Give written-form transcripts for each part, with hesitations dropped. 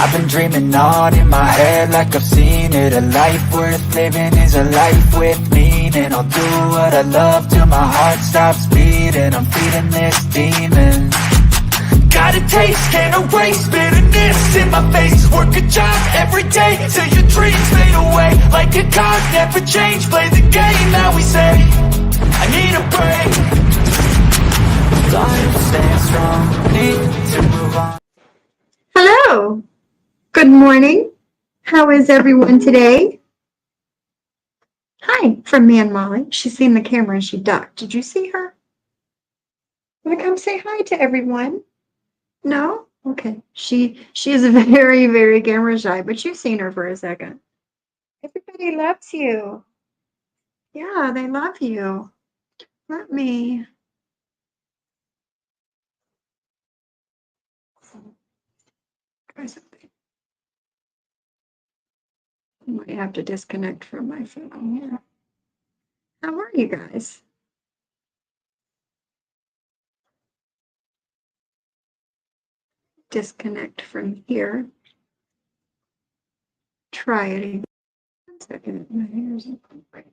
I've been dreaming on in my head like I've seen it. A life worth living is a life with meaning. I'll do what I love till my heart stops beating. I'm feeding this demon. Got a taste, can't erase bitterness in my face. Work a job every day till your dreams fade away. Like a card, never change, play the game that we say. I need a break. Life staying strong, need to move on. Hello. Good morning. How is everyone today? Hi, from me and Molly. She's seen the camera and she ducked. Did you see her? Want to come say hi to everyone? No? Okay. She is very, very camera shy, but you've seen her for a second. Everybody loves you. Yeah, they love you. Let me. Try something. I might have to disconnect from my phone here. How are you guys? Disconnect from here. Try it again. 1 second. My hair's right.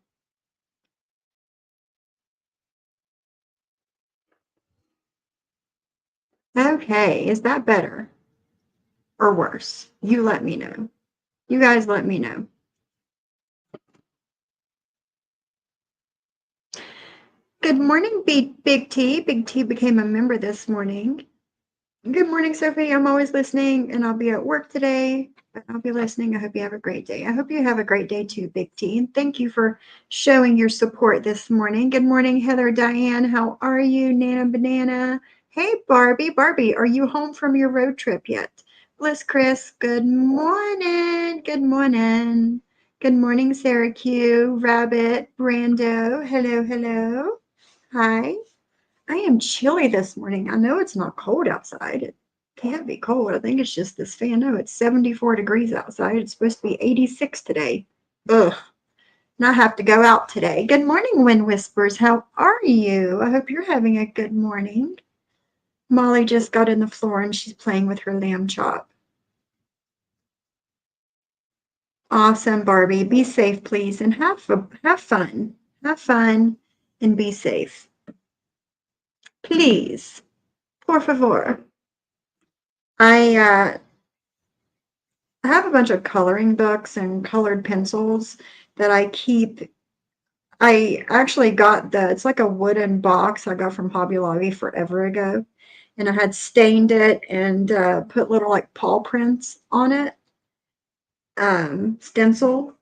Okay, is that better or worse? You let me know. You guys let me know. Good morning, Big T. Big T became a member this morning. Good morning, Sophie. I'm always listening, and I'll be at work today, but I'll be listening. I hope you have a great day. I hope you have a great day too, Big T. And thank you for showing your support this morning. Good morning, Heather Diane. How are you, Nana Banana? Hey, Barbie. Barbie, are you home from your road trip yet? Bliss Chris, good morning. Good morning. Good morning, Sarah Q, Rabbit, Brando. Hello, hello. Hi. I am chilly this morning. I know it's not cold outside. It can't be cold. I think it's just this fan. No, it's 74 degrees outside. It's supposed to be 86 today. Ugh. And I have to go out today. Good morning, Wind Whispers. How are you? I hope you're having a good morning. Molly just got in the floor and she's playing with her lamb chop. Awesome, Barbie. Be safe, please, and have fun. Have fun and be safe. Please. Por favor. I have a bunch of coloring books and colored pencils that I keep. I actually got it's like a wooden box I got from Hobby Lobby forever ago. And I had stained it and put little like paw prints on it, stencil.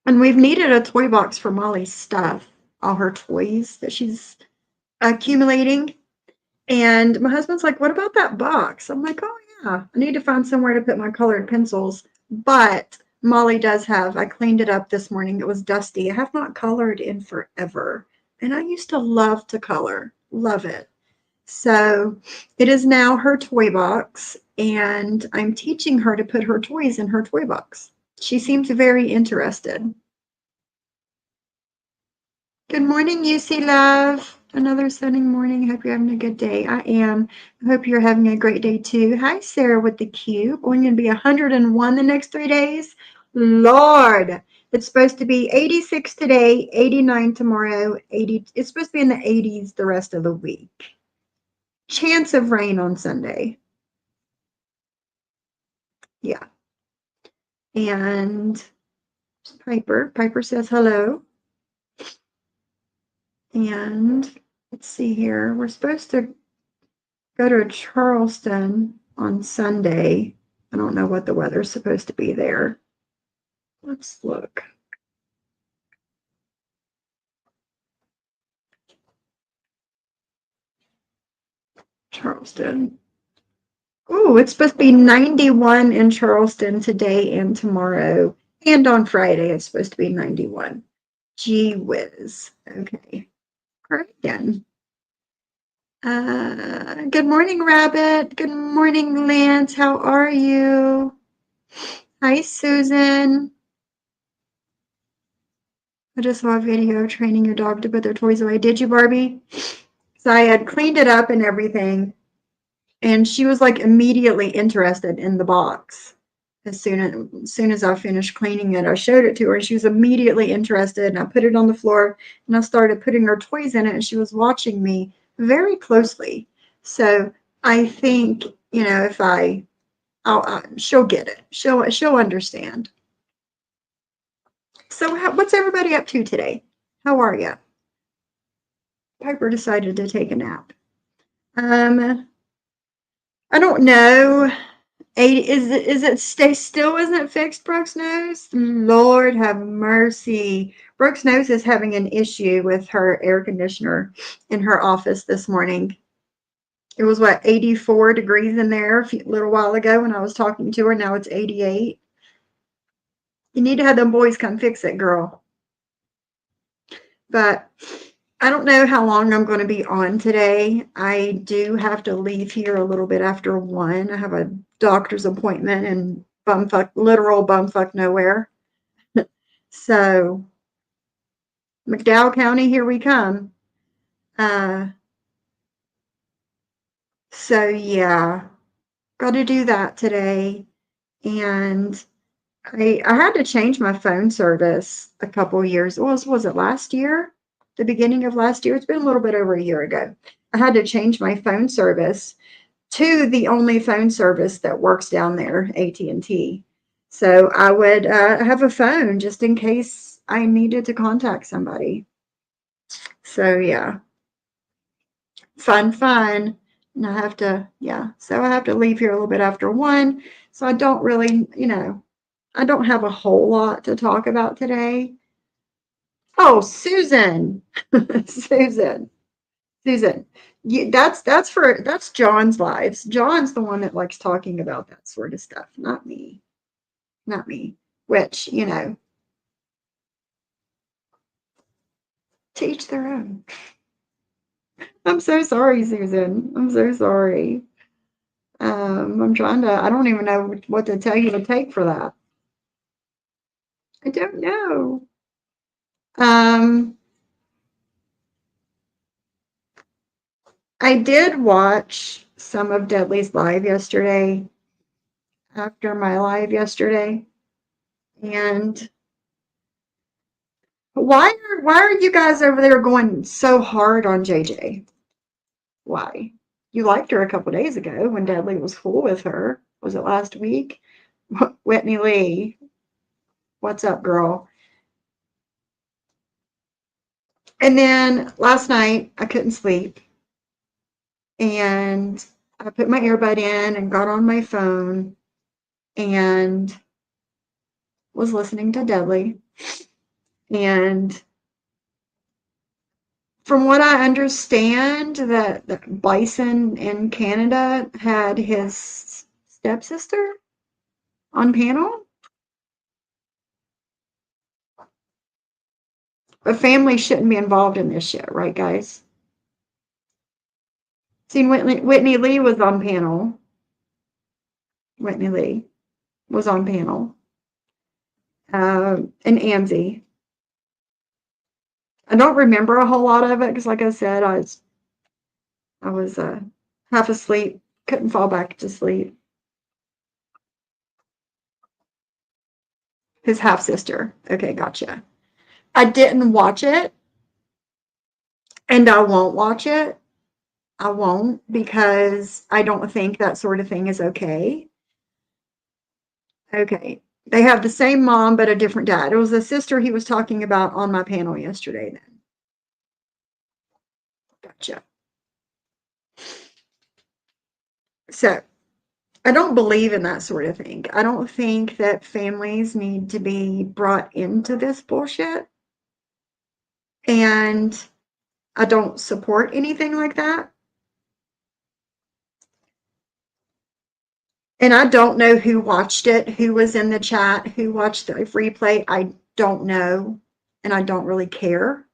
And we've needed a toy box for Molly's stuff, all her toys that she's accumulating. And my husband's like, what about that box? I'm like, oh yeah, I need to find somewhere to put my colored pencils. But Molly does have, I cleaned it up this morning. It was dusty. I have not colored in forever. And I used to love to color, love it. So it is now her toy box, and I'm teaching her to put her toys in her toy box. She seems very interested. Good morning, UC Love. Another sunny morning. Hope you're having a good day. I am. I hope you're having a great day too. Hi, Sarah with the cube. Going to be 101 the next 3 days. Lord, it's supposed to be 86 today, 89 tomorrow, 80. It's supposed to be in the 80s the rest of the week. Chance of rain on Sunday. Yeah. And Piper. Piper says hello. And let's see here. We're supposed to go to Charleston on Sunday. I don't know what the weather's supposed to be there. Let's look. Charleston. Oh, it's supposed to be 91 in Charleston today and tomorrow. And on Friday, it's supposed to be 91. Gee whiz. Okay. All right, then. Good morning, Rabbit. Good morning, Lance. How are you? Hi, Susan. I just saw a video of training your dog to put their toys away. Did you, Barbie? So I had cleaned it up and everything. And she was like immediately interested in the box. As soon as I finished cleaning it, I showed it to her and she was immediately interested. And I put it on the floor and I started putting her toys in it and she was watching me very closely. So I think, if she'll get it. She'll understand. So what's everybody up to today? How are you? Piper decided to take a nap. I don't know. Is it stay still? Isn't it fixed, Brooke's nose? Lord have mercy. Brooke's nose is having an issue with her air conditioner in her office this morning. It was 84 degrees in there a little while ago when I was talking to her. Now it's 88. You need to have them boys come fix it, girl. But I don't know how long I'm going to be on today. I do have to leave here a little bit after 1. I have a doctor's appointment in literal bumfuck nowhere. So, McDowell County, here we come. So yeah, got to do that today. And I had to change my phone service a couple years. Was it last year? The beginning of last year? It's been a little bit over a year ago. I had to change my phone service to the only phone service that works down there, AT&T. So I would have a phone just in case I needed to contact somebody. So yeah, fun. And I have to, so I have to leave here a little bit after 1. So I don't really, I don't have a whole lot to talk about today. Oh, Susan. Susan. Susan. That's John's lives. John's the one that likes talking about that sort of stuff, not me. Not me. Which, to each their own. I'm so sorry, Susan. I'm so sorry. I don't even know what to tell you to take for that. I don't know. I did watch some of Deadly's live yesterday, after my live yesterday. And why are you guys over there going so hard on JJ? Why? You liked her a couple days ago when Deadly was cool with her. Was it last week? Whitney Lee, what's up, girl? And then last night I couldn't sleep and I put my earbud in and got on my phone and was listening to Deadly. And from what I understand, that Bison in Canada had his stepsister on panel. A family shouldn't be involved in this shit, right, guys? Seen Whitney Lee was on panel. Whitney Lee was on panel. And Amzie. I don't remember a whole lot of it because, like I said, I was half asleep, couldn't fall back to sleep. His half sister. Okay, gotcha. I didn't watch it, and I won't watch it. I won't because I don't think that sort of thing is okay. Okay. They have the same mom but a different dad. It was the sister he was talking about on my panel yesterday then. Gotcha. So I don't believe in that sort of thing. I don't think that families need to be brought into this bullshit. And I don't support anything like that. And I don't know who watched it, who was in the chat, who watched the replay. I don't know, and I don't really care.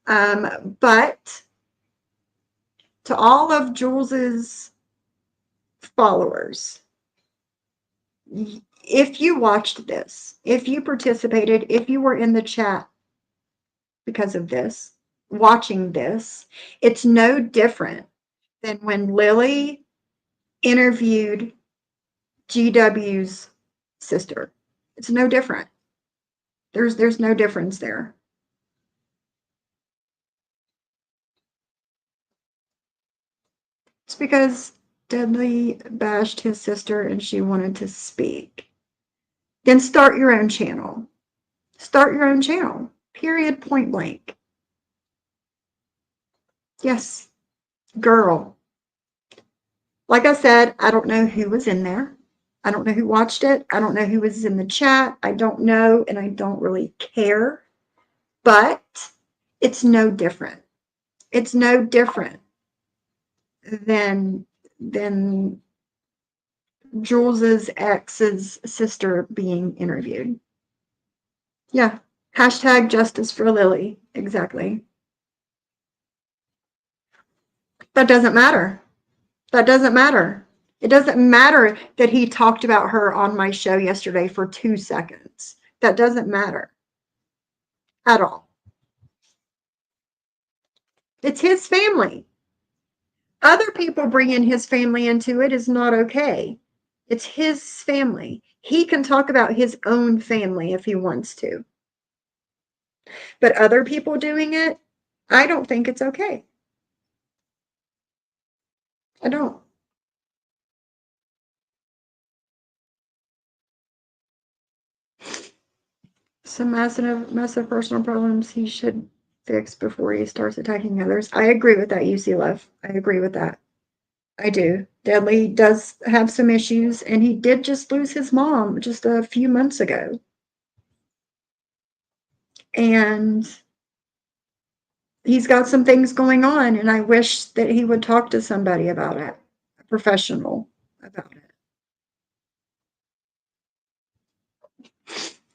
But to all of Jules's followers, if you watched this, if you participated, if you were in the chat because of this, watching this, it's no different than when Lily interviewed GW's sister. It's no different. There's no difference there. It's because Dudley bashed his sister and she wanted to speak. Then start your own channel. Start your own channel. Period, point blank. Yes, girl. Like I said, I don't know who was in there. I don't know who watched it. I don't know who was in the chat. I don't know, and I don't really care. But it's no different. It's no different than Jules's ex's sister being interviewed. Yeah. Hashtag justice for Lily. Exactly. That doesn't matter. That doesn't matter. It doesn't matter that he talked about her on my show yesterday for 2 seconds. That doesn't matter at all. It's his family. Other people bringing his family into it is not okay. It's his family. He can talk about his own family if he wants to. But other people doing it, I don't think it's okay. I don't. Some massive personal problems he should fix before he starts attacking others. I agree with that, UC Love. I agree with that. I do. Dudley does have some issues, and he did just lose his mom just a few months ago. And he's got some things going on, and I wish that he would talk to somebody about it, a professional about it.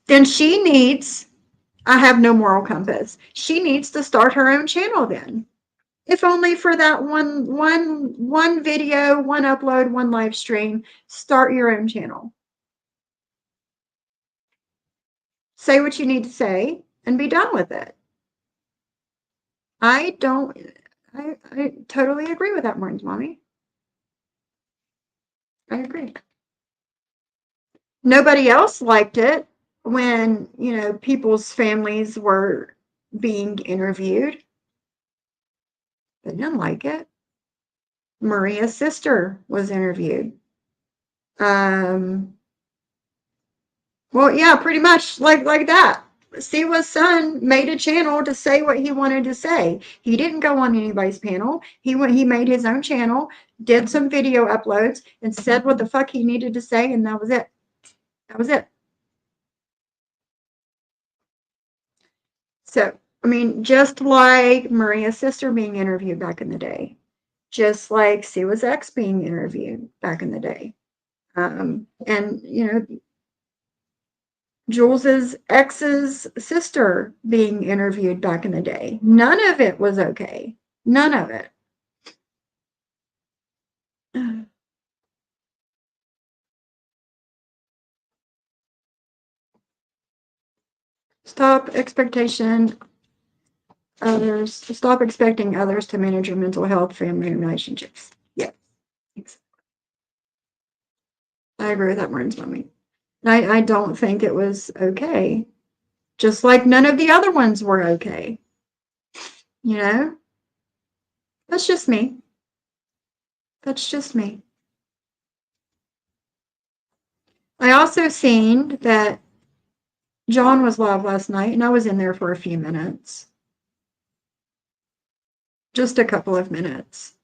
Then she needs, I have no moral compass. She needs to start her own channel then. If only for that one video, one upload, one live stream. Start your own channel. Say what you need to say and be done with it. I totally agree with that, Martin's mommy. I agree. Nobody else liked it when, people's families were being interviewed. They didn't like it. Maria's sister was interviewed. Well, yeah, pretty much like that. Siwa's son made a channel to say what he wanted to say. He didn't go on anybody's panel. He made his own channel, did some video uploads, and said what the fuck he needed to say, and that was it. That was it. So, just like Maria's sister being interviewed back in the day, just like Siwa's ex being interviewed back in the day. And, Jules's ex's sister being interviewed back in the day. None of it was okay. None of it. Stop expecting others to manage your mental health, family, and relationships. Yes. I agree with that, Martin's mommy. I don't think it was okay. Just like none of the other ones were okay. That's just me. That's just me. I also seen that John was live last night, and I was in there for a few minutes. Just a couple of minutes.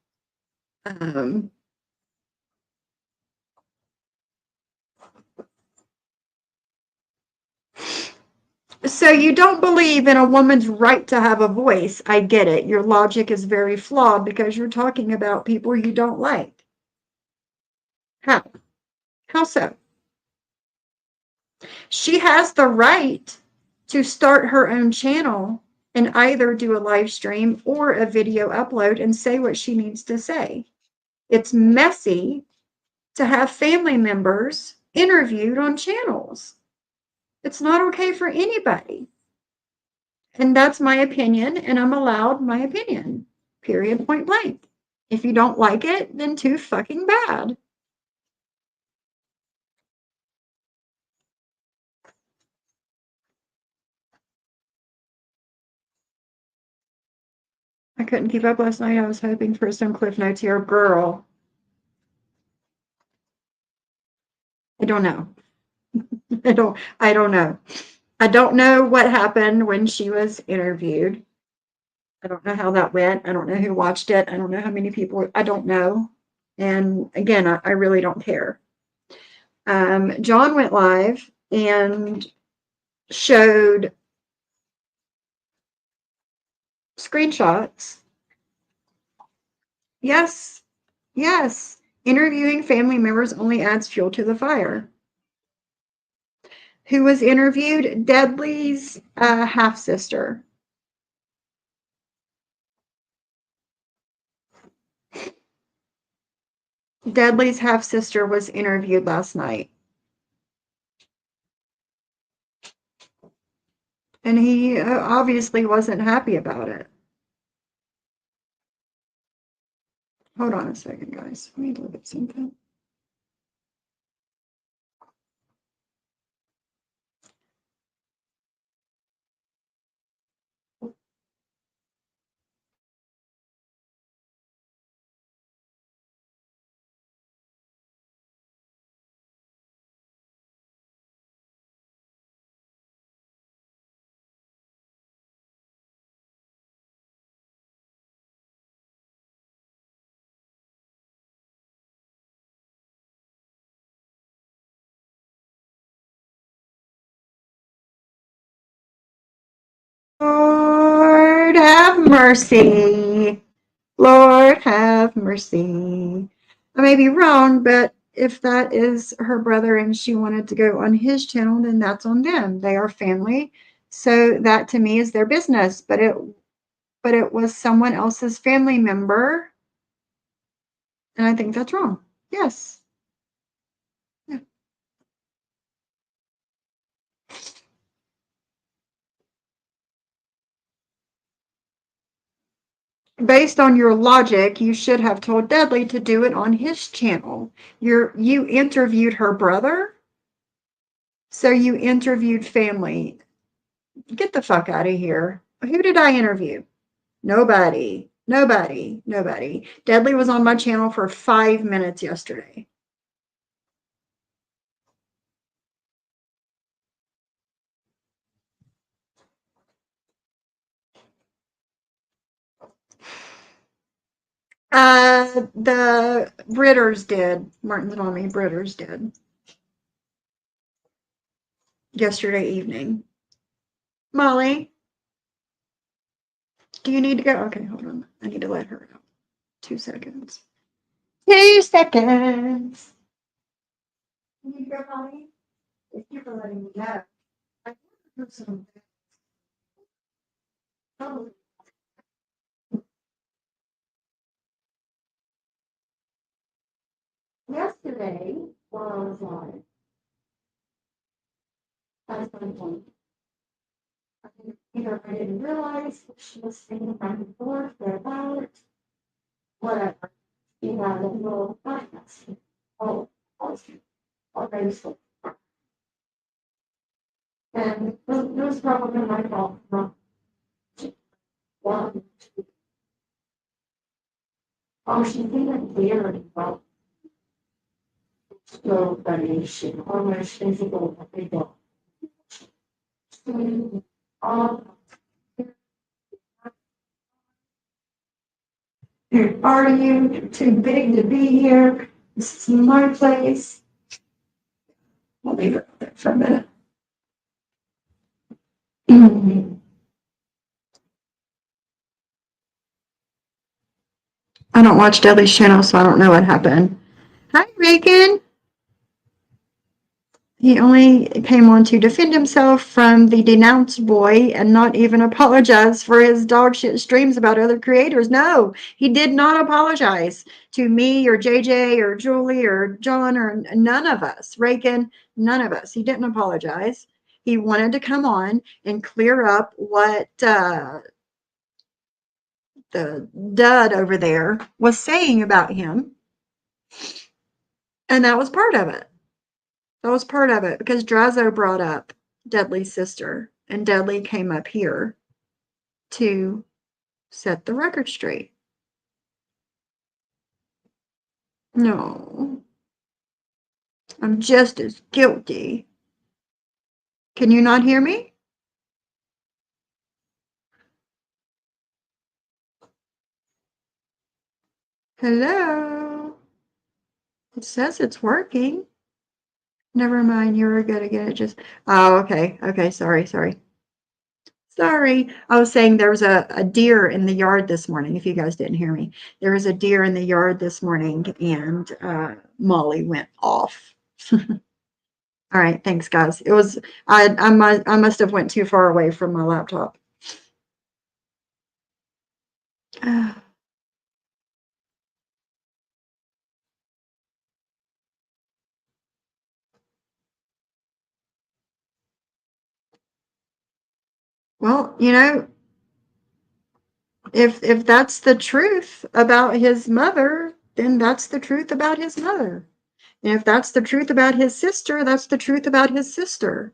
So you don't believe in a woman's right to have a voice. I get it. Your logic is very flawed because you're talking about people you don't like. How? How so? She has the right to start her own channel and either do a live stream or a video upload and say what she needs to say. It's messy to have family members interviewed on channels. It's not okay for anybody. And that's my opinion, and I'm allowed my opinion. Period, point blank. If you don't like it, then too fucking bad. I couldn't keep up last night. I was hoping for some cliff notes here. Girl, I don't know. I don't know. I don't know what happened when she was interviewed. I don't know how that went. I don't know who watched it. I don't know how many people. I don't know. And again, I really don't care. John went live and showed screenshots. Yes, yes. Interviewing family members only adds fuel to the fire. Who was interviewed? Deadly's half sister. Deadly's half sister was interviewed last night. And he obviously wasn't happy about it. Hold on a second, guys. Let me look at something. Lord have mercy. Lord have mercy. I may be wrong, but if that is her brother and she wanted to go on his channel, then that's on them. They are family. So that to me is their business. But it was someone else's family member. And I think that's wrong. Yes. Yeah. Based on your logic, you should have told Dudley to do it on his channel. You interviewed her brother, so you interviewed family. Get the fuck out of here. Who did I interview? Nobody. Nobody. Nobody. Dudley was on my channel for 5 minutes yesterday. The Britters did. Martin's mommy Britters did. Yesterday evening. Molly, do you need to go? Okay, hold on. I need to let her out. 2 seconds. 2 seconds. You need to go, Molly? Thank you for letting me know. I heard some. Oh. Yesterday, while I was live, that's my point. Either I didn't realize that she was staying back and forth for about whatever. She had a little podcast. Oh, already so. And it was probably my fault. One, two. Oh, she didn't care about slow variation or my physical ability. Are you too big to be here? This is my place. I'll leave it there for a minute. I don't watch Dudley's channel, so I don't know what happened. Hi, Reagan. He only came on to defend himself from the denounced boy and not even apologize for his dog shit streams about other creators. No, he did not apologize to me or JJ or Julie or John or none of us. Reagan, none of us. He didn't apologize. He wanted to come on and clear up what the dud over there was saying about him. And that was part of it. That was part of it because Drazo brought up Dudley's sister, and Dudley came up here to set the record straight. No, I'm just as guilty. Can you not hear me? Hello? It says it's working. Never mind, you were gonna get it just. Oh, okay. Okay, sorry, sorry. Sorry. I was saying there was a deer in the yard this morning, if you guys didn't hear me. There was a deer in the yard this morning, and Molly went off. All right, thanks, guys. It was I must have went too far away from my laptop. Well, if that's the truth about his mother, then that's the truth about his mother. And if that's the truth about his sister, that's the truth about his sister.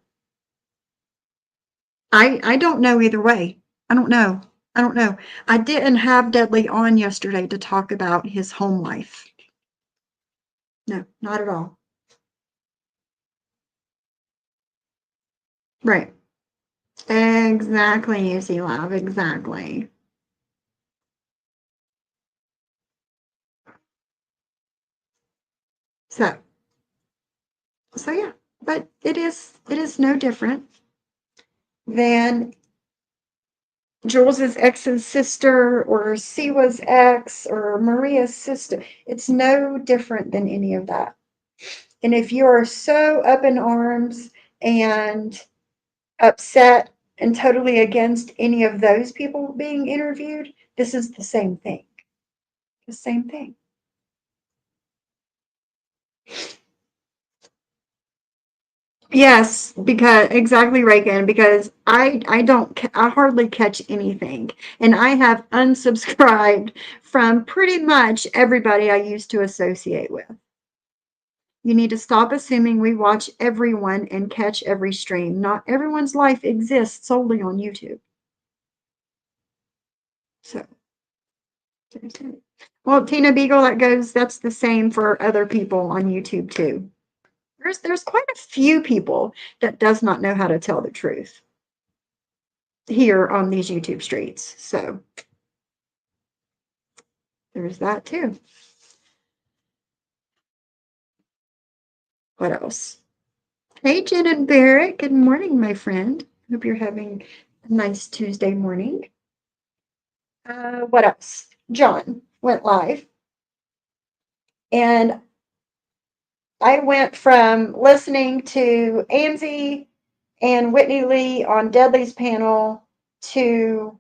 I don't know either way. I don't know. I don't know. I didn't have Dudley on yesterday to talk about his home life. No, not at all. Right. Exactly, you see, love. Exactly. So, so yeah. But it is no different than Jules's ex's sister or Siwa's ex or Maria's sister. It's no different than any of that. And if you are so up in arms and upset and totally against any of those people being interviewed, this is the same thing. The same thing. Yes, because exactly right, Ken, because I hardly catch anything. And I have unsubscribed from pretty much everybody I used to associate with. You need to stop assuming we watch everyone and catch every stream. Not everyone's life exists solely on YouTube. So, well, Tina Beagle, that's the same for other people on YouTube too. There's quite a few people that does not know how to tell the truth here on these YouTube streets. So there's that too. What else? Hey, Jen and Barrett. Good morning, my friend. Hope you're having a nice Tuesday morning. What else? John went live, and I went from listening to Amzie and Whitney Lee on Deadly's panel to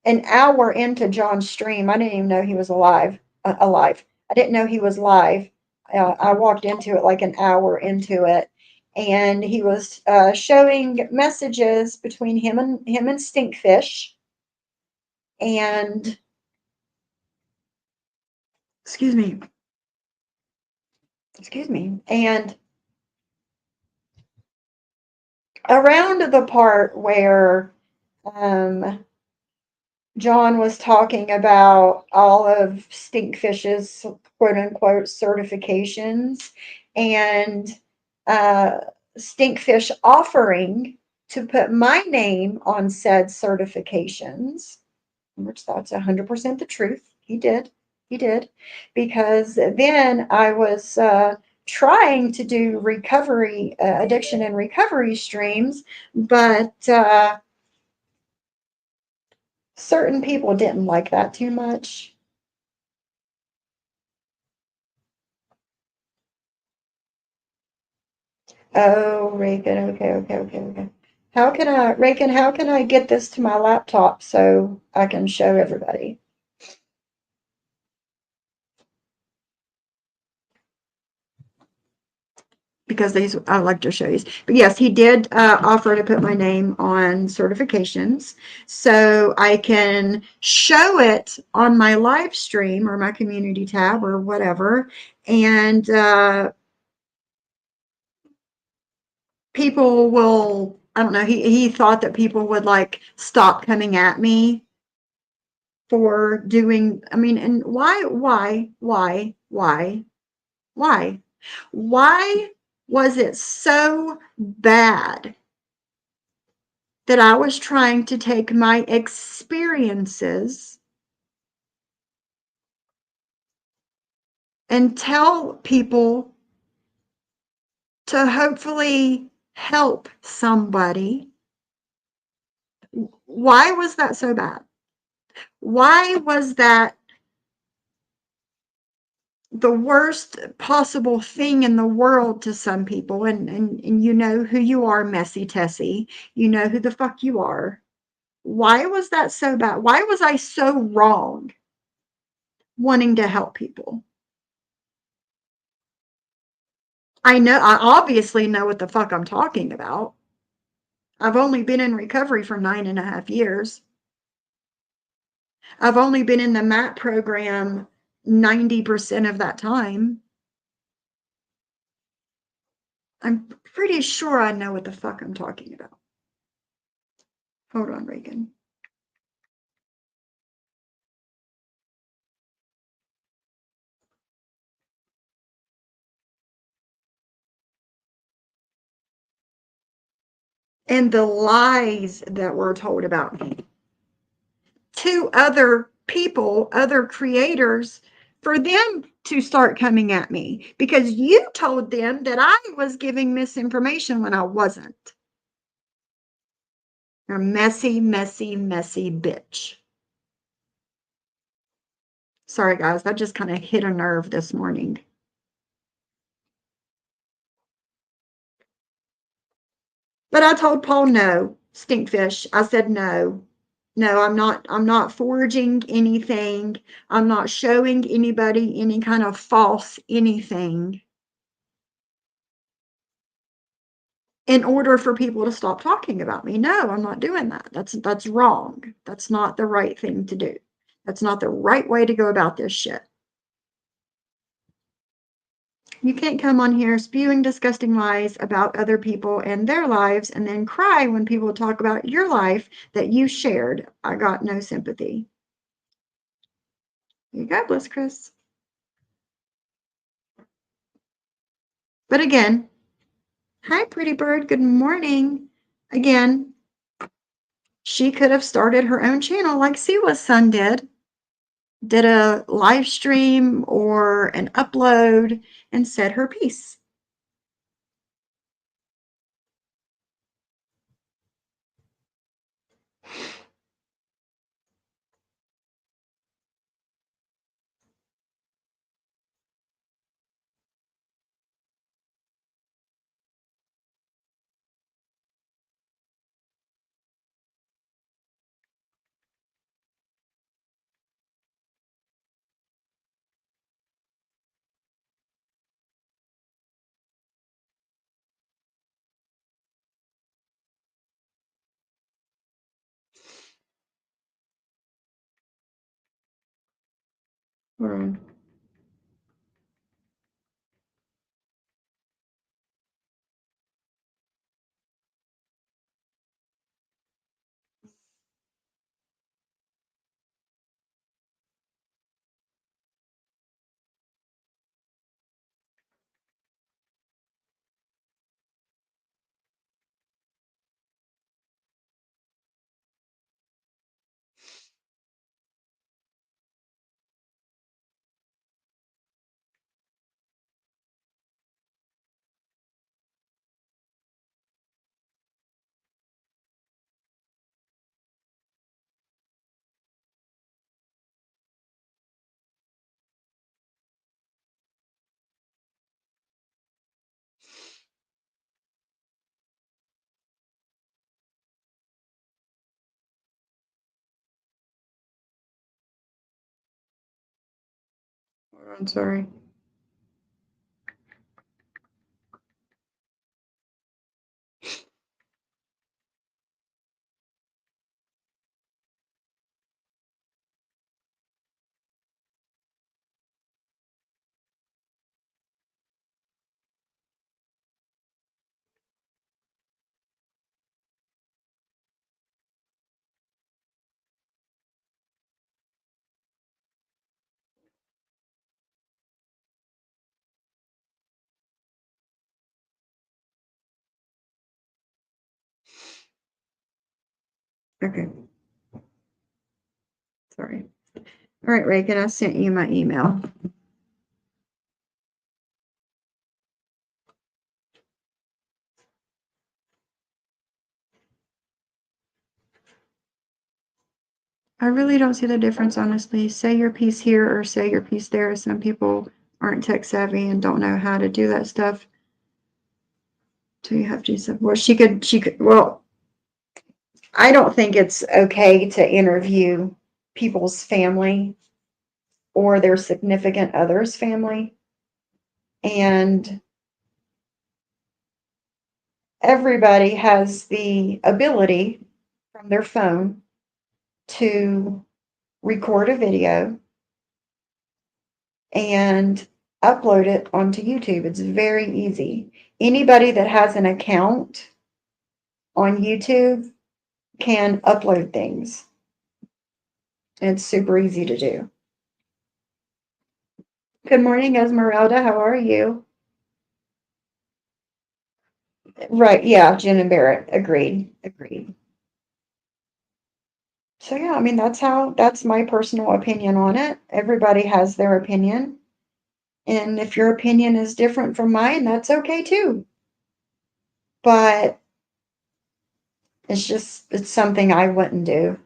an hour into John's stream. I didn't even know he was alive. Alive. I didn't know he was live. I walked into it like an hour into it, and he was showing messages between him and Stinkfish, and excuse me, and around the part where um, John was talking about all of Stinkfish's quote unquote certifications and uh, Stinkfish offering to put my name on said certifications, which that's 100% the truth. He did. He did. Because then I was trying to do recovery, addiction and recovery streams, but certain people didn't like that too much. Oh, Reagan. Okay, okay, okay, okay. Reagan, how can I get this to my laptop so I can show everybody? Because these, I like to show you. But yes, he did offer to put my name on certifications so I can show it on my live stream or my community tab or whatever. And people will, I don't know, he thought that people would like stop coming at me for doing, I mean, and why? Why was it so bad that I was trying to take my experiences and tell people to hopefully help somebody? Why was that so bad? Why was that the worst possible thing in the world to some people? And you know who you are, Messy Tessie. You know who the fuck you are. Why was that so bad? Why was I so wrong wanting to help people? I obviously know what the fuck I'm talking about. I've only been in recovery for 9.5 years. I've only been in the MAT program 90% of that time. I'm pretty sure I know what the fuck I'm talking about. Hold on, Reagan. And the lies that were told about me to other people, other creators, for them to start coming at me because you told them that I was giving misinformation when I wasn't. You're a messy, messy, messy bitch. Sorry, guys, that just kind of hit a nerve this morning. But I told Paul no, stinkfish. I said no. No, I'm not forging anything. I'm not showing anybody any kind of false anything in order for people to stop talking about me. No, I'm not doing that. That's wrong. That's not the right thing to do. That's not the right way to go about this shit. You can't come on here spewing disgusting lies about other people and their lives and then cry when people talk about your life that you shared. I got no sympathy. You God bless, Chris. But again, hi, pretty bird. Good morning. Again, she could have started her own channel like Siwa's son did a live stream or an upload and said her piece. Right. I'm sorry. Okay. Sorry. All right, Reagan, I sent you my email. I really don't see the difference, honestly. Say your piece here or say your piece there. Some people aren't tech savvy and don't know how to do that stuff. So you have to do something. Well, she could, well, I don't think it's okay to interview people's family or their significant other's family. And everybody has the ability from their phone to record a video and upload it onto YouTube. It's very easy. Anybody that has an account on YouTube can upload things. It's super easy to do. Good morning, Esmeralda. How are you? Right. Yeah. Jen and Barrett. Agreed. Agreed. So yeah, I mean, that's my personal opinion on it. Everybody has their opinion. And if your opinion is different from mine, that's okay too. But it's something I wouldn't do.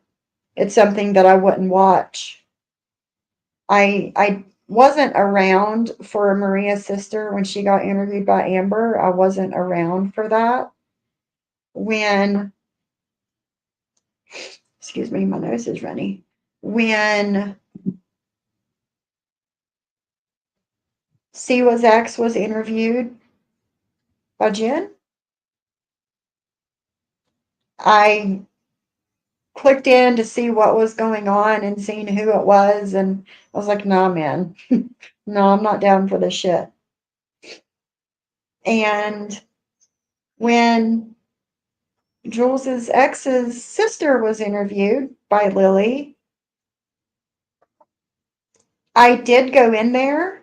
It's something that I wouldn't watch. I wasn't around for Maria's sister when she got interviewed by Amber. I wasn't around for that. When, excuse me, my nose is runny. When Siwa's ex was interviewed by Jen, I clicked in to see what was going on and seeing who it was, and I was like, nah, man. No, I'm not down for this shit. And when Jules's ex's sister was interviewed by Lily, I did go in there.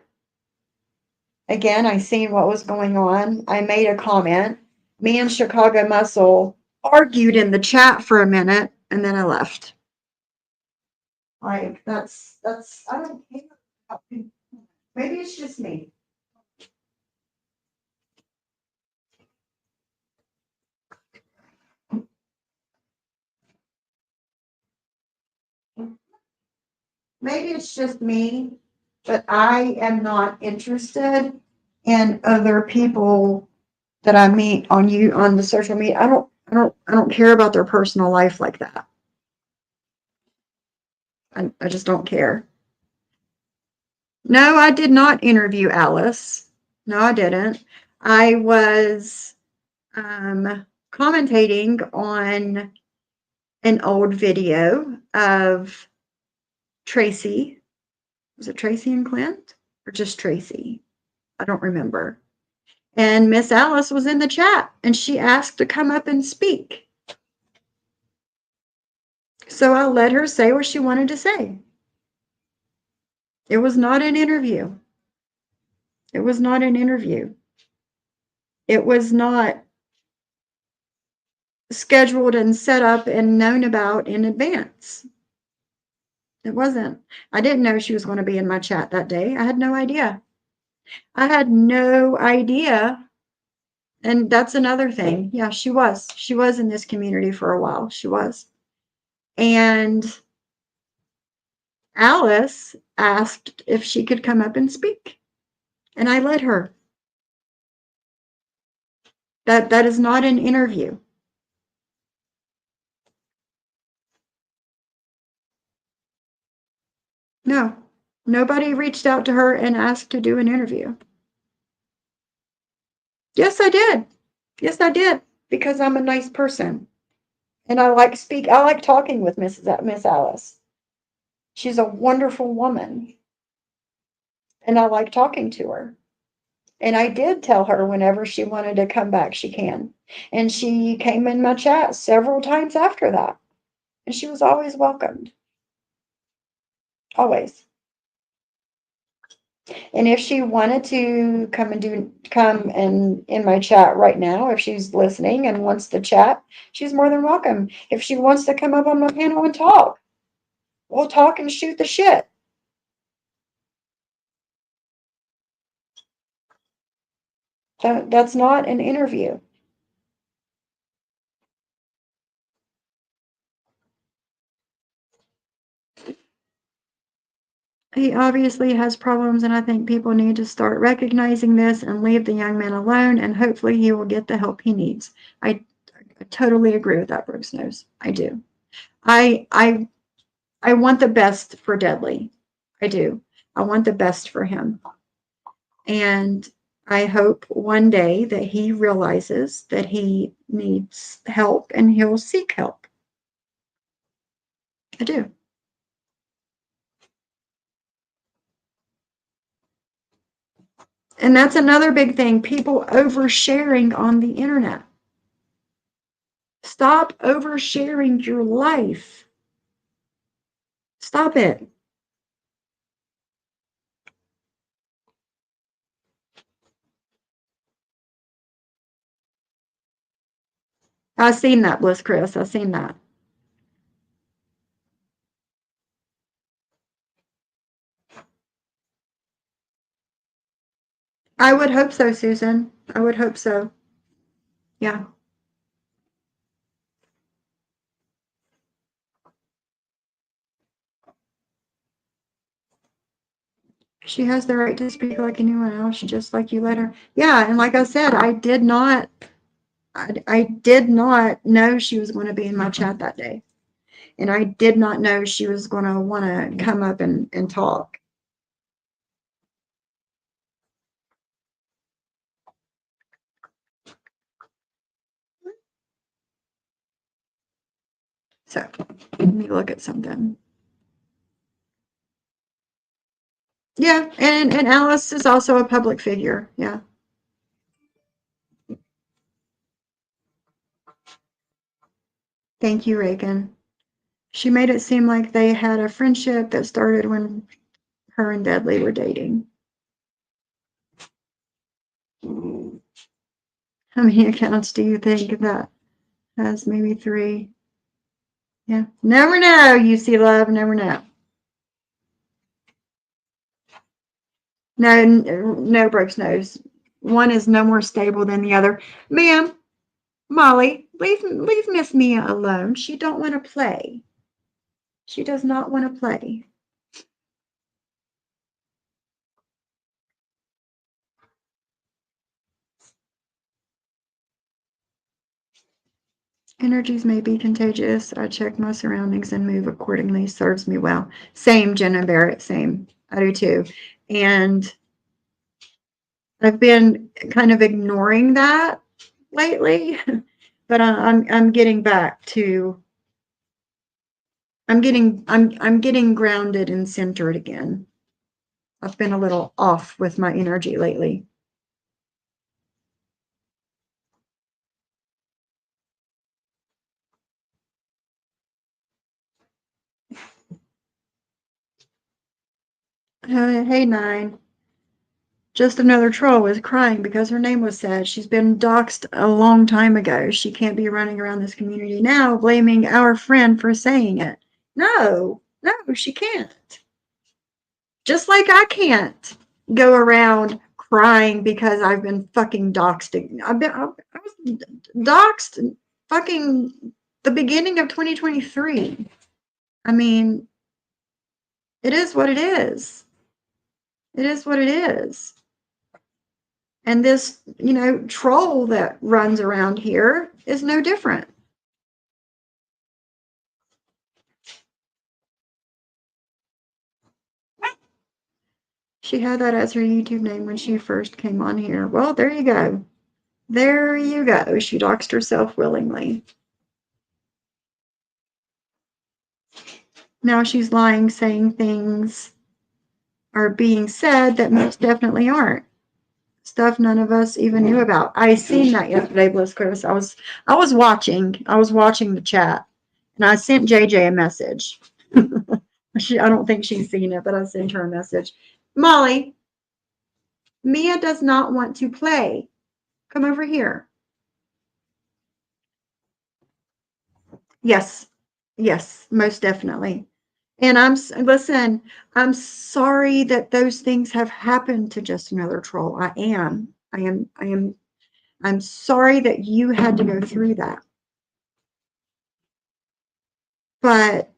Again, I seen what was going on. I made a comment. Me and Chicago Muscle argued in the chat for a minute, and then I left. Like, that's, I don't care. Maybe it's just me. Maybe it's just me, but I am not interested in other people that I meet on the social media. I don't care about their personal life like that. I just don't care. No, I did not interview Alice. No, I didn't. I was commentating on an old video of Tracy. Was it Tracy and Clint? Or just Tracy? I don't remember. And Miss Alice was in the chat and she asked to come up and speak. So I let her say what she wanted to say. It was not an interview. It was not an interview. It was not scheduled and set up and known about in advance. It wasn't. I didn't know she was going to be in my chat that day. I had no idea. I had no idea. And that's another thing. Yeah, she was. She was in this community for a while. She was. And Alice asked if she could come up and speak. And I let her. That is not an interview. No. Nobody reached out to her and asked to do an interview. Yes, I did. Yes, I did. Because I'm a nice person. And I like talking with Miss Alice. She's a wonderful woman. And I like talking to her. And I did tell her whenever she wanted to come back, she can. And she came in my chat several times after that. And she was always welcomed. Always. And if she wanted to come and in my chat right now, if she's listening and wants to chat, she's more than welcome. If she wants to come up on my panel and talk, we'll talk and shoot the shit. That's not an interview. He obviously has problems, and I think people need to start recognizing this and leave the young man alone, and hopefully he will get the help he needs. I totally agree with that, Brooks Nose. I do. I want the best for Deadly. I do. I want the best for him. And I hope one day that he realizes that he needs help and he'll seek help. I do. And that's another big thing, people oversharing on the internet. Stop oversharing your life. Stop it. I've seen that, Bliss Chris. I've seen that. I would hope so, Susan. I would hope so. Yeah. She has the right to speak like anyone else, just like you let her. Yeah, and like I said, I did not know she was going to be in my chat that day. And I did not know she was going to want to come up and talk. So let me look at something. Yeah, and Alice is also a public figure. Yeah. Thank you, Reagan. She made it seem like they had a friendship that started when her and Deadly were dating. How many accounts do you think that has? Maybe 3. Yeah. Never know, UC Love. Never know. No, Brooks knows. One is no more stable than the other. Ma'am, Molly, leave Miss Mia alone. She don't want to play. She does not want to play. Energies may be contagious. I check my surroundings and move accordingly. Serves me well. Same, Jenna Barrett. Same. I do too. And I've been kind of ignoring that lately, but I'm getting back to. I'm getting grounded and centered again. I've been a little off with my energy lately. Hey, Nine. Just another troll is crying because her name was said. She's been doxxed a long time ago. She can't be running around this community now blaming our friend for saying it. No, she can't. Just like I can't go around crying because I've been fucking doxxed. I was doxxed fucking the beginning of 2023. I mean, it is what it is. It is what it is. And this, troll that runs around here is no different. She had that as her YouTube name when she first came on here. Well, there you go. There you go. She doxed herself willingly. Now she's lying, saying things are being said that most definitely aren't. Stuff none of us even knew about. I seen that yesterday, Bliss Chris. I was watching. I was watching the chat, and I sent JJ a message. I don't think she's seen it, but I sent her a message. Molly, Mia does not want to play. Come over here. Yes. Yes, most definitely. And listen, I'm sorry that those things have happened to Just Another Troll. I'm sorry that you had to go through that. But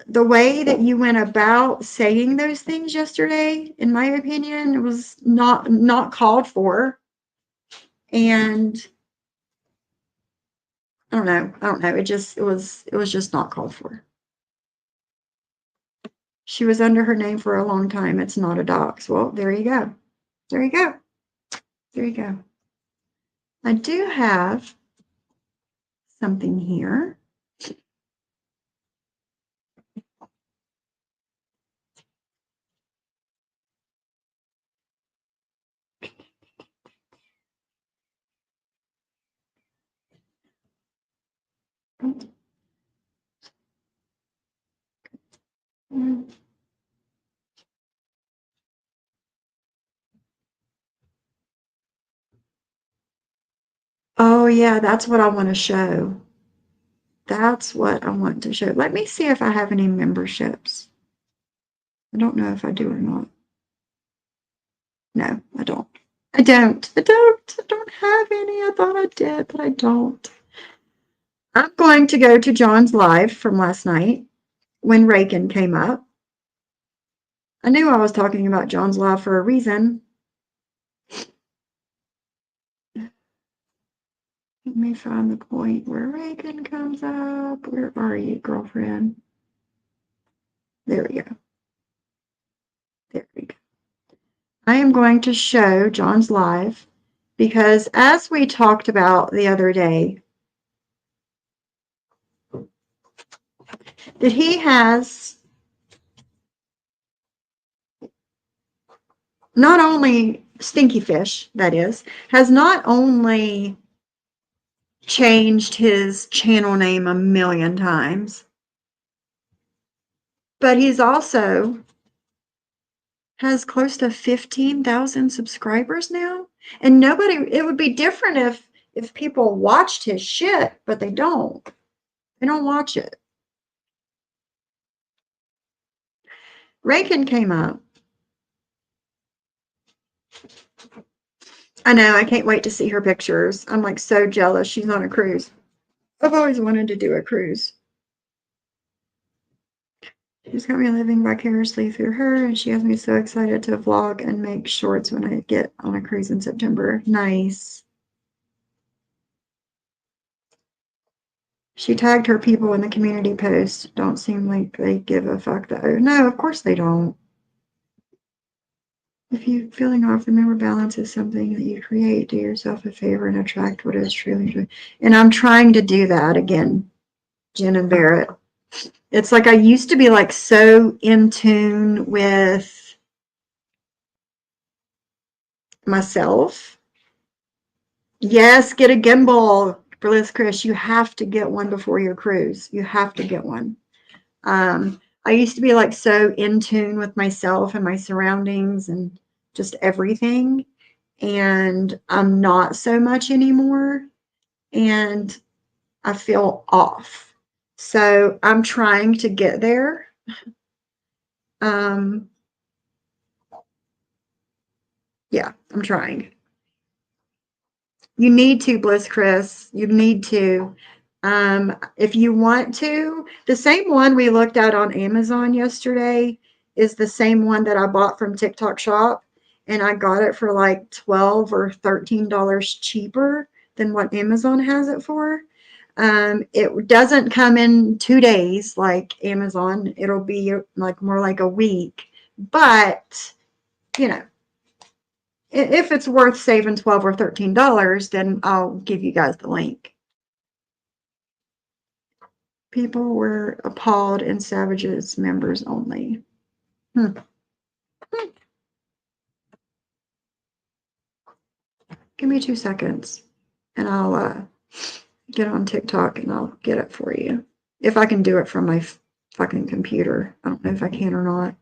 the way that you went about saying those things yesterday, in my opinion, was not called for. And I don't know. It was just not called for. She was under her name for a long time. It's not a dox. Well, there you go. There you go. There you go. I do have something here. Oh, yeah, that's what I want to show. That's what I want to show. Let me see if I have any memberships. I don't know if I do or not. No, I don't. I don't. I don't have any. I thought I did, but I don't. I'm going to go to John's live from last night when Reagan came up. I knew I was talking about John's live for a reason. Let me find the point where Reagan comes up. Where are you, girlfriend? There we go. There we go. I am going to show John's live because as we talked about the other day, that he has not only Stinky Fish, that is, has not only changed his channel name a million times, but he's also has close to 15,000 subscribers now. And nobody, it would be different if people watched his shit, but they don't. They don't watch it. Reagan came up. I know, I can't wait to see her pictures. I'm like so jealous she's on a cruise. I've always wanted to do a cruise. She's got me living vicariously through her, and she has me so excited to vlog and make shorts when I get on a cruise in September. Nice. She tagged her people in the community post. Don't seem like they give a fuck though. No, of course they don't. If you're feeling off, remember balance is something that you create. Do yourself a favor and attract what is truly true. And I'm trying to do that again, Jen and Barrett. It's like I used to be like so in tune with myself. Yes, get a gimbal. Bliss Chris, you have to get one before your cruise. You have to get one. I used to be like so in tune with myself and my surroundings and just everything. And I'm not so much anymore. And I feel off. So I'm trying to get there. Yeah, I'm trying. You need to, Bliss Chris. You need to. If you want to, the same one we looked at on Amazon yesterday is the same one that I bought from TikTok Shop, and I got it for like $12 or $13 cheaper than what Amazon has it for. It doesn't come in 2 days like Amazon. It'll be like more like a week, but you know, if it's worth saving $12 or $13, then I'll give you guys the link. People were appalled and savages members only. Give me 2 seconds and I'll get on TikTok and I'll get it for you. If I can do it from my fucking computer. I don't know if I can or not.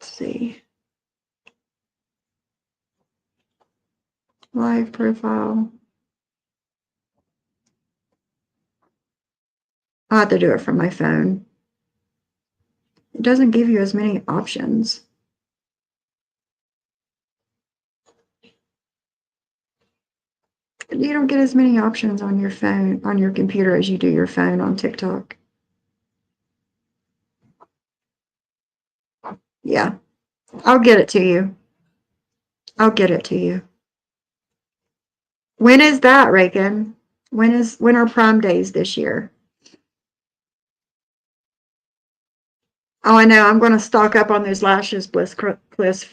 Let's see. Live profile. I'll have to do it from my phone. It doesn't give you as many options. You don't get as many options on your phone, on your computer, as you do your phone on TikTok. Yeah, I'll get it to you. I'll get it to you. When is that, Reagan? When are prom days this year? Oh, I know. I'm going to stock up on those lashes, Bliss Chris,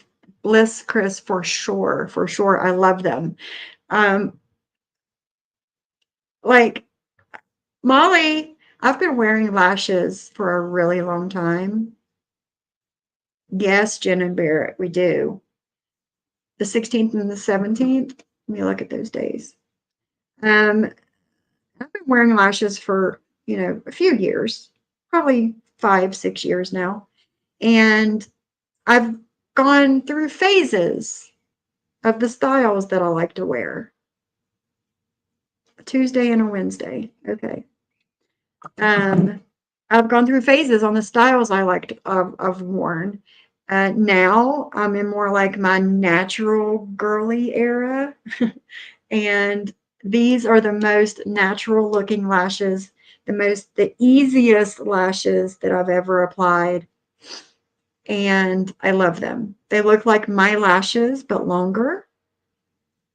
for sure. For sure. I love them. Like Molly, I've been wearing lashes for a really long time. Yes, Jen and Barrett, we do. The 16th and the 17th. Let me look at those days. I've been wearing lashes for, a few years, probably 5, 6 years now. And I've gone through phases of the styles that I like to wear. A Tuesday and a Wednesday. Okay. I've gone through phases on the styles I liked I've worn. Now I'm in more like my natural girly era. And these are the most natural looking lashes, the easiest lashes that I've ever applied. And I love them. They look like my lashes, but longer.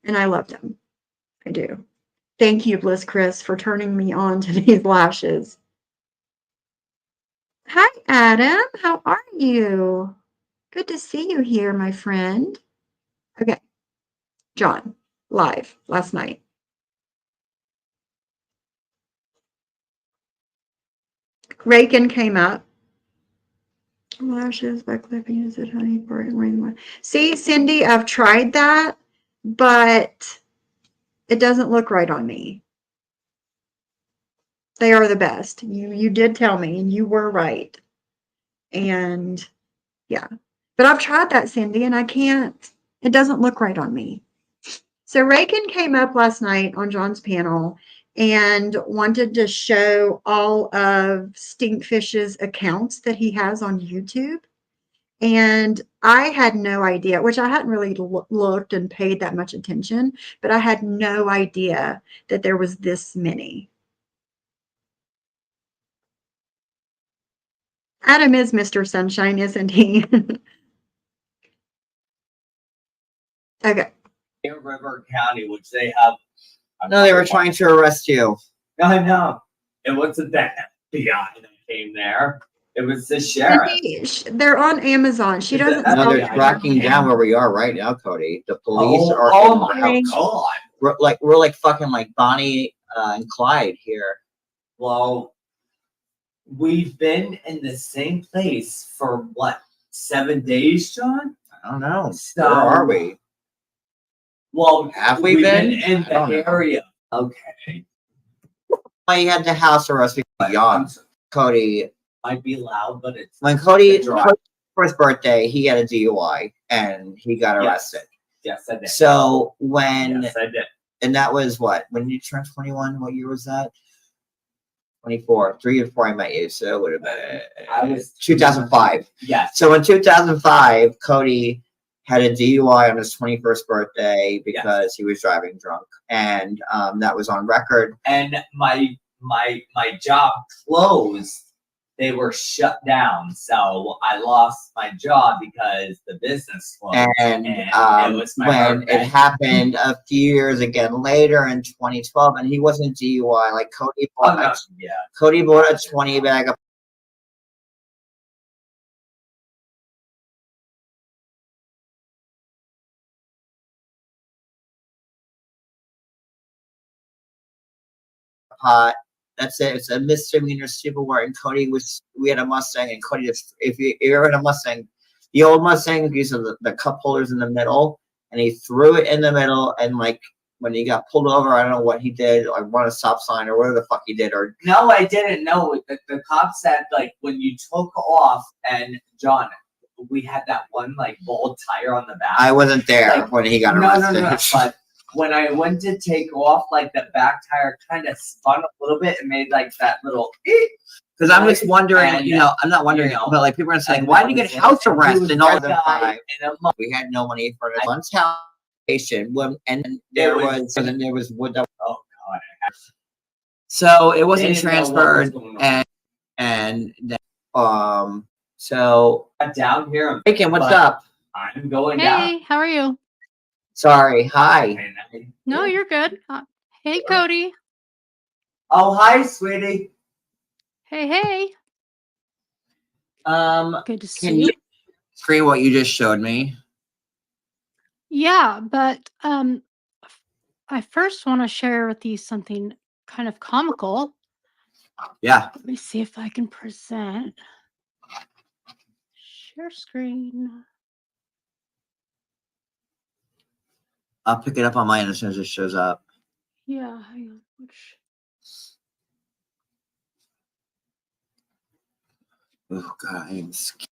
And I love them. I do. Thank you, Bliss Chris, for turning me on to these lashes. Hi, Adam. How are you? Good to see you here, my friend. Okay. John, live last night. Reagan came up. Lashes by clipping. Is it honey part ring? See, Cindy, I've tried that, but it doesn't look right on me. They are the best. You did tell me, and you were right. And yeah, but I've tried that, Cindy, and I can't. It doesn't look right on me. So Reagan came up last night on John's panel and wanted to show all of Stinkfish's accounts that he has on YouTube. And I had no idea, which I hadn't really looked and paid that much attention, but I had no idea that there was this many. Adam is Mr. Sunshine, isn't he? Okay. River County, which they have. No, they were trying to arrest you. I know. It wasn't the FBI that came there. It was the sheriff. They're on Amazon. She doesn't. No, they're tracking down where we are right now, Cody. The police are. Oh my god! We're like fucking like Bonnie and Clyde here. Well, we've been in the same place for what, 7 days, John? I don't know. So, where are we? Well, have we been in the area? Okay. I had the house arrest because Cody might be loud, but it's when Cody's first birthday, he had a DUI and he got arrested. Yes, I did. So when yes, I did. And that was what? When you turned 21? What year was that? 24. 3 years before I met you. So it would have been I was 2005. Yes. So in 2005, Cody had a DUI on his 21st birthday because he was driving drunk, and that was on record. And my job closed. They were shut down, so I lost my job because the business closed. And it was my when birthday. it happened a few years again later in 2012, and he wasn't DUI. Like Cody bought, Cody bought a 20 bag of. Pot. That's it. It's a misdemeanor silverware. And we had a Mustang, and Cody just, if you ever had a Mustang, the old Mustang, these are the cup holders in the middle, and he threw it in the middle, and like when he got pulled over, I don't know what he did, or run a stop sign, or whatever the fuck he did, or no, I didn't know. The cop said like when you took off, and John, we had that one like bold tire on the back. I wasn't there Like, when he got no, arrested. but when I went to take off, like the back tire kind of spun a little bit and made like that little. Because I'm just wondering, And, I'm not wondering, you know, but like people are saying, and why that did you was get it. house And he arrest was and all that that? guy in a month. We had no money for the lunch station. And there was wood that. Oh God. So it wasn't They didn't know what was transferred, going on. and then, so Down here, Bacon, what's but up? I'm going down. Hey, how are you? Sorry, hi. And No, you're good. Hey, Cody. oh, hi, sweetie. Hey, hey. Good to see Can you. you screen what you just showed me? Yeah, but I first want to share with you something kind of comical. Yeah. Let me see if I can present. Share screen. I'll pick it up on mine as soon as it shows up. Yeah, hang on. Which Oh God, I am scared.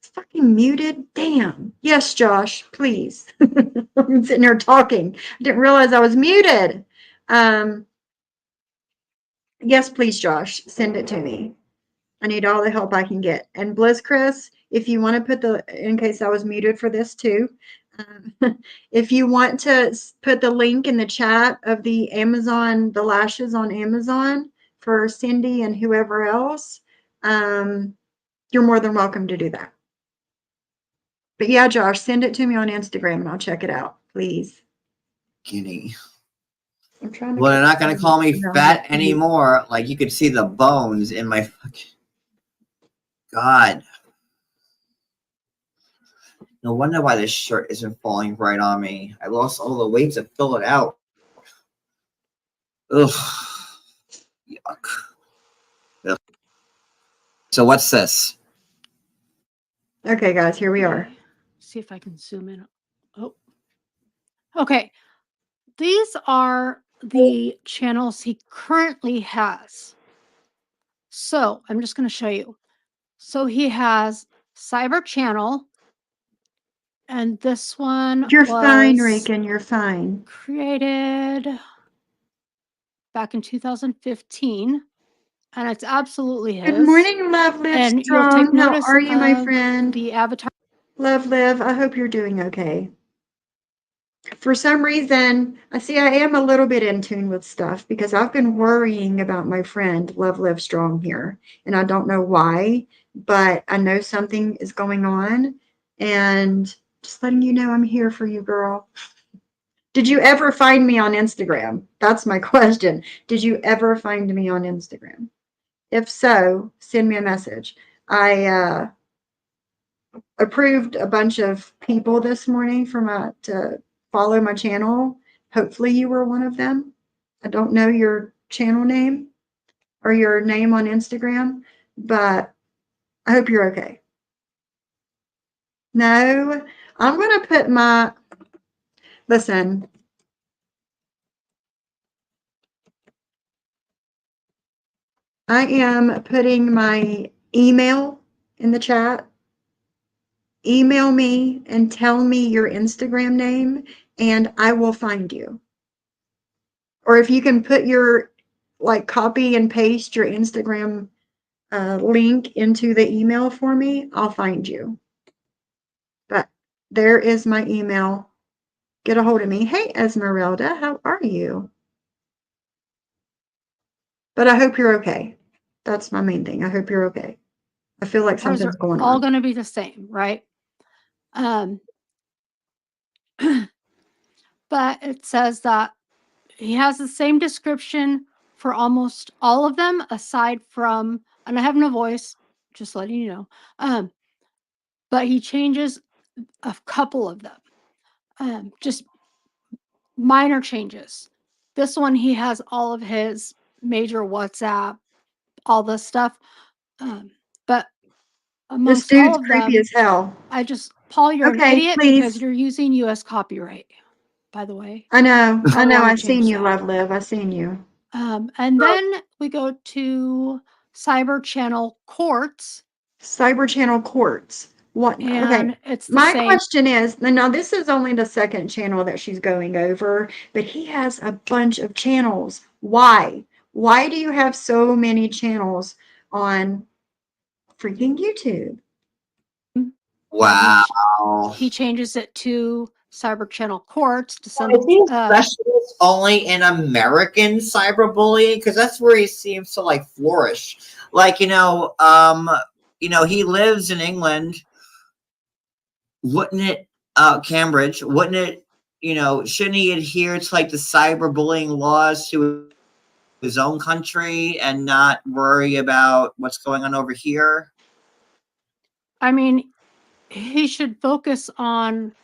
It's fucking muted. Damn. Yes, Josh, please. I'm sitting here talking. I didn't realize I was muted. Yes, please, Josh, send it to me. I need all the help I can get. And Bliss Chris, if you want to put in case I was muted for this too, if you want to put the link in the chat of the lashes on Amazon for Cindy and whoever else, you're more than welcome to do that. But yeah, Josh, send it to me on Instagram and I'll check it out, please. Guinea. I'm trying to. Well, they're not going to call me fat anymore. Like you could see the bones in my fucking. God. No wonder why this shirt isn't falling right on me. I lost all the weight to fill it out. Ugh. Yuck. Ugh. So what's this? Okay, guys, here we are. Okay. See if I can zoom in. Oh. Okay. These are the channels he currently has. So I'm just going to show you. So he has Cyber Channel, and this one You're fine, was Reagan. You're fine. created back in 2015, and it's absolutely his. Good morning, Love Live And you'll take Strong. How notice are you, my of friend? the avatar. Love Live. I hope you're doing okay. For some reason, I am a little bit in tune with stuff because I've been worrying about my friend Love Live Strong here, and I don't know why, but I know something is going on, and just letting you know I'm here for you, girl. Did you ever find me on Instagram? That's my question. Did you ever find me on Instagram? If so, send me a message. I approved a bunch of people this morning to follow my channel. Hopefully you were one of them. I don't know your channel name or your name on Instagram, but I hope you're okay. No, I'm going to put listen. I am putting my email in the chat. Email me and tell me your Instagram name and I will find you. Or if you can put copy and paste your Instagram link into the email for me, I'll find you. But there is my email. Get a hold of me. Hey, Esmeralda, how are you? But I hope you're okay. That's my main thing. I hope you're okay. I feel like Ours something's are going all on. going to be the same, right? But it says that he has the same description for almost all of them, aside from, and I have no voice, just letting you know. But he changes a couple of them, just minor changes. This one, he has all of his major WhatsApp, all this stuff. But amongst dude's all of creepy them, as hell. Paul, you're an Okay, idiot please. because you're using U.S. copyright, by the way. I know. I know. wanna I seen change you, that. Love Live. I seen you. And then we go to Cyber Channel Courts, Cyber Channel Courts. What? Okay. and it's the My same. question is, now this is only the second channel that she's going over, but he has a bunch of channels. Why? Why do you have so many channels on freaking YouTube? Wow. He changes it to Cyber Channel Courts to send. Is he a specialist only in American cyberbullying? Because that's where he seems to like flourish. Like, he lives in England. Wouldn't it, Cambridge, wouldn't it, shouldn't he adhere to like the cyberbullying laws to his own country and not worry about what's going on over here? I mean, he should focus on.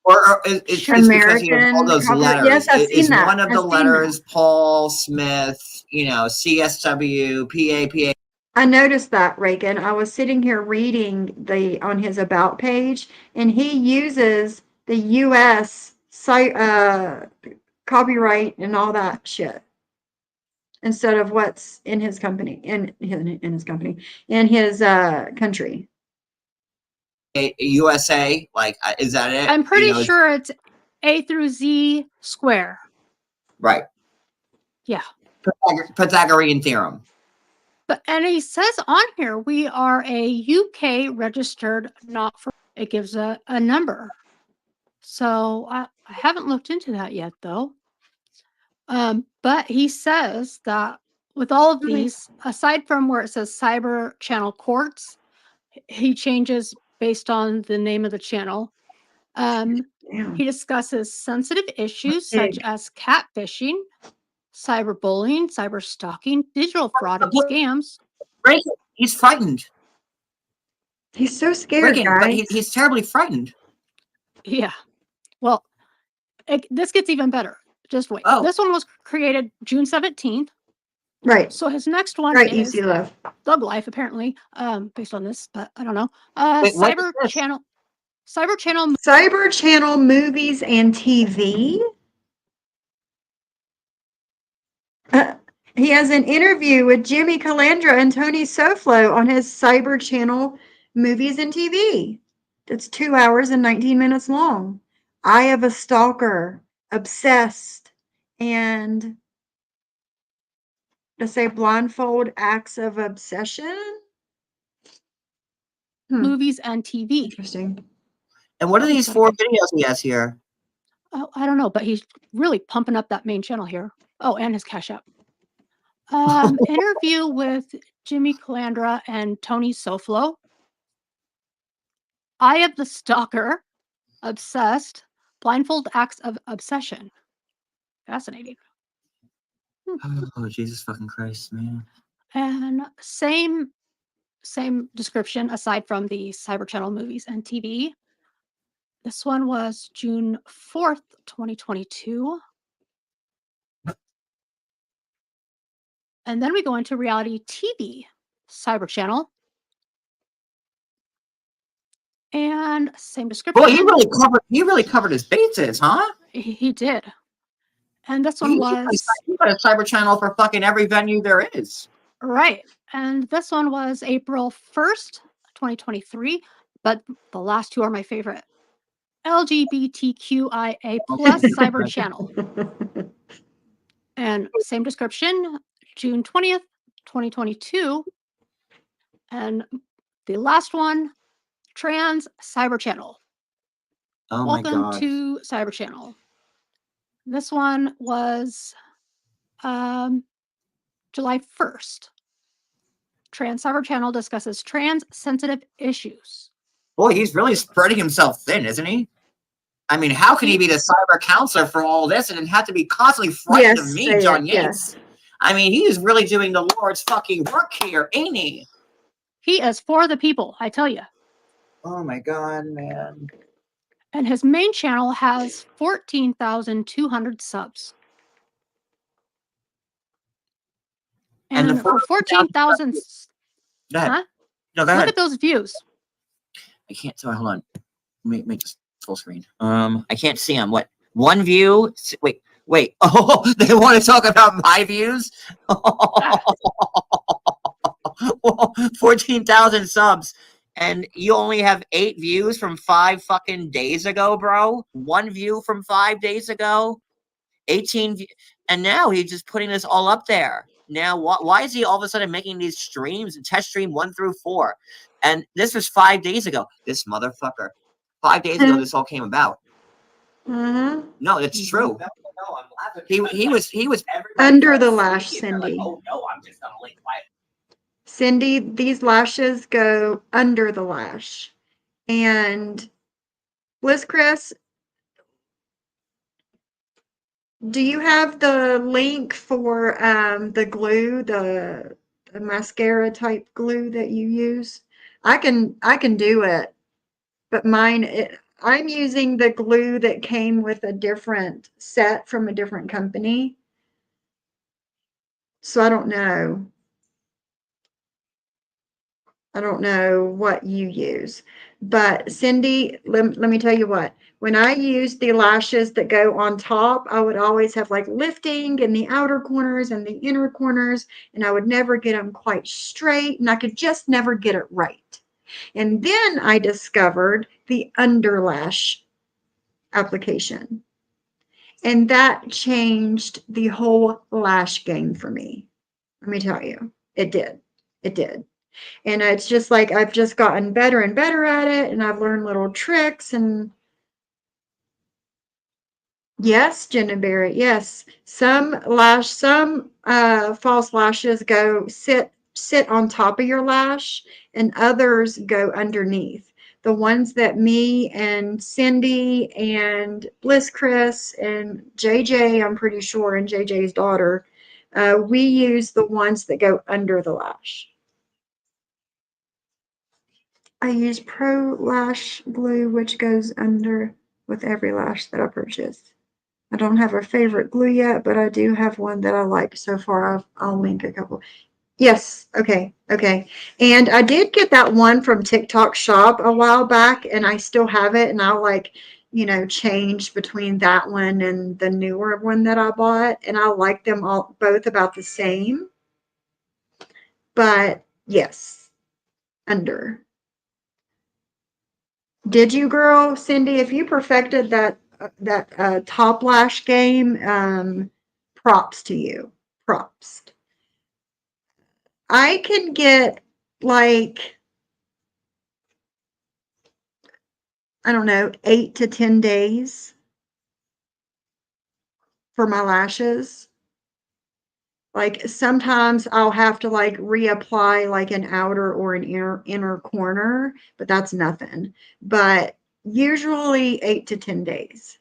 Or it's because he has all American those copy. letters. Yes, I've Is seen that. one of the I've seen letters that. Paul Smith, CSW, PAPA? I noticed that, Reagan. I was sitting here reading on his about page, and he uses the U.S. Copyright and all that shit instead of what's in his company, in his company, in his country. USA, like, is that it? I'm pretty sure it's A through Z square. Right. Yeah. Pythagorean theorem. And he says on here, we are a UK registered not for. It gives a number. So I haven't looked into that yet, though. But he says that with all of these, aside from where it says Cyber Channel Courts, he changes based on the name of the channel. He discusses sensitive issues such as catfishing, cyberbullying, cyber stalking, digital fraud, and scams. Reagan, he's frightened. He's so scared, Reagan, but he's terribly frightened. Yeah. Well, this gets even better. Just wait. Oh. This one was created June 17th. Right. So his next one Right, is Easy Love. Thug Life, apparently, based on this, but I don't know. Wait, Cyber Channel Movies and TV. He has an interview with Jimmy Calandra and Tony Soflo on his Cyber Channel Movies and TV. It's 2 hours and 19 minutes long. Eye of a Stalker, Obsessed, and to say Blindfold Acts of Obsession. Movies and TV. Interesting. And what are these 4 videos he has here? Oh, I don't know, but he's really pumping up that main channel here. Oh, and his Cash App. Interview with Jimmy Calandra and Tony Soflo. Eye of the Stalker, Obsessed, Blindfold Acts of Obsession. Fascinating. Oh, Jesus fucking Christ, man. And same description aside from the Cyber Channel Movies and TV. This one was June 4th, 2022. And then we go into reality TV, Cyber Channel. And same description. Boy, he really covered his bases, huh? He did. And this one was... He got a Cyber Channel for fucking every venue there is. Right. And this one was April 1st, 2023. But the last two are my favorite. LGBTQIA plus Cyber Channel. And same description, June 20th, 2022. And the last one, Trans Cyber Channel. Oh Welcome my God. to Cyber Channel. This one was July 1st. Trans Cyber Channel discusses trans-sensitive issues. Boy, he's really spreading himself thin, isn't he? I mean, how can he be the cyber counselor for all this and have to be constantly frightened of me, John Yates? Yes. I mean, he is really doing the Lord's fucking work here, ain't he? He is for the people, I tell you. Oh my God, man. And his main channel has 14,200 subs. And for 14,000... Huh? No, go Look ahead. at those views. I can't. Sorry, hold on. Let me make this full screen. I can't see them. What? One view? Wait. Oh, they want to talk about my views? 14,000 subs. And you only have 8 views from 5 fucking days ago, bro. 1 view from 5 days ago. 18 and now he's just putting this all up there. Now why is he all of a sudden making these streams and test stream 1 through 4? And this was 5 days ago. This motherfucker. 5 days ago this all came about. Mm-hmm. No, it's true. No, I'm laughing. He was Everybody Under the starts lash, speaking, they're like, Cindy. oh no, I'm just gonna link quiet. Cindy, these lashes go under the lash. And Bliss Chris, do you have the link for the glue, the mascara type glue that you use? I can do it, but I'm using the glue that came with a different set from a different company. So I don't know. I don't know what you use. But Cindy, let me tell you what. When I used the lashes that go on top, I would always have like lifting in the outer corners and the inner corners, and I would never get them quite straight, and I could just never get it right. And then I discovered the underlash application. And that changed the whole lash game for me. Let me tell you, it did. It did. And it's just like I've just gotten better and better at it, and I've learned little tricks. And yes, Jenna Barrett, yes, some false lashes go sit on top of your lash, and others go underneath. The ones that me and Cindy and Bliss Chris and JJ, I'm pretty sure, and JJ's daughter, we use the ones that go under the lash. I use Pro Lash Glue, which goes under with every lash that I purchase. I don't have a favorite glue yet, but I do have one that I like so far. I'll link a couple. Yes, okay. And I did get that one from TikTok Shop a while back, and I still have it, and I'll change between that one and the newer one that I bought, and I like them all both about the same. But yes, under. Did you, girl, Cindy? If you perfected that top lash game, props to you. Props. I can get like, I don't know, 8 to 10 days for my lashes. Like sometimes I'll have to like reapply like an outer or an inner corner, but that's nothing. But usually 8 to 10 days.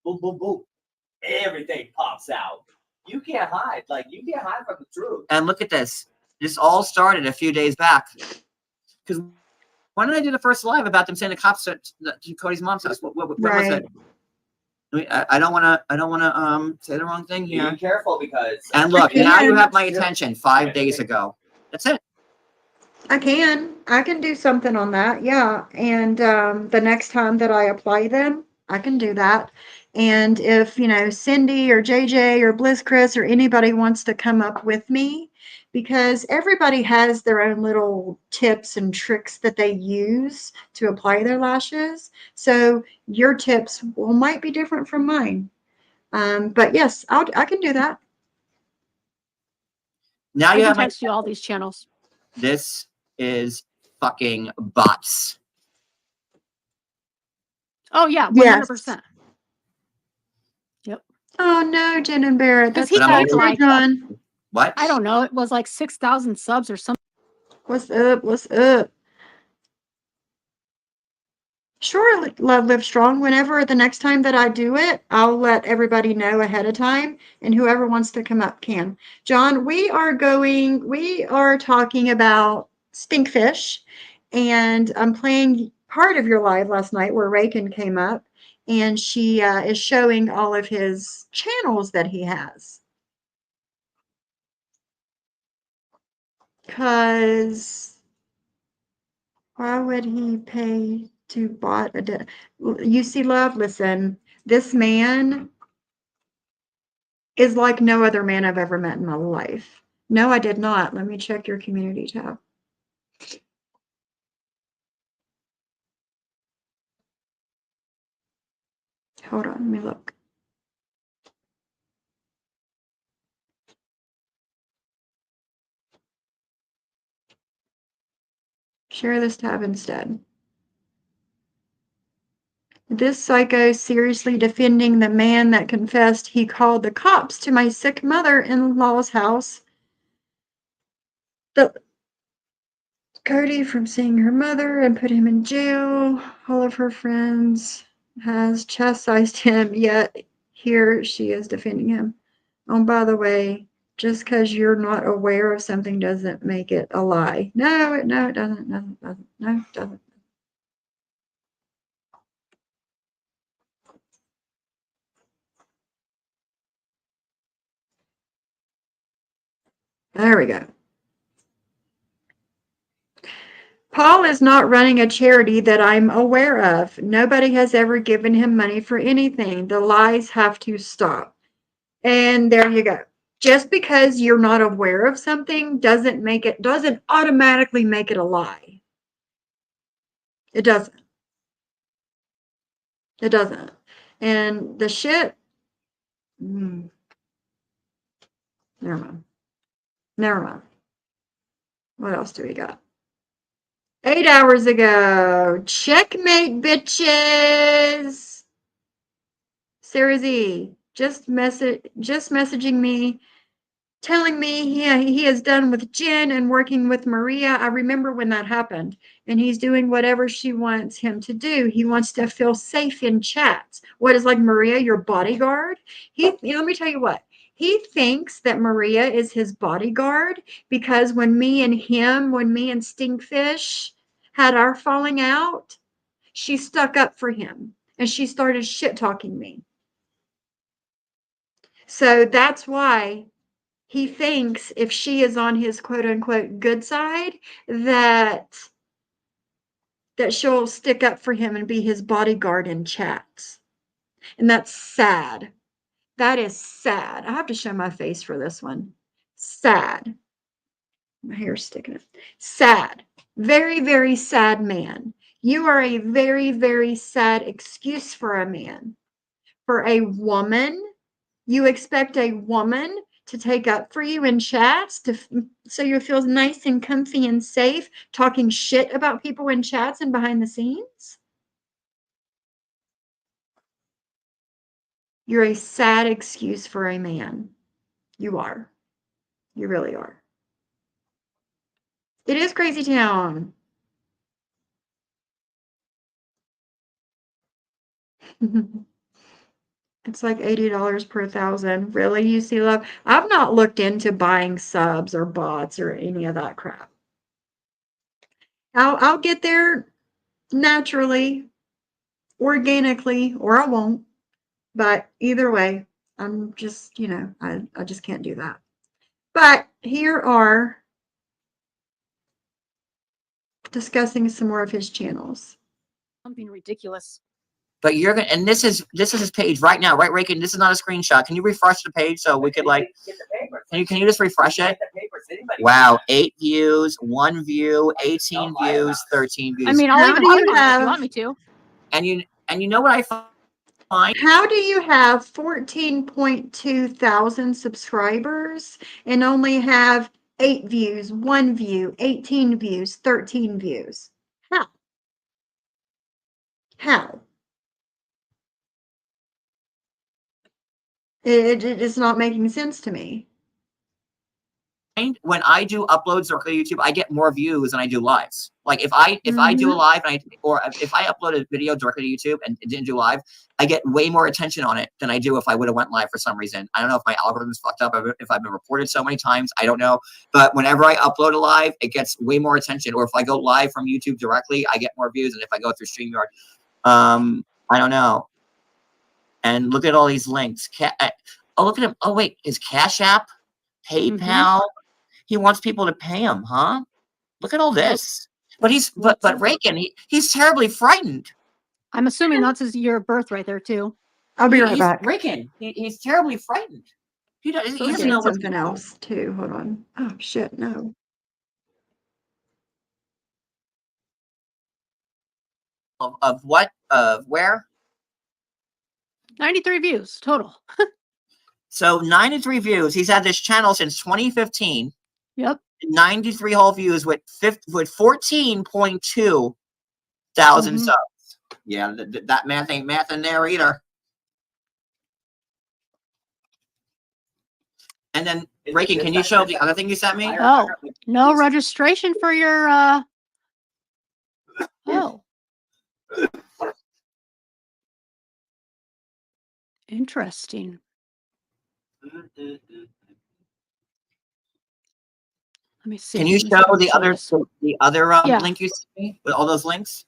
Boom, boom, boom. Everything pops out. You can't hide. Like, you can't hide from the truth. and look at this. This all started a few days back. Because when did I do the first live about them saying the cops to Cody's mom's house? What was Right. it? I don't want to say the wrong thing here. Be careful because. And look, now you have my Yeah. attention 5 days ago. That's it. I can do something on that. Yeah. And the next time that I apply them, I can do that. And if, Cindy or JJ or Bliss Chris or anybody wants to come up with me, because everybody has their own little tips and tricks that they use to apply their lashes. So your tips might be different from mine. But yes, I can do that. Now I you can have my. text you all these channels. This is fucking bots. Oh yeah, Yes. 100%. Yep. Oh no, Jen and Barrett. Because That's he But I'm had also- like, John. What? I don't know, it was like 6,000 subs or something. What's up? What's up? Sure, Love Live Strong. Whenever the next time that I do it, I'll let everybody know ahead of time, and whoever wants to come up can. John, we are talking about stinkfish, and I'm playing part of your live last night where Raken came up, and she is showing all of his channels that he has. Because why would he pay to bought a you see, love, listen, this man is like no other man I've ever met in my life. No, I did not. Let me check your community tab. Hold on, let me look. Share this tab instead. This psycho seriously defending the man that confessed he called the cops to my sick mother-in-law's house. The Cody from seeing her mother and put him in jail. All of her friends has chastised him, yet here she is defending him. Oh, by the way, just because you're not aware of something doesn't make it a lie. No, it doesn't. No, it doesn't. There we go. Paul is not running a charity that I'm aware of. Nobody has ever given him money for anything. The lies have to stop. And there you go. Just because you're not aware of something doesn't automatically make it a lie. It doesn't. It doesn't. And the shit, never mind. Never mind. What else do we got? 8 hours ago. Checkmate, bitches. Sarah Z just messaging me, telling me he is done with Jen and working with Maria. I remember when that happened, and he's doing whatever she wants him to do. He wants to feel safe in chats. What is like Maria, your bodyguard? Let me tell you what. He thinks that Maria is his bodyguard because when me and Stinkfish had our falling out, she stuck up for him and she started shit talking me. So that's why he thinks if she is on his quote unquote good side, that she'll stick up for him and be his bodyguard in chats. And that's sad. That is sad. I have to show my face for this one. Sad. My hair's sticking up. Sad. Very, very sad man. You are a very, very sad excuse for a man. For a woman, you expect a woman to take up for you in chats so you feel nice and comfy and safe talking shit about people in chats and behind the scenes? You're a sad excuse for a man. You are. You really are. It is crazy town. It's like $80 per 1,000. Really, you see, love? I've not looked into buying subs or bots or any of that crap. I'll get there naturally, organically, or I won't. But either way, I'm just, I just can't do that. But here are discussing some more of his channels. Something ridiculous. But you're gonna, and this is his page right now, right, Reagan? This is not a screenshot. Can you refresh the page so we could like? Can you just refresh it? Wow, 8 views, 1 view, 18 views, 13 views. I mean, I'll even click on it if you want me to. And you know what I find? How do you have 14.2 thousand subscribers and only have 8 views, 1 view, 18 views, 13 views? How? How? It is not making sense to me. When I do uploads directly to YouTube, I get more views than I do lives. Like if I do a live or if I upload a video directly to YouTube and didn't do live, I get way more attention on it than I do if I would have went live for some reason. I don't know if my algorithm's fucked up, if I've been reported so many times, I don't know. But whenever I upload a live, it gets way more attention. Or if I go live from YouTube directly, I get more views than if I go through StreamYard. I don't know. And look at all these links. Oh, look at him. Oh, wait, his Cash App, PayPal. He wants people to pay him, huh? Look at all this. But Reagan, he's terribly frightened. I'm assuming that's his year of birth right there too. I'll be right back. Reagan, he's terribly frightened. He Supposed doesn't to know eat what's something going on. else too. Hold on. Oh shit, no. Of what? Of where? 93 views total. So 93 views. He's had this channel since 2015. Yep. 93 whole views with 14.2 thousand Mhm. subs. Yeah, that math ain't math in there either. And then, Reagan, can you show the other thing you sent me? Oh, no registration for your oh. Interesting. Let me see. Can you Let me see if I show can the other this. Yeah. link you sent me with all those links?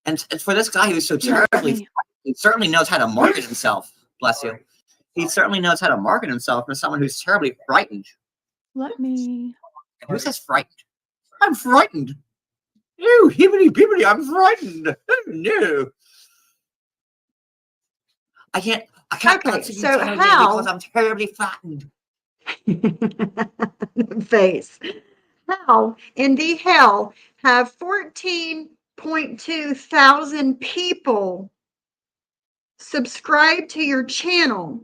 And for this guy who's so Yeah, terribly, he certainly knows how to market himself. Bless you. He certainly knows how to market himself for someone who's terribly frightened. let me. Who says frightened? I'm frightened. Oh, hibbity bibbity, I'm frightened. Oh, no. I can't Okay, so how because I'm terribly frightened. face. How in the hell have 14.2 thousand people subscribed to your channel,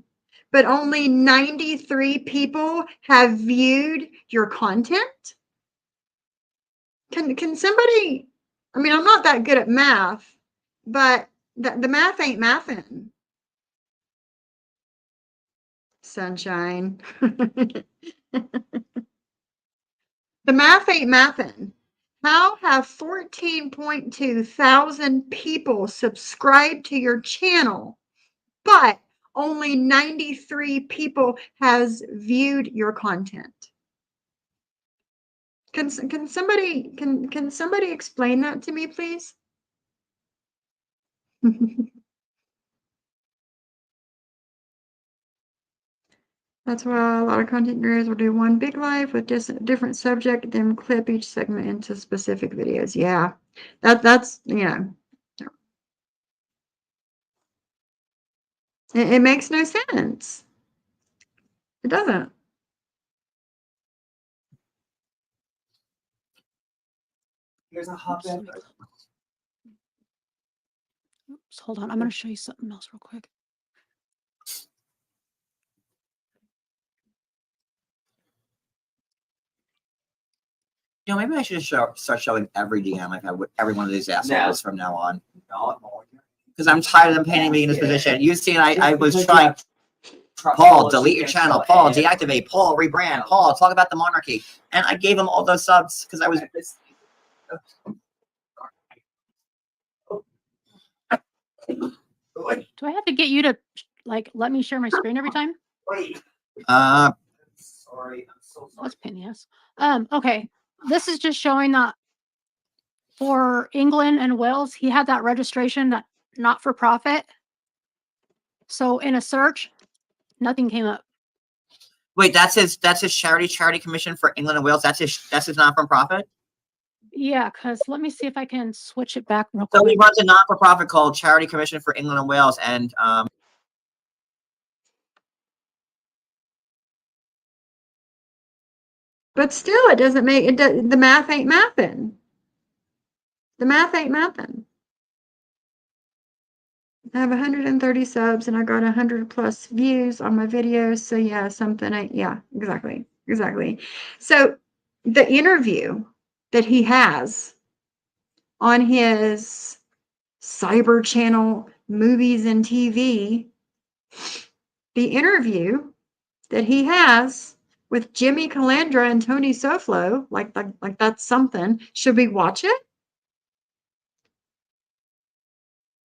but only 93 people have viewed your content? Can somebody, I mean, I'm not that good at math, but the math ain't mathin'. Sunshine. The math ain't mathin'. How have 14.2 thousand people subscribed to your channel, but only 93 people has viewed your content? Can somebody explain that to me, please? That's why a lot of content creators will do one big live with just a different subject, then clip each segment into specific videos. Yeah, that's it makes no sense. It doesn't. Here's a hot Oops, oops, hold on. I'm going to show you something else real quick. You know, maybe I should start showing every DM like I would every one of these assholes from now on. Because I'm tired of them painting me in this position. You see, I was trying. Paul, delete your channel. Paul, deactivate. Paul, rebrand. Paul, talk about the monarchy. And I gave him all those subs because I was. Do I have to get you to like let me share my screen every time? Sorry, I'm so sorry. That's a pain in the ass. Okay. This is just showing that for England and Wales, he had that registration that not for profit. So in a search, nothing came up. Wait, that's his charity commission for England and Wales. That's his non-for-profit. Yeah, because let me see if I can switch it back real So quick. he runs a non-for-profit called Charity Commission for England and Wales, and But still, it doesn't make it. The math ain't mapping. The math ain't mapping. I have 130 subs and I got 100 plus views on my videos. So yeah, something. Yeah, exactly. So the interview that he has on his cyber channel, movies and TV, the interview that he has with Jimmy Calandra and Tony Soflo, like that's something. Should we watch it?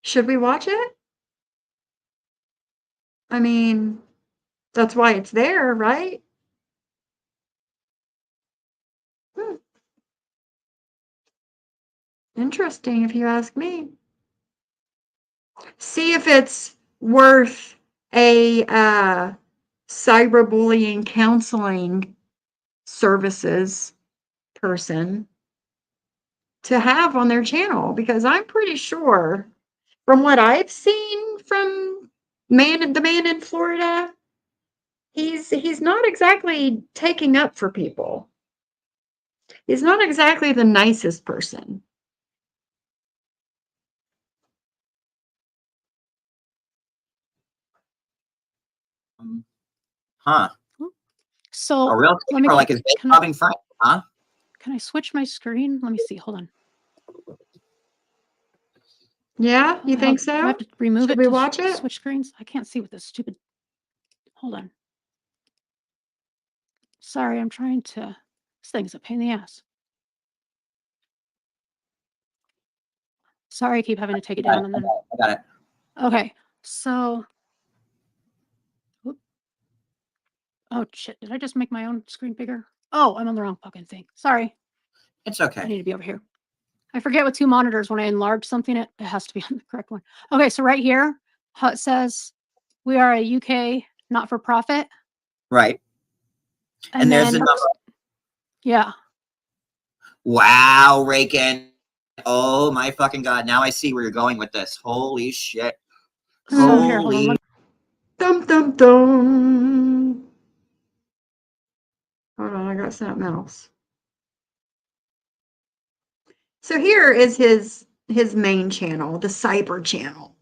Should we watch it? I mean, that's why it's there, right? Interesting, if you ask me. See if it's worth a cyberbullying counseling services person to have on their channel, because I'm pretty sure from what I've seen from the man in Florida, he's not exactly taking up for people. He's not exactly the nicest person. Huh. So A real let me gamer like his can loving friend, huh? I switch my screen? Let me see. Hold on. Yeah, How you the hell- think Do I so? have to remove Should it we to watch it? switch screens? I can't see with this stupid. Hold on. Sorry, I'm trying to. This thing's a pain in the ass. Sorry, I keep having to take it down and then. I got it. Okay, so. Whoop. Oh shit! Did I just make my own screen bigger? Oh, I'm on the wrong fucking thing. Sorry. It's I okay. need to be over here. I forget with two monitors when I enlarge something, it has to be on the correct one. Okay, so right here, how it says we are a UK not for profit. Right. And And there's then, the number. yeah. Wow, Raken. Oh my fucking god. Now I see where you're going with this. Holy shit. So here, hold on. Holy. Dum dum dum. Hold on, I got something else. So here is his main channel, the cyber channel.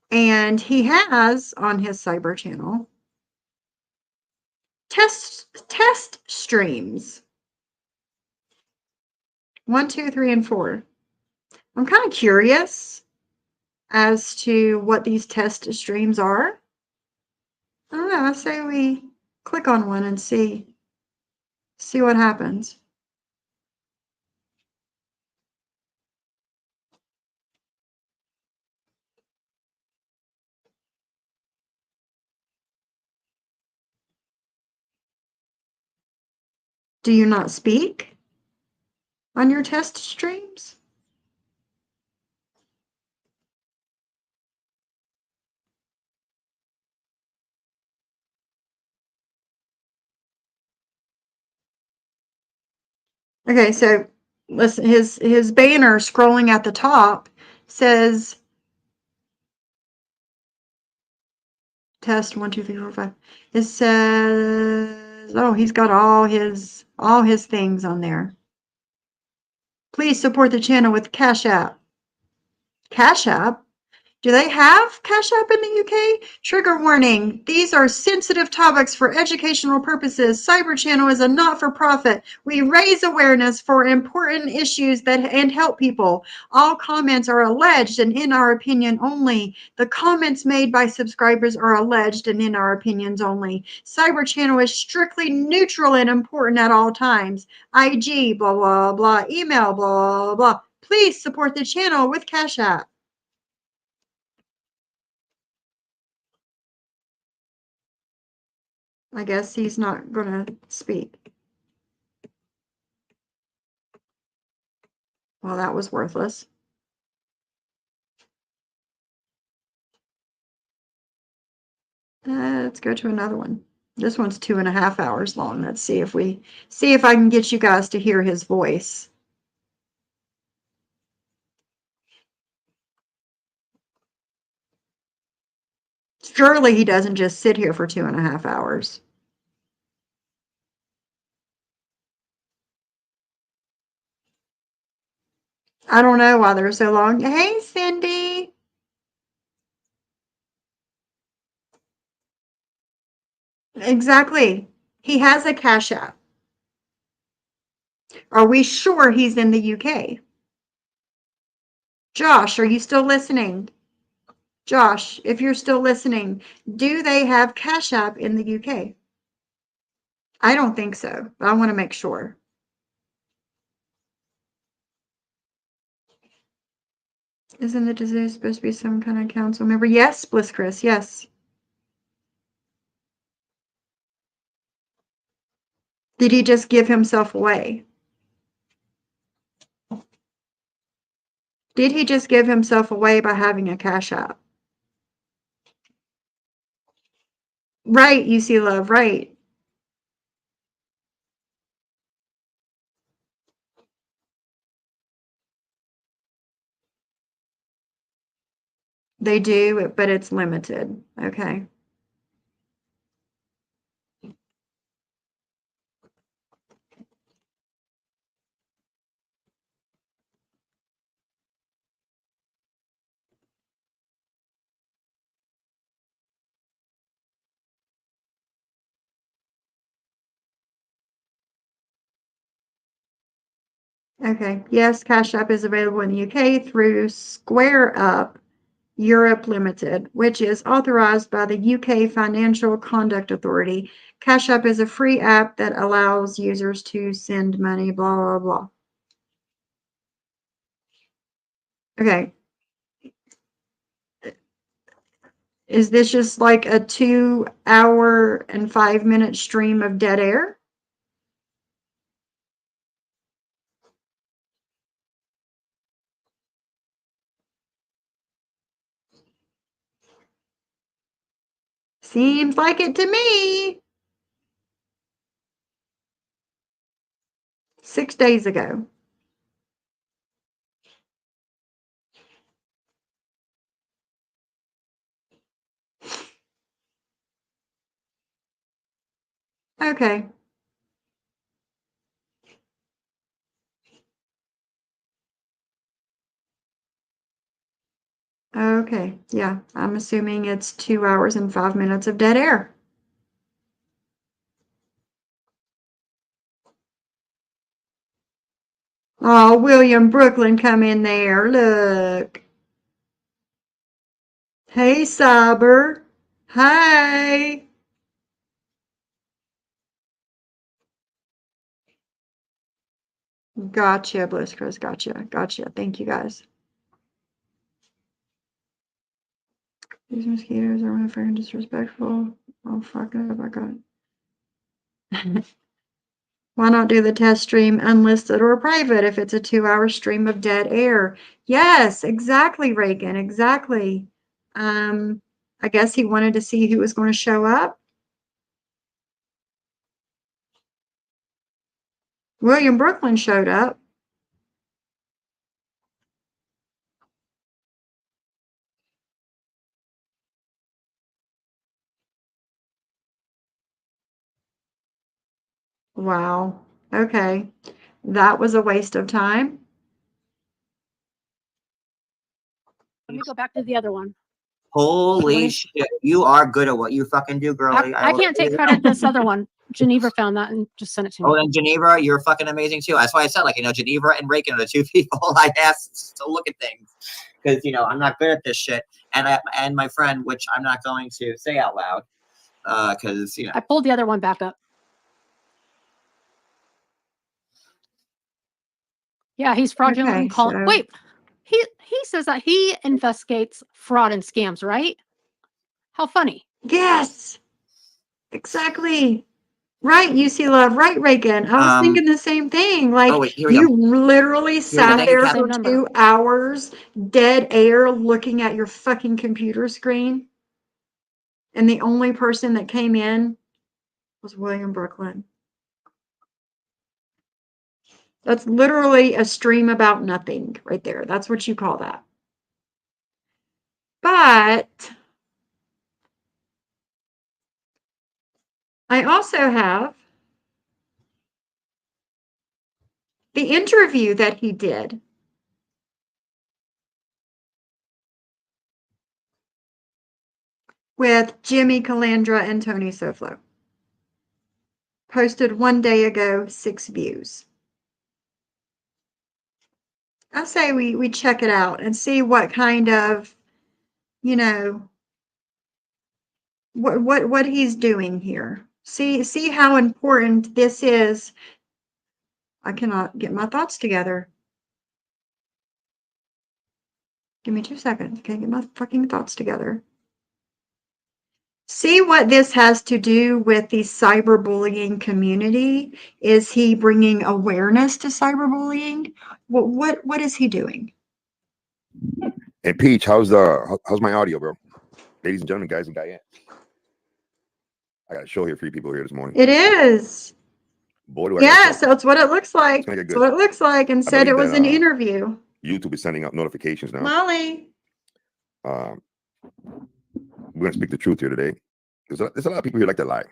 And he has on his cyber channel test streams. 1, 2, 3, and 4. I'm kind of curious as to what these test streams are. I don't know. I say we click on one and see what happens. Do you not speak on your test streams? Okay, so listen, his banner scrolling at the top says test 1, 2, 3, 4, 5. It says, oh, he's got all his things on there. Please support the channel with Cash App. Cash App? Do they have Cash App in the UK? Trigger warning. These are sensitive topics for educational purposes. Cyber Channel is a not-for-profit. We raise awareness for important issues and help people. All comments are alleged and in our opinion only. The comments made by subscribers are alleged and in our opinions only. Cyber Channel is strictly neutral and important at all times. IG, blah, blah, blah. Email, blah, blah. Please support the channel with Cash App. I guess he's not going to speak. Well, that was worthless. Let's go to another one. This one's 2.5 hours long. Let's see if I can get you guys to hear his voice. Surely he doesn't just sit here for 2.5 hours. I don't know why they're so long. Hey, Cindy. Exactly. He has a Cash App. Are we sure he's in the UK? Josh, are you still listening? Josh, if you're still listening, do they have Cash App in the UK? I don't think so, but I want to make sure. Isn't the disease supposed to be some kind of council member? Yes, Bliss Chris, yes. Did he just give himself away? Did he just give himself away by having a Cash App? Right, you see love, right. They do, but it's limited. Okay. Okay. Yes, Cash App is available in the UK through Square Up Europe Limited, which is authorized by the UK Financial Conduct Authority. Cash App is a free app that allows users to send money, blah, blah, blah. Okay. Is this just like a 2-hour and 5-minute stream of dead air? Seems like it to me. 6 days ago. Okay. Okay. Yeah, I'm assuming it's 2 hours and 5 minutes of dead air. Oh, William Brooklyn, come in there. Look. Hey, Cyber. Hi. Gotcha, Bliss Chris. Gotcha. Gotcha. Thank you, guys. These mosquitoes are unfair and disrespectful. Oh, fuck up. I got it. Why not do the test stream unlisted or private if it's a 2-hour stream of dead air? Yes, exactly, Reagan. Exactly. I guess he wanted to see who was going to show up. William Brooklyn showed up. Wow. Okay. That was a waste of time. Let me go back to the other one. Holy shit. You are good at what you fucking do, girlie. I can't take credit. This other one. Geneva found that and just sent it to me. Oh, and Geneva, you're fucking amazing too. That's why I said, like, Geneva and Reagan are the two people I asked to look at things. Because, I'm not good at this shit. And my friend, which I'm not going to say out loud, because, I pulled the other one back up. Yeah, he's fraudulently Okay, called. so- Wait, he says that he investigates fraud and scams, right? How funny. Yes. Exactly. Right, UC Love. Right, Reagan. I was thinking the same thing. Like, oh, wait, here we you go. literally sat Thank you, there Kathy. for 2 hours, dead air, looking at your fucking computer screen. And the only person that came in was William Brooklyn. That's literally a stream about nothing right there. That's what you call that. But I also have the interview that he did with Jimmy Calandra and Tony Soflo. Posted 1 day ago, 6 views. I say we check it out and see what kind of, what he's doing here. See how important this is. I cannot get my thoughts together. Give me 2 seconds. Can't get my fucking thoughts together. See what this has to do with the cyberbullying community. Is he bringing awareness to cyberbullying? What is he doing? Hey Peach, how's my audio, bro? Ladies and gentlemen, guys and Diane. I got a show here for you people here this morning. It is. Boy, do I Yes, that's what it looks like. It's gonna get That's what it looks like, and said it was an interview. YouTube is sending out notifications now. Molly. We're gonna speak the truth here today. There's a lot of people here like to lie.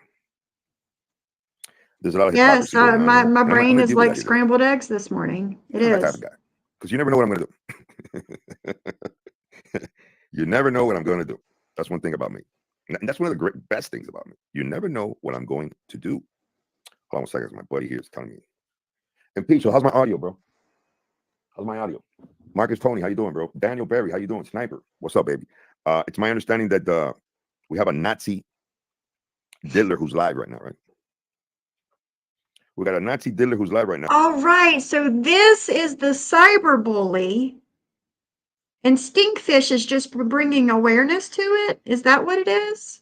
There's a lot of Yes, hypocrisy going on my here, and I'm brain gonna is deal with like that here today. scrambled eggs this morning. It I'm that type is. of guy because you never know what I'm gonna do. You never know what I'm gonna do. That's one thing about me, and that's one of the best things about me. You never know what I'm going to do. Hold on a second, my buddy here is telling me. And Pete, so how's my audio, bro? How's my audio? Marcus Tony, how you doing, bro? Daniel Berry, how you doing? Sniper, what's up, baby? It's my understanding that we have a Nazi diddler who's live right now, right? We got a Nazi diddler who's live right now. All right, so this is the cyberbully, and Stinkfish is just bringing awareness to it. Is that what it is?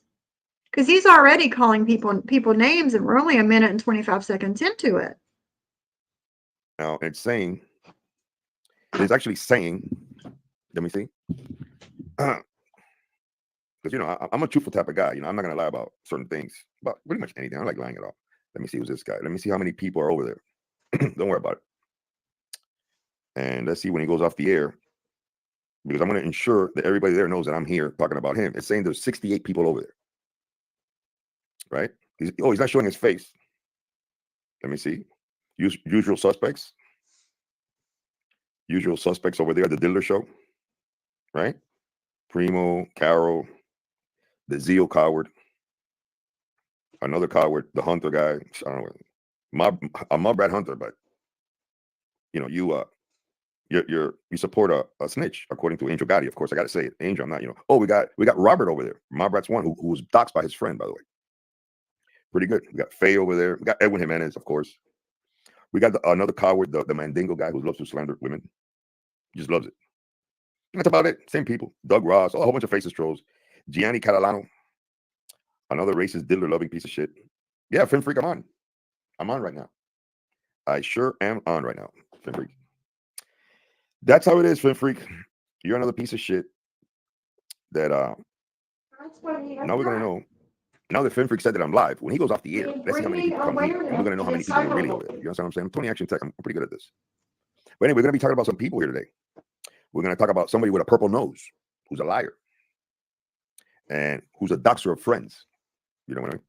Because he's already calling people names, and we're only 1 minute and 25 seconds into it. Now it's saying, it's actually saying, let me see. Because, you know, I'm a truthful type of guy. You know, I'm not going to lie about certain things, about pretty much anything. I don't like lying at all. Let me see who's this guy. Let me see how many people are over there. Don't worry about it. And let's see when he goes off the air, because I'm going to ensure that everybody there knows that I'm here talking about him. It's saying there's 68 people over there, right? He's not showing his face. Let me see. Usual suspects. Usual suspects over there at the Diddler Show, right? Primo, Carol, the Zeal coward, another coward, the Hunter guy. I don't know, a mob rat hunter, but you know, you support a snitch, according to Angel Gotti. Of course, I got to say it, Angel. I'm not, you know. Oh, we got Robert over there, Mob Rat's one, who was doxxed by his friend, by the way. Pretty good. We got Faye over there. We got Edwin Jimenez, of course. We got another coward, the Mandingo guy who loves to slander women. He just loves it. That's about it. Same people. Doug Ross, a whole bunch of faceless trolls. Gianni Catalano, another racist, diddler-loving piece of shit. Yeah, Film Freak, I'm on. I'm on right now. I sure am on right now, Film Freak. That's how it is, Film Freak. You're another piece of shit that now we're gonna know. Now that Film Freak said that I'm live, when he goes off the air, let's see how many people come here, and we're gonna know how many people are really over there. You understand what I'm saying? I'm Tony Action Tech. I'm pretty good at this. But anyway, we're gonna be talking about some people here today. We're gonna talk about somebody with a purple nose who's a liar and who's a doxer of friends. You know what I mean?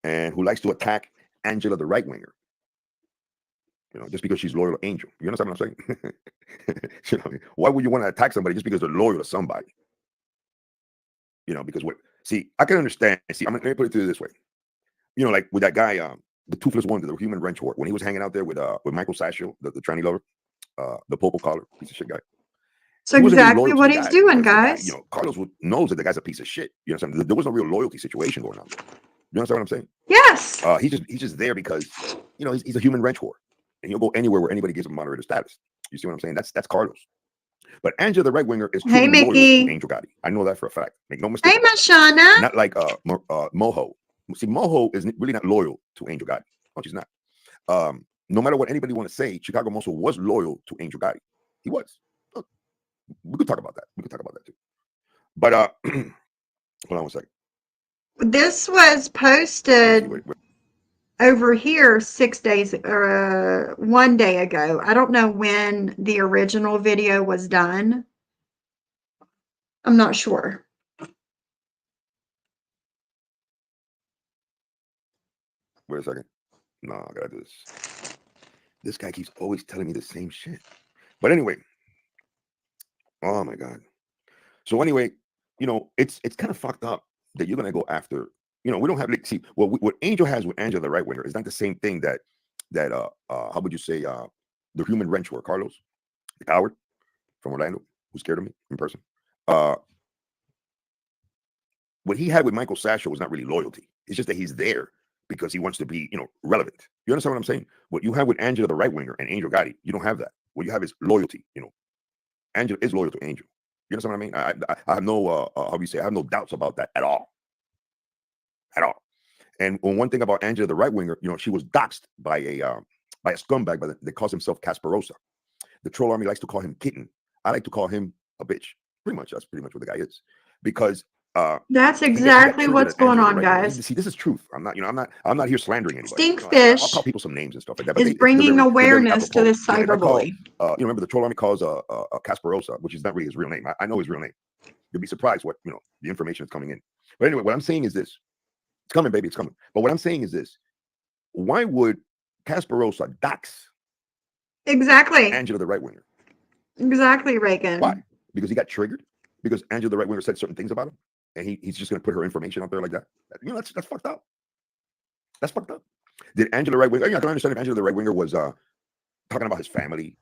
And who likes to attack Angela, the right winger. You know, just because she's loyal to Angel. You understand what I'm saying? You know, why would you want to attack somebody just because they're loyal to somebody? You know, because what? See, I can understand. See, let me put it to you this way. You know, like with that guy, the toothless wonder, the human wrench whore, when he was hanging out there with Michael Sasho, the tranny lover, the popo collar, piece of shit guy. So He wasn't really exactly loyal to what the he's guy, doing, because the guy, guys. you know, Carlos knows that the guy's a piece of shit. You know what I'm saying? There was no real loyalty situation going on there. You understand what I'm saying? Yes. He's just there because, you know, he's a human wrench whore, and he'll go anywhere where anybody gives him moderator status. You see what I'm saying? That's Carlos. But Angela, the right winger, is truly loyal to Angel Gotti. I know that for a fact. Make no mistake. Hey, Mashana. Not like Moho. See, Moho is really not loyal to Angel Gotti. No, she's not. No matter what anybody want to say, Chicago Moso was loyal to Angel Gotti. He was. Look, we could talk about that. We could talk about that too. But hold on one second. This was posted over here 6 days or 1 day ago. I don't know when the original video was done. I'm not sure. Wait a second. No, I gotta do this. This guy keeps always telling me the same shit. But anyway, oh my god. So anyway, you know, it's kind of fucked up that you're gonna go after. You know, we don't have, like, see, what Angel has with Angela, the right winger, is not the same thing that how would you say, the human wrench whore, Carlos, the coward from Orlando, who scared of me in person. What he had with Michael Sasho was not really loyalty. It's just that he's there because he wants to be, you know, relevant. You understand what I'm saying? What you have with Angela, the right winger, and Angel Gotti, you don't have that. What you have is loyalty. You know, Angela is loyal to Angel. You understand what I mean? I have no, how do you say? I have no doubts about that at all. At all. And one thing about Angela, the right winger, you know, she was doxxed by a scumbag that calls himself Casparosa. The troll army likes to call him Kitten. I like to call him a bitch. Pretty much, that's pretty much what the guy is. Because that's exactly what's going on, guys. See, this is truth. I'm not, you know, I'm not here slandering anybody. Stinkfish, I'll call people some names and stuff like that. But is bringing awareness to this cyberbully. You remember the troll army calls Casparosa, which is not really his real name. I know his real name. You'll be surprised what the information is coming in. But anyway, what I'm saying is this: it's coming, baby, it's coming. But what I'm saying is this: why would Casparosa dox Exactly. Angela the right winger? Exactly, Reagan. Why? Because he got triggered? Because Angela the right winger said certain things about him, and he's just going to put her information out there like that? That's fucked up. That's fucked up. Did Angela the right winger? I can understand if Angela the right winger was talking about his family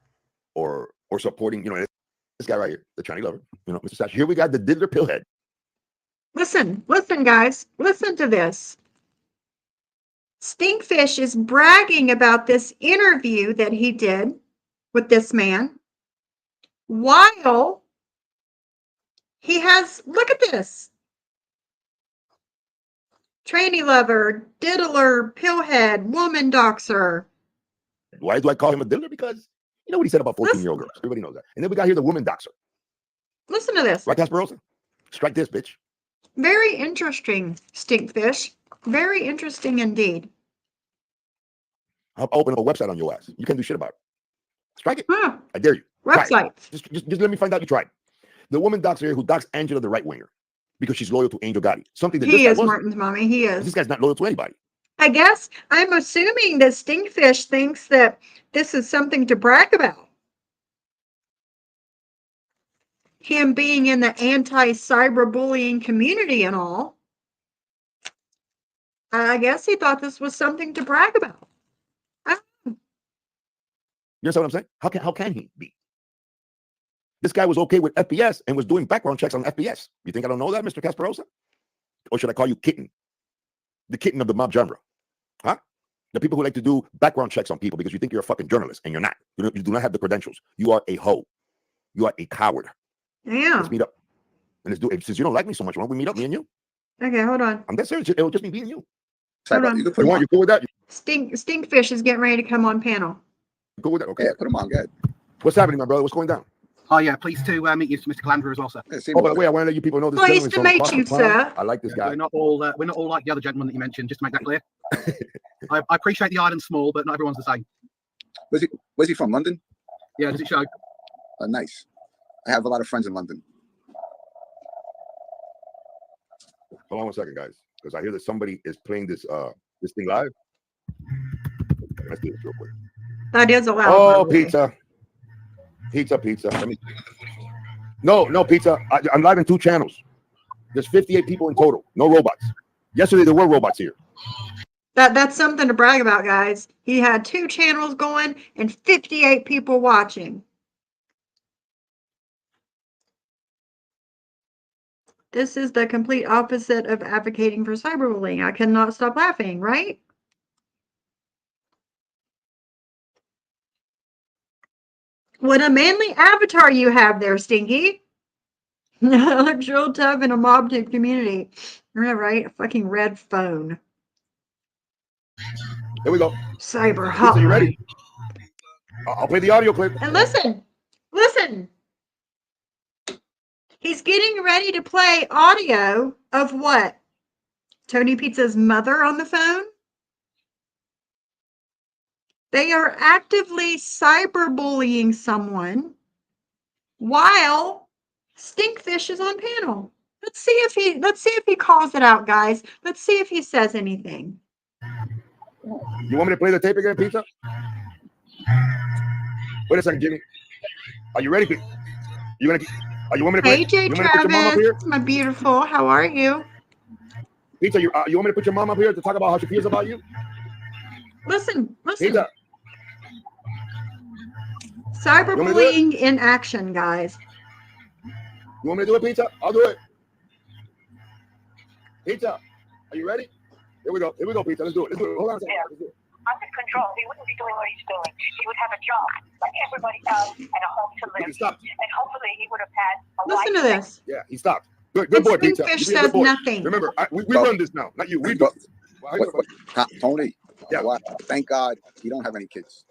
or supporting this guy right here, the Chinese lover, Mr. Sash. Here we got the diddler pillhead. Listen, guys. Listen to this. Stinkfish is bragging about this interview that he did with this man while he has, look at this. Tranny lover, diddler, pillhead, woman doxer. Why do I call him a diddler? Because you know what he said about 14-year-old girls. Everybody knows that. And then we got here the woman doxer. Listen to this. Right, Casparosa? Strike this, bitch. Very interesting, Stinkfish. Very interesting indeed. I'll open up a website on your ass. You can't do shit about it. Strike it. Huh. I dare you. Try it. Website. Just let me find out you tried. The woman doxer here who doxed Angela the right winger because she's loyal to Angel Gotti. Something that He this guy is wasn't. Martin's mommy. He This is. guy's not loyal to anybody. I guess I'm assuming that Stinkfish thinks that this is something to brag about. Him being in the anti-cyberbullying community and all. I guess he thought this was something to brag about. You understand what I'm saying? How can he be? This guy was okay with FPS and was doing background checks on FPS. You think I don't know that, Mr. Casparosa? Or should I call you kitten? The kitten of the mob genre. Huh? The people who like to do background checks on people because you think you're a fucking journalist and you're not. You do not have the credentials. You are a hoe. You are a coward. Yeah. Let's meet up. And let's do it. Since you don't like me so much, why don't we meet up, me and you? Okay, hold on. I'm dead serious. It'll just be me and you. Hold on. You can put You him on. cool with that? Stinkfish is getting ready to come on panel. You cool with that? Okay. Yeah, put him on. Good. What's happening, my brother? What's going down? Oh yeah, pleased to meet you, Mr. Calandra, as well, sir. Yeah, see Oh, by him the way, I want to let you people know this Pleased gentleman to is from meet across you, the pond. sir. I like this guy. We're not all like the other gentleman that you mentioned. Just to make that clear. I appreciate the island small, but not everyone's the same. Where's he from? London? Yeah, does it show? Nice. I have a lot of friends in London. Hold on one second, guys, because I hear that somebody is playing this thing live. Let's do this real quick. That is allowed. Oh, pizza. Let me. No, pizza. I'm live in 2 channels. There's 58 people in total. No robots. Yesterday there were robots here. That's something to brag about, guys. He had 2 channels going and 58 people watching. This is the complete opposite of advocating for cyberbullying. I cannot stop laughing, right? What a manly avatar you have there, Stinky. Electoral tub in a mob tube community. Yeah, right? A fucking red phone. Here we go. Cyber Pizza, hotline. you ready? I'll play the audio clip. And listen. He's getting ready to play audio of what? Tony Pizza's mother on the phone? They are actively cyberbullying someone while Stinkfish is on panel. Let's see if he calls it out, guys. Let's see if he says anything. You want me to play the tape again, Pizza? Wait a second, Jimmy. Are you ready? You want me to play? Hey, Jay You want me to put your mom up here? Travis, my beautiful. How are you? Pizza, you want me to put your mom up here to talk about how she feels about you? Listen. Pizza. Cyberbullying in action, guys. You want me to do it, Pizza? I'll do it. Pizza, are you ready? Here we go, Pizza. Let's do it. Hold on a second. Let's do it. Under control, he wouldn't be doing what he's doing. He would have a job like everybody else and a home to live. Stop. And hopefully he would have had a Listen to life. this. Yeah, he stopped. Good boy, Pizza. Stinkfish You be a good says boy. nothing. Remember, we run this now, not you. We do. Tony. Yeah. Thank God you don't have any kids.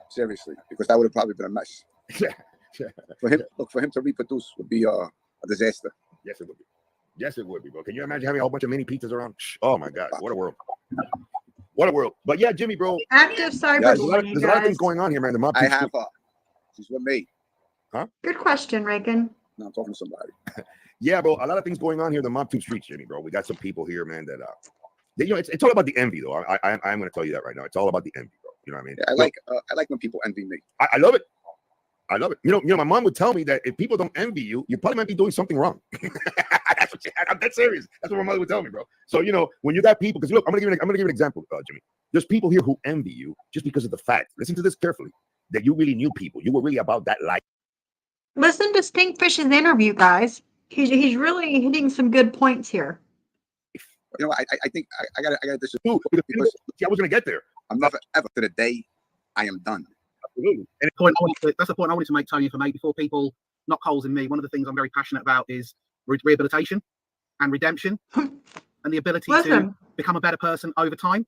Seriously, because that would have probably been a mess. Yeah. For him to reproduce would be a disaster. Yes, it would be. Yes, it would be, bro. Can you imagine having a whole bunch of mini pizzas around? Oh my God, what a world! What a world! But yeah, Jimmy, bro. Active cyberbullying, There's a lot of things guys. going on here, man. The mob. I have her. She's with me. Good question, Reagan. No, I'm talking to somebody. Yeah, bro. A lot of things going on here. The Mob 2 streets, Jimmy, bro. We got some people here, man. That it's all about the envy, though. I'm going to tell you that right now. It's all about the envy, bro. You know what I mean? Yeah, I like when people envy me. I love it. I love it. You know, my mom would tell me that if people don't envy you, you probably might be doing something wrong. I'm that serious. That's what my mother would tell me, bro. So, you know, when you got people, because look, I'm gonna give you an example, Jimmy. There's people here who envy you just because of the fact. Listen to this carefully. That you really knew people. You were really about that life. Listen to Stinkfish's interview, guys. He's really hitting some good points here. You know, I think I got this Dude, because I was gonna get there. I'm never ever to the day I am done. Absolutely. And That's the point I wanted to make, Tony, for me, before people knock holes in me. One of the things I'm very passionate about is rehabilitation and redemption and the ability to become a better person over time,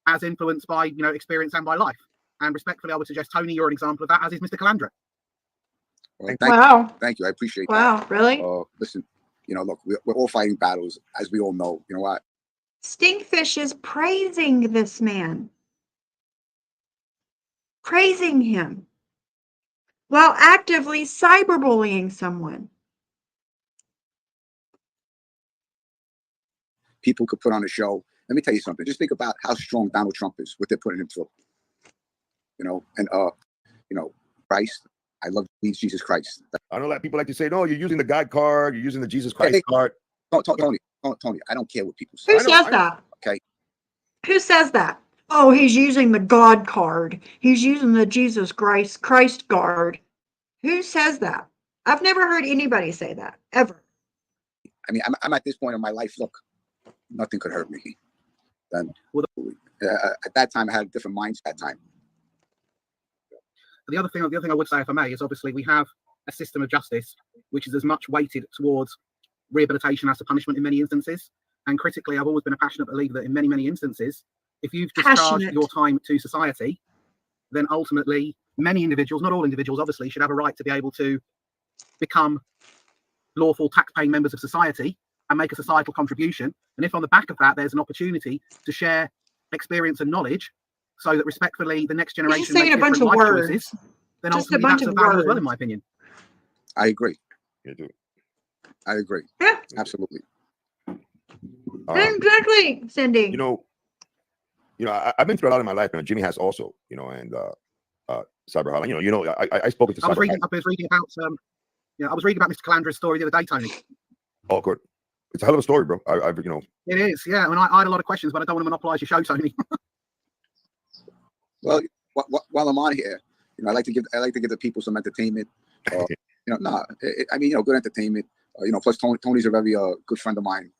as influenced by, you know, experience and by life. And respectfully, I would suggest, Tony, you're an example of that, as is Mr. Calandra. Well, Wow. Thank you. I appreciate that. Wow, really? Listen, you know, look, we're all fighting battles, as we all know. You know what? Stinkfish is praising this man. Praising him. While actively cyberbullying someone. People could put on a show. Let me tell you something. Just think about how strong Donald Trump is, what they're putting him through. You know, and you know, Christ. I love Jesus Christ. I know a lot of people like to say, no, you're using the God card, you're using the Jesus Christ card. Tony, I don't care what people say. Who says that? Okay. Who says that? Oh, he's using the God card. He's using the Jesus Christ card. Who says that? I've never heard anybody say that, ever. I mean, I'm at this point in my life, look, nothing could hurt me. Then at that time, I had a different mindset at that time. The other thing I would say, if I may, is obviously we have a system of justice which is as much weighted towards rehabilitation as to punishment in many instances. And critically, I've always been a passionate believer that in many, many instances, if you've discharged your time to society, then ultimately many individuals, not all individuals, obviously, should have a right to be able to become lawful tax-paying members of society and make a societal contribution. And if on the back of that, there's an opportunity to share experience and knowledge, so that respectfully the next generation makes different life choices, then ultimately that's a value as well, in my opinion. I agree. You do. I agree. Yeah. Absolutely. Exactly, Cindy. You know, I've been through a lot in my life, and Jimmy has also, you know, and Cyber Hotline. You know, I spoke to. I was reading about Mr. Calandra's story the other day, Tony. Oh, good. It's a hell of a story, bro. You know. It is, yeah. I mean, I had a lot of questions, but I don't want to monopolize your show, Tony. Well, while I'm on here, you know, I like to give the people some entertainment. You know, I mean, you know, good entertainment. You know, plus Tony's a very good friend of mine,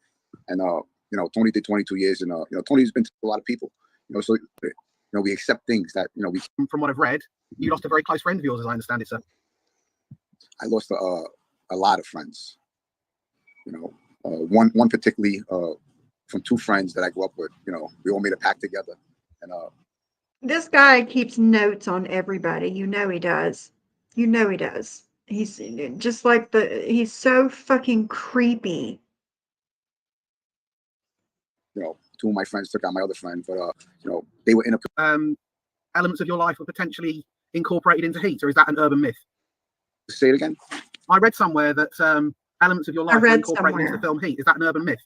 and you know, Tony did 22 years, and you know, Tony's been to a lot of people. You know, so you know, we accept things that, you know, we. From what I've read, you lost a very close friend of yours, as I understand it, sir. I lost a lot of friends. You know, one particularly from two friends that I grew up with. You know, we all made a pact together, and this guy keeps notes on everybody. You know he does. You know he does. He's just like he's so fucking creepy. You know, two of my friends took out my other friend, but you know, they were in a elements of your life were potentially incorporated into Heat, or is that an urban myth? Say it again. I read somewhere that elements of your life were incorporated into the film Heat. Is that an urban myth?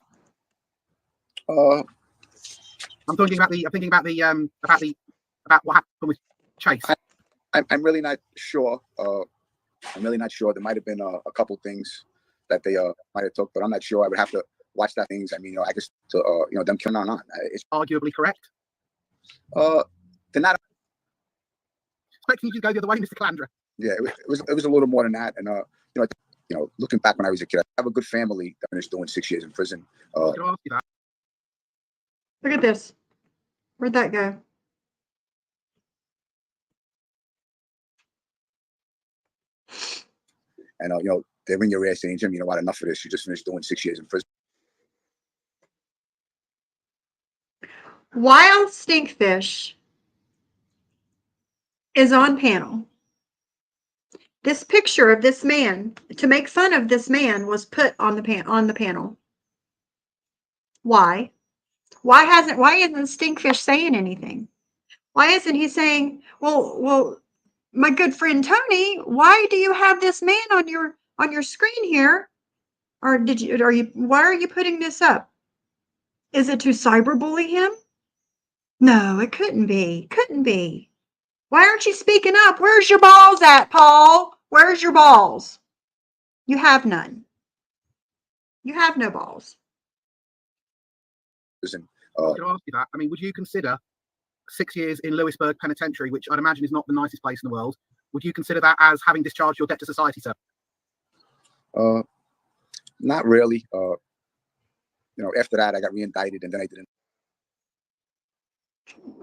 I'm thinking about what happened with Chase. I'm really not sure. I'm really not sure. There might have been a couple things that they might have took, but I'm not sure. I would have to watch that things. I mean, you know, I guess you know, them killing or not. It's arguably correct. They're not expecting you to go the other way, Mr. Calandra. Yeah, it was a little more than that. And you know, looking back when I was a kid, I have a good family that finished doing 6 years in prison. Look at this. Where'd that go? And you know, they're in your ass saying, Jim, you know what, enough of this. You just finished doing 6 years in prison. While Stinkfish is on panel, this picture of this man, to make fun of this man, was put on the panel. Why? Why isn't Stinkfish saying anything? Why isn't he saying, well, my good friend Tony, why do you have this man on on your screen here. Or why are you putting this up? Is it to cyberbully him? No, it couldn't be. Couldn't be. Why aren't you speaking up? Where's your balls at, Paul? Where's your balls? You have none. You have no balls. I was going to ask you that. I mean, would you consider 6 years in Lewisburg Penitentiary, which I'd imagine is not the nicest place in the world, would you consider that as having discharged your debt to society, sir? Not really. After that, I got re-indicted, and then I didn't.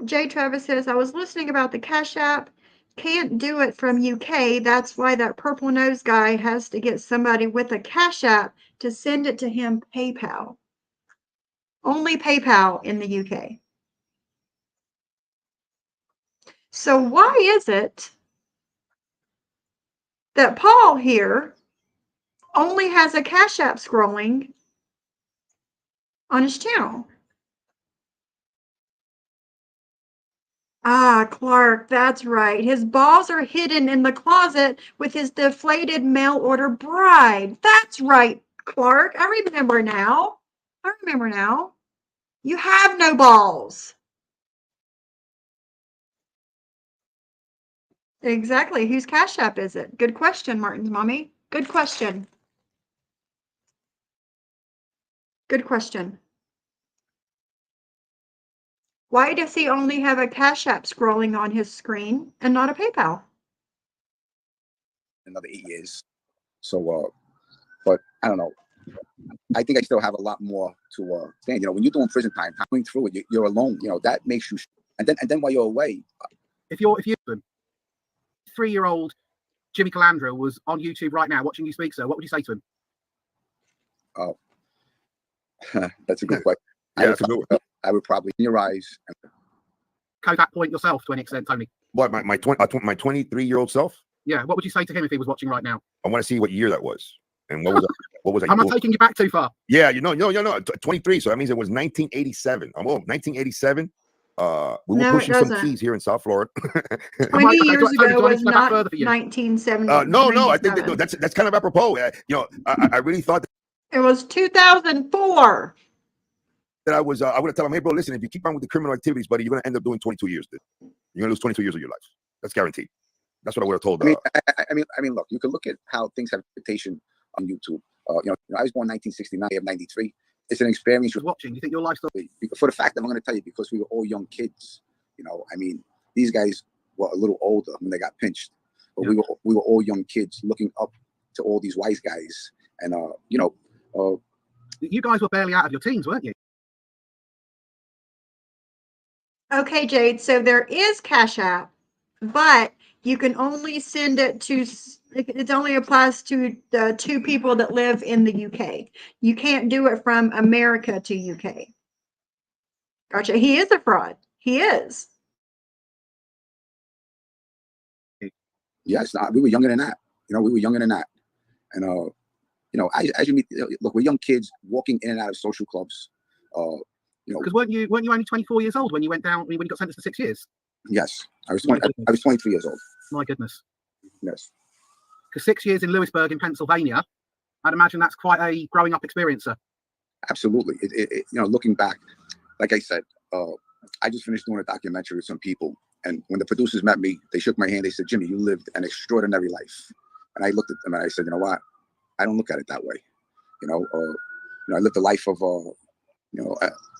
Jay Travis says, I was listening about the Cash App. Can't do it from UK. That's why that purple nose guy has to get somebody with a Cash App to send it to him PayPal. Only PayPal in the UK. So why is it that Paul here only has a Cash App scrolling on his channel? Ah, Clark, that's right. His balls are hidden in the closet with his deflated mail order bride. That's right, Clark. I remember now. You have no balls. Exactly. Whose Cash App is it? Good question, Martin's mommy. Good question. Good question. Why does he only have a Cash App scrolling on his screen and not a PayPal? Another 8 years. So, but I don't know. I think I still have a lot more to stand. When you're doing prison time, going through it, you're alone. That makes you. And then while you're away, if you're 3-year-old Jimmy Calandra was on YouTube right now watching you speak, sir, what would you say to him? Oh, that's a good question. Yeah, that's a good one. I would probably in your eyes. Kodak point yourself to an extent, Tony. What, my 23-year-old self? Yeah, what would you say to him if he was watching right now? I want to see what year that was. And what was I I'm not doing? taking you back too far. Yeah, 23. So that means it was 1987. I'm old. 1987. We were pushing some keys here in South Florida. 20 years ago was not not 1970. No, I think that's kind of apropos. I really thought it was 2004. that I would have told him, hey, bro, listen, if you keep on with the criminal activities, buddy, you're going to end up doing 22 years. Dude. You're going to lose 22 years of your life. That's guaranteed. That's what I would have told. I mean, look, you can look at how things have reputation on YouTube. I was born 1969. I have 93. It's an experience. You're watching. You think your life's for the fact that I'm going to tell you, because we were all young kids. I mean, these guys were a little older when they got pinched, but we were all young kids looking up to all these wise guys, and you guys were barely out of your teens, weren't you? Okay, Jade. So there is Cash App, but you can only send it to. It only applies to the 2 people that live in the UK. You can't do it from America to UK. Gotcha. He is a fraud. He is. Yes, we were younger than that. We were younger than that, and as you meet, look, we're young kids walking in and out of social clubs. Because weren't you only 24 years old when you went down when you got sentenced to 6 years? Yes, I was 20. I was 23 years old. My goodness. Yes. Because 6 years in Lewisburg in Pennsylvania, I'd imagine that's quite a growing up experience, sir. Absolutely. Looking back, like I said, I just finished doing a documentary with some people, and when the producers met me, they shook my hand. They said, "Jimmy, you lived an extraordinary life." And I looked at them and I said, "You know what? I don't look at it that way. I lived a life of,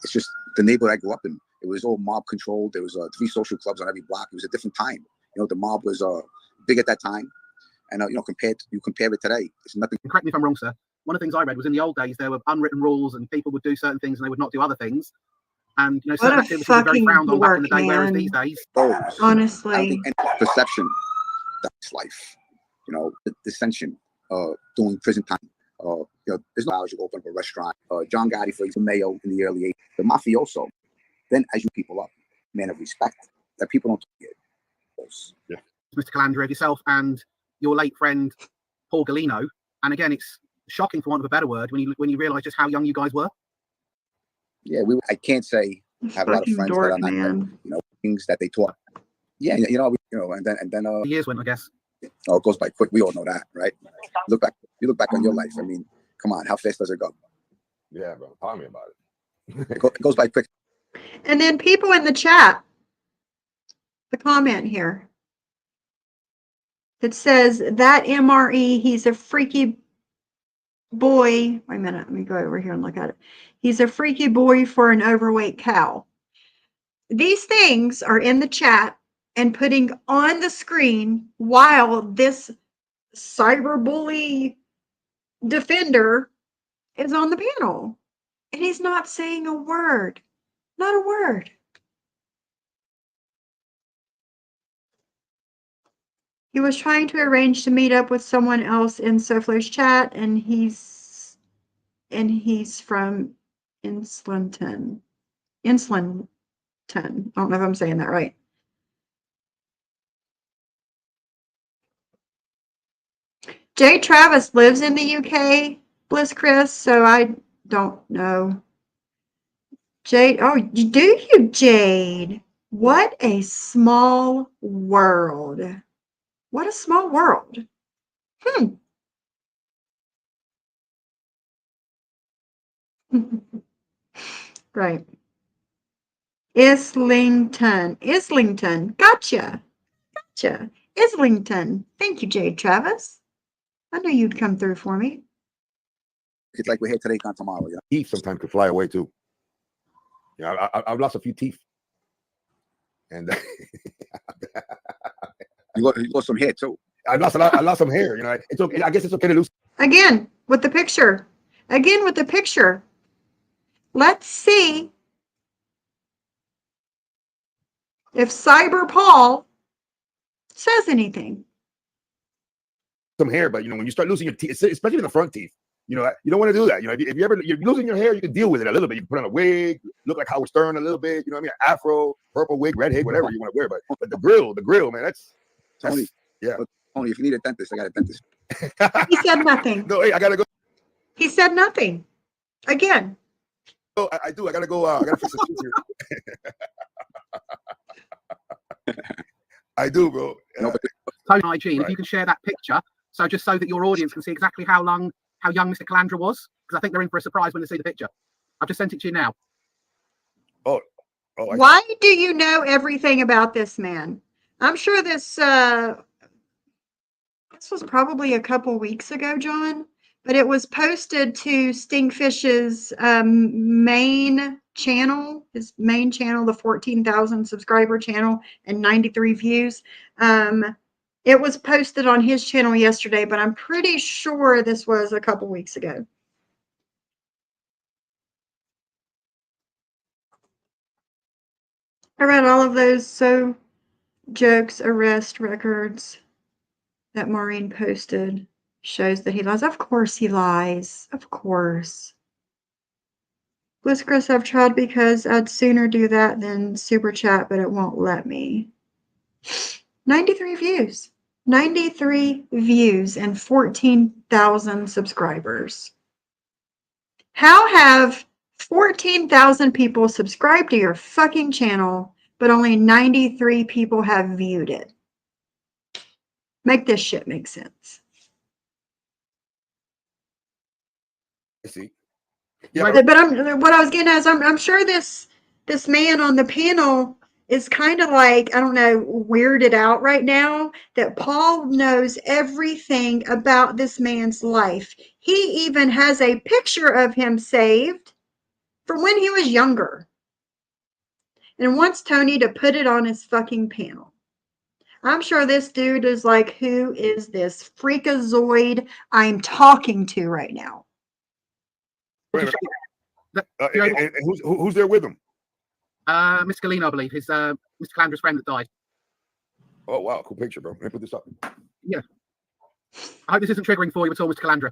it's just the neighborhood I grew up in. It was all mob controlled. There was 3 social clubs on every block. It was a different time. The mob was big at that time, and compare it today, it's nothing. Correct me if I'm wrong, sir. One of the things I read was in the old days there were unwritten rules, and people would do certain things and they would not do other things. And certain activities were very frowned on back in the day, whereas these days, honestly, I don't think any perception that's life. The dissension, doing prison time. There's no hours you open up a restaurant. John Gotti, for example, Mayo in the early 80s, the mafioso. Then, as you people up, man of respect that people don't get. Yeah. Mr. Calandra, yourself and your late friend Paul Galino, and again, it's shocking, for want of a better word, when you realise just how young you guys were. Yeah, I can't say I have a lot of friends that are not young, things that they taught. Yeah, and then the years went, I guess. Oh, it goes by quick. We all know that, right? Look back. You look back on your life. I mean, come on, how fast does it go? Yeah, bro. Tell me about it. It goes by quick. And then people in the chat, the comment here. It says that MRE, he's a freaky boy. Wait a minute, let me go over here and look at it. He's a freaky boy for an overweight cow. These things are in the chat and putting on the screen while this cyberbully defender is on the panel. And he's not saying a word. Not a word. He was trying to arrange to meet up with someone else in Soflo's chat, and he's from Inslington. Inslington. I don't know if I'm saying that right. Jay Travis lives in the UK, Bliss Chris, so I don't know. Jade, oh, do you, Jade? What a small world. What a small world. Right. Islington. Gotcha. Islington. Thank you, Jade Travis. I knew you'd come through for me. It's like we're here today, gone tomorrow. Yeah. Teeth sometimes could fly away too. Yeah, I've lost a few teeth, and You lost some hair too. I lost a lot. I lost some hair. You know, it's okay. I guess it's okay to lose. Again with the picture. Let's see if Cyber Paul says anything. Some hair, but you know, when you start losing your teeth, especially in the front teeth, you know, you don't want to do that. You know, if you're losing your hair, you can deal with it a little bit. You can put on a wig, look like Howard Stern a little bit. You know what I mean? Afro, purple wig, red hair, whatever you want to wear. But the grill, man, that's Tony. Yeah. Tony, if you need a dentist, I got a dentist. He said nothing. No, hey, I gotta go. He said nothing. Again. Oh, I do. I gotta go. I gotta fix the teeth here. I do, bro. Tony Hygiene, Right. if you can share that picture, so that your audience can see exactly how young Mr. Calandra was, because I think they're in for a surprise when they see the picture. I've just sent it to you now. Why do you know everything about this man? I'm sure this was probably a couple weeks ago, John, but it was posted to Stingfish's main channel, the 14,000 subscriber channel and 93 views. It was posted on his channel yesterday, but I'm pretty sure this was a couple weeks ago. I read all of those jokes, arrest records that Maureen posted. Shows that he lies. Of course he lies. Of course. Bliss Chris, I've tried because I'd sooner do that than super chat, but it won't let me. 93 views. 93 views and 14,000 subscribers. How have 14,000 people subscribed to your fucking channel, but only 93 people have viewed it? Make this shit make sense. I see. Yeah, But what I was getting at is I'm sure this man on the panel is kind of like, I don't know, weirded out right now that Paul knows everything about this man's life. He even has a picture of him saved from when he was younger and wants Tony to put it on his fucking panel. I'm sure this dude is like, who is this freakazoid I'm talking to right now? And who's there with him? Miss Galena, I believe, his Mr. Calandra's friend that died. Oh wow, cool picture, bro. Let me put this up. Yeah. I hope this isn't triggering for you at all, Mr. Calandra.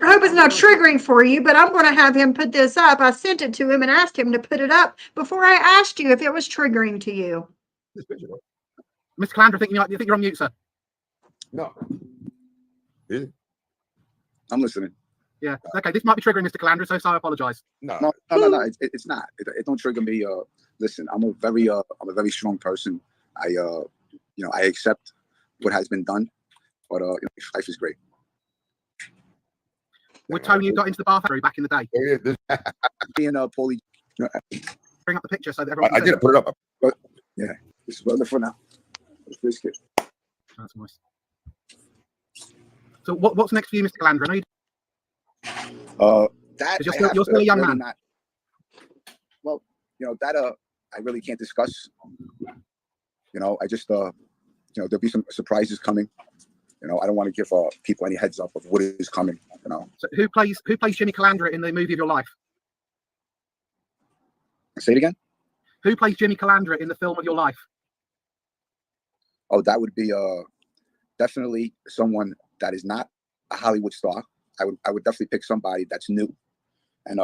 I hope it's not triggering for you, but I'm going to have him put this up. I sent it to him and asked him to put it up before I asked you if it was triggering to you. This picture, bro. Mr. Calandra, you think you're on mute, sir? No. Is it? I'm listening. Yeah. Okay, this might be triggering Mr. Calandra, so I apologize. No. No. It's not. It don't trigger me. Listen, I'm a very strong person. I accept what has been done, but life is great. Would Tony have got into the bathroom back in the day? Yeah, this- Me and Paulie, Bring up the picture so that everyone I can see did put it up. yeah, this is wonderful now. Let's get That's nice. So what's next for you, Mr. Calandra? I know you, that 'cause you're I still- have you're to still a young really man. not- well, that I really can't discuss. I just there'll be some surprises coming. I don't want to give people any heads up of what is coming. so who plays Jimmy Calandra in the movie of your life? Say it again. Who plays Jimmy Calandra in the film of your life? Oh, that would be definitely someone that is not a Hollywood star. I would definitely pick somebody that's new, and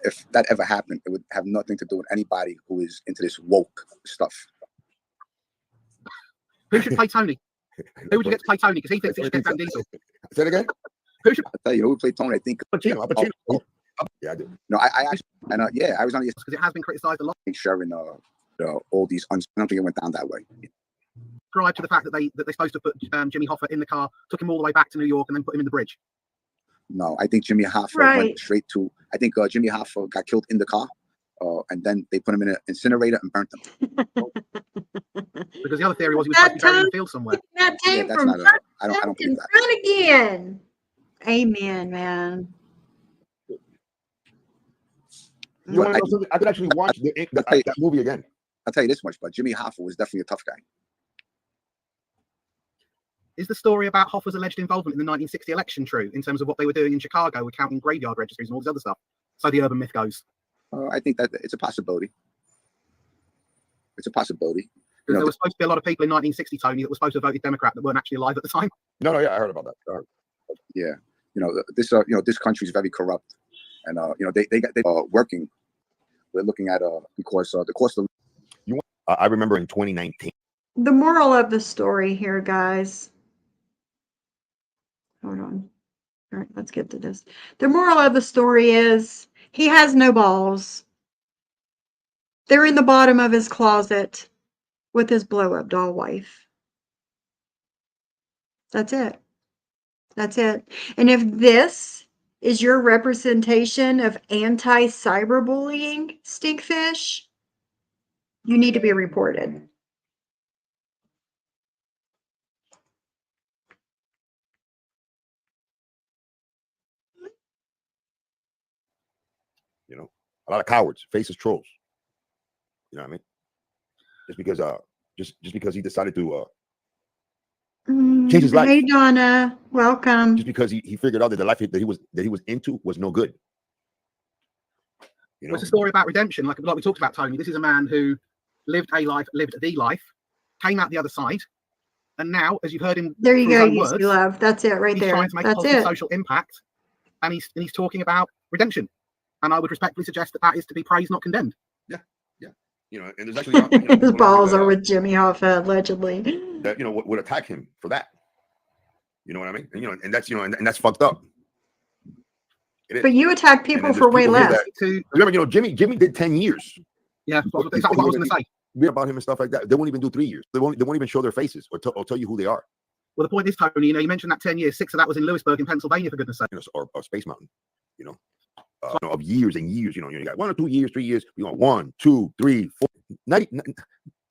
if that ever happened, it would have nothing to do with anybody who is into this woke stuff. Who should play Tony? Who would you get to play Tony? Because he thinks he should get Van Diesel. Say it again. Who should? I tell you, who would play Tony? I think. Pacino. Pacino. Yeah, I do. No, I actually, and I was on the Because it has been criticised a lot. sharing all these. I don't think it went down that way. Subscribe to the fact that they're supposed to put Jimmy Hoffa in the car, took him all the way back to New York, and then put him in the bridge. No, I think Jimmy Hoffa Right. went straight to. I think Jimmy Hoffa got killed in the car, and then they put him in an incinerator and burnt him. Because the other theory was he was supposed to be buried in the field somewhere. That Yeah, came that's from not. I don't believe that. front again. Amen, man. You want to know something? I could actually watch that movie again. I'll tell you this much, but Jimmy Hoffa was definitely a tough guy. Is the story about Hoffa's alleged involvement in the 1960 election true in terms of what they were doing in Chicago with counting graveyard registries and all this other stuff? So the urban myth goes. I think that it's a possibility. It's a possibility. Because there was supposed to be a lot of people in 1960, Tony, that were supposed to have voted Democrat that weren't actually alive at the time. No, yeah, I heard about that. Yeah, this country is very corrupt, and they working. We're looking at because the cost of. I remember in 2019. The moral of the story here, guys. Hold on. All right, let's get to this. The moral of the story is he has no balls. They're in the bottom of his closet with his blow-up doll wife. That's it. That's it. And if this is your representation of anti-cyberbullying, Stinkfish, you need to be reported. A lot of cowards, faceless trolls. You know what I mean? Just because he decided to change his life. Hey Donna, welcome. Just because he figured out that the life that he was into was no good. It's a story about redemption, like we talked about, Tony. This is a man who lived the life, came out the other side, and now, as you've heard him, There you go, words, you love. That's it right he's there. trying to make a That's positive it. social impact, and he's talking about redemption. And I would respectfully suggest that is to be praised, not condemned. Yeah. And there's actually His balls are with Jimmy Hoffa, allegedly. that would attack him for that. You know what I mean? And and that's fucked up. It is. But you attack people for way less. Remember, Jimmy did 10 years. Yeah, that's exactly what I was going to say. Read about him and stuff like that. They won't even do 3 years. They won't even show their faces or tell you who they are. Well, the point is, Tony, you mentioned that 10 years, 6 of that was in Lewisburg in Pennsylvania, for goodness sake. Or Space Mountain, of years and years. You got 1 or 2 years, 3 years. You want 1, 2, 3, 4.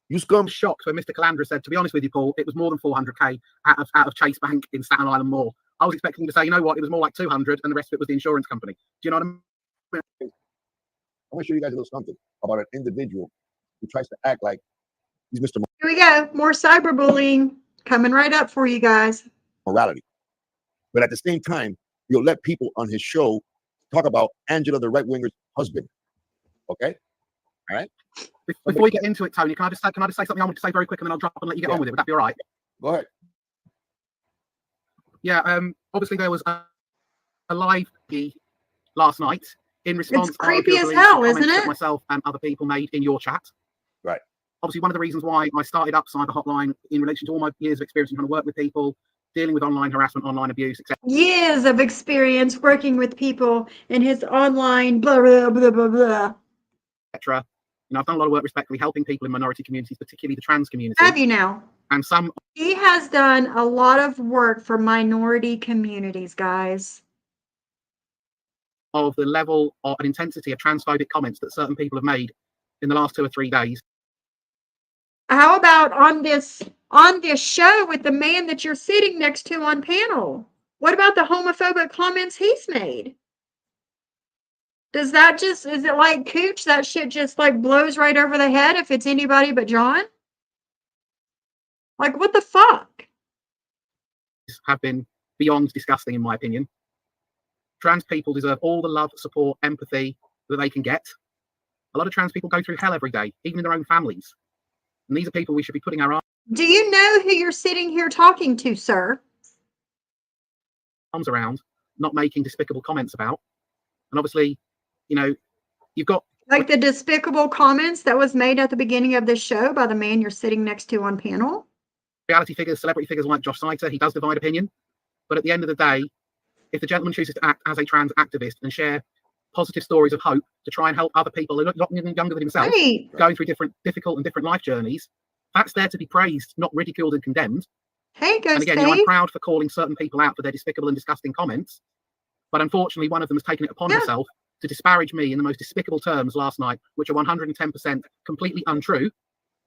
You scum. Shocked when Mr. Calandra said, to be honest with you, Paul, it was more than 400K out of Chase Bank in Staten Island Mall. I was expecting him to say, you know what, it was more like 200, and the rest of it was the insurance company. Do you know what I mean? I want to show you guys a little something about an individual who tries to act like he's Mr. Here we go. More cyberbullying coming right up for you guys. Morality. But at the same time, he'll let people on his show talk about Angela, the right-winger's husband. Okay? All right? Before we get into it, Tony, can I just say something I want to say very quick, and then I'll drop and let you get on with it? Would that be all right? Go ahead. Yeah, obviously there was a live last night in response. It's creepy as arguably, hell, to isn't comments that it? myself and other people made in your chat. Right. Obviously, one of the reasons why I started up Cyber Hotline in relation to all my years of experience in trying to work with people, dealing with online harassment, online abuse, etc. Years of experience working with people in his online blah, blah, blah, blah, blah. I've done a lot of work respectfully helping people in minority communities, particularly the trans community. Have you now? And some He has done a lot of work for minority communities, guys. of the level of an intensity of transphobic comments that certain people have made in the last 2 or 3 days. How about on this show with the man that you're sitting next to on panel? What about the homophobic comments he's made? Does that just, is it like Cooch? That shit just like blows right over the head if it's anybody but John? Like, what the fuck? Have been beyond disgusting, in my opinion. Trans people deserve all the love, support, empathy that they can get. A lot of trans people go through hell every day, even in their own families. And these are people we should be putting our Do you know who you're sitting here talking to, sir? arms around, not making despicable comments about. And obviously, you know, you've got Like the despicable comments that was made at the beginning of this show by the man you're sitting next to on panel? reality figures, celebrity figures like Josh Seiter. He does divide opinion. But at the end of the day, if the gentleman chooses to act as a trans activist and share positive stories of hope to try and help other people who are not even younger than himself, Right. going through difficult and different life journeys, that's there to be praised, not ridiculed and condemned. Hey, Ghost And again, I'm proud for calling certain people out for their despicable and disgusting comments. But unfortunately, one of them has taken it upon herself to disparage me in the most despicable terms last night, which are 110% completely untrue,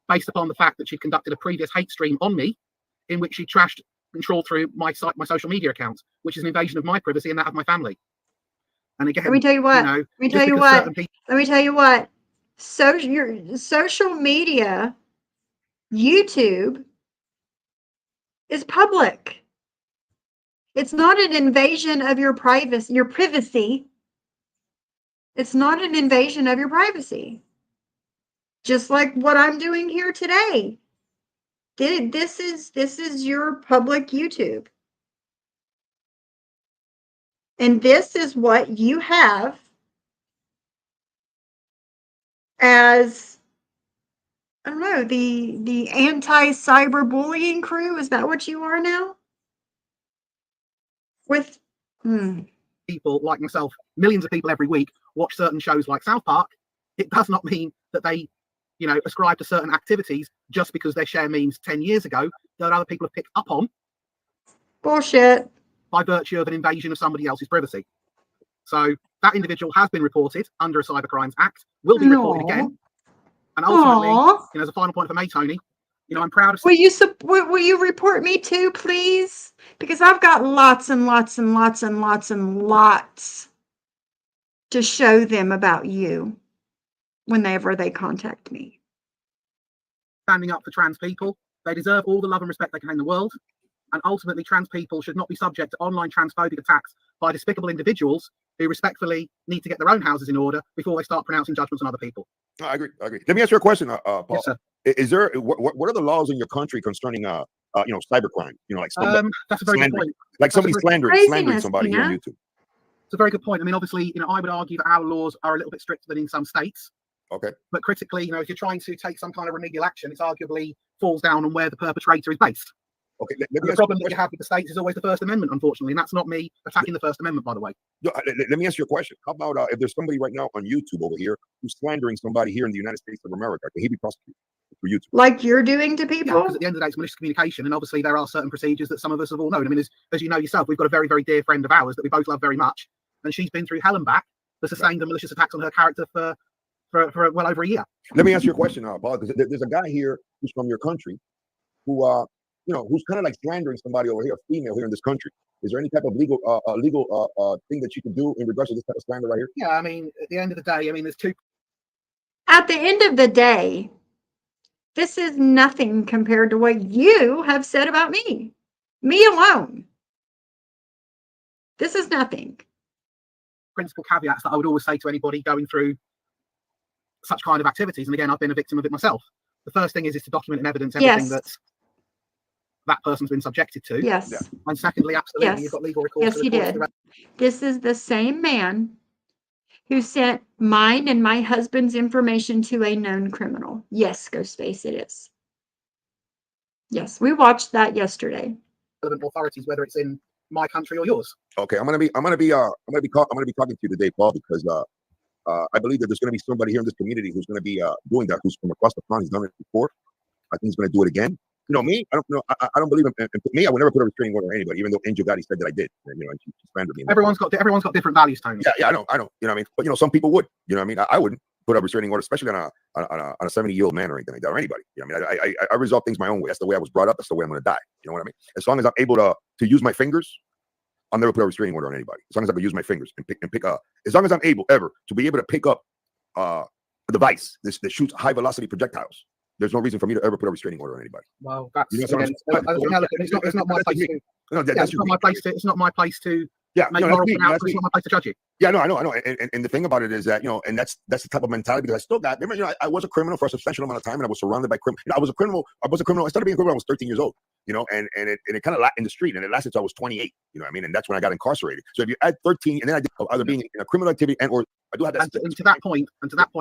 based upon the fact that she'd conducted a previous hate stream on me, in which she trashed and trawled through my social media accounts, which is an invasion of my privacy and that of my family. And again, Let me tell you what. Let me tell you what. So your social media, YouTube, is public. It's not an invasion of your privacy. It's not an invasion of your privacy. Just like what I'm doing here today. This is your public YouTube. And this is what you have as, I don't know, the anti-cyberbullying crew. Is that what you are now? With people like myself, millions of people every week watch certain shows like South Park. It does not mean that they, you know, ascribe to certain activities just because they share memes 10 years ago that other people have picked up on. Bullshit. By virtue of an invasion of somebody else's privacy. So that individual has been reported under a Cybercrimes Act, will be reported again. And ultimately, you know, as a final point for me, Tony, you know, I'm proud of. Will you report me too, please? Because I've got lots and lots and lots and lots and lots to show them about you whenever they contact me. Standing up for trans people, they deserve all the love and respect they can in the world. And ultimately, trans people should not be subject to online transphobic attacks by despicable individuals who respectfully need to get their own houses in order before they start pronouncing judgments on other people. I agree. Let me ask you a question, Paul. Yes, sir. Is there what are the laws in your country concerning cybercrime? You know, like that's a very good point. Like somebody slandering somebody here on YouTube. It's a very good point. I mean, obviously, you know, I would argue that our laws are a little bit stricter than in some states. Okay. But critically, you know, if you're trying to take some kind of remedial action, it's arguably falls down on where the perpetrator is based. Okay. The problem that you have with the states is always the First Amendment, unfortunately, and that's not me attacking the First Amendment, by the way. Let me ask you a question. How about if there's somebody right now on YouTube over here who's slandering somebody here in the United States of America? Can he be prosecuted for YouTube? Like you're doing to people? Yeah, because at the end of the day, it's malicious communication, and obviously there are certain procedures that some of us have all known. I mean, as you know yourself, we've got a very, very dear friend of ours that we both love very much, and she's been through hell and back for sustained the malicious attacks on her character for well over a year. Let me ask you a question, Paul, because there's a guy here who's from your country who who's kind of like slandering somebody over here, a female here in this country. Is there any type of legal thing that you can do in regards to this type of slander right here? Yeah, I mean, at the end of the day, I mean, there's two. At the end of the day, this is nothing compared to what you have said about me. Me alone. This is nothing. Principal caveats that I would always say to anybody going through such kind of activities, and again, I've been a victim of it myself. The first thing is to document and evidence everything that person's been subjected to. Yes. Yeah. And secondly, absolutely, you've got legal recourse. Yes, he did. This is the same man who sent mine and my husband's information to a known criminal. Yes, Ghostface, it is. Yes, we watched that yesterday. Relevant authorities, whether it's in my country or yours. Okay, I'm gonna be talking to you today, Paul, because I believe that there's gonna be somebody here in this community who's gonna be doing that, who's from across the pond. He's done it before. I think he's gonna do it again. You know me, I don't know. I don't believe in me. I would never put a restraining order on anybody, even though Angel Gotti said that I did. And, you know, and she slandered me. Everyone's got different values, Tony. Yeah, I know. You know what I mean? But you know, some people would. You know what I mean? I wouldn't put a restraining order, especially on a 70-year-old man or anything like that, or anybody. You know what I mean? I resolve things my own way. That's the way I was brought up. That's the way I'm going to die. You know what I mean? As long as I'm able to use my fingers, I'll never put a restraining order on anybody. As long as I can use my fingers and pick up. As long as I'm able ever to be able to pick up a device that shoots high velocity projectiles, there's no reason for me to ever put a restraining order on anybody. Well, that's You know again, it's not my place to. No, It's not my place to. It's not my place to yeah, make moral pronouncements. It's not my place to judge it. Yeah, no, I know. And the thing about it is that, you know, and that's the type of mentality, because I still got, remember, you know, I was a criminal for a substantial amount of time, and I was surrounded by criminals. You know, I was a criminal. I started being a criminal when I was 13 years old, you know, and it kind of in the street, and it lasted till I was 28, you know what I mean? And that's when I got incarcerated. So if you add 13, and then I did either being in a criminal activity or I do have that. And to that point,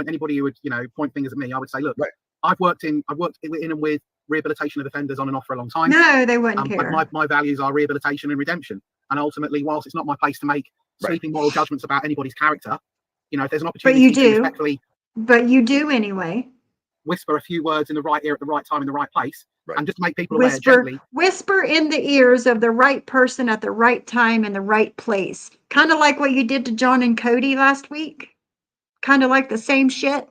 anybody who would, you know, point fingers at me, I would say, look, right. I've worked in and with rehabilitation of offenders on and off for a long time. No, they wouldn't care. My values are rehabilitation and redemption. And ultimately, whilst it's not my place to make sweeping moral judgments about anybody's character, you know, if there's an opportunity to respectfully, but you do anyway, whisper a few words in the right ear at the right time in the right place, and just make people aware gently. Whisper in the ears of the right person at the right time in the right place. Kind of like what you did to John and Cody last week. Kind of like the same shit.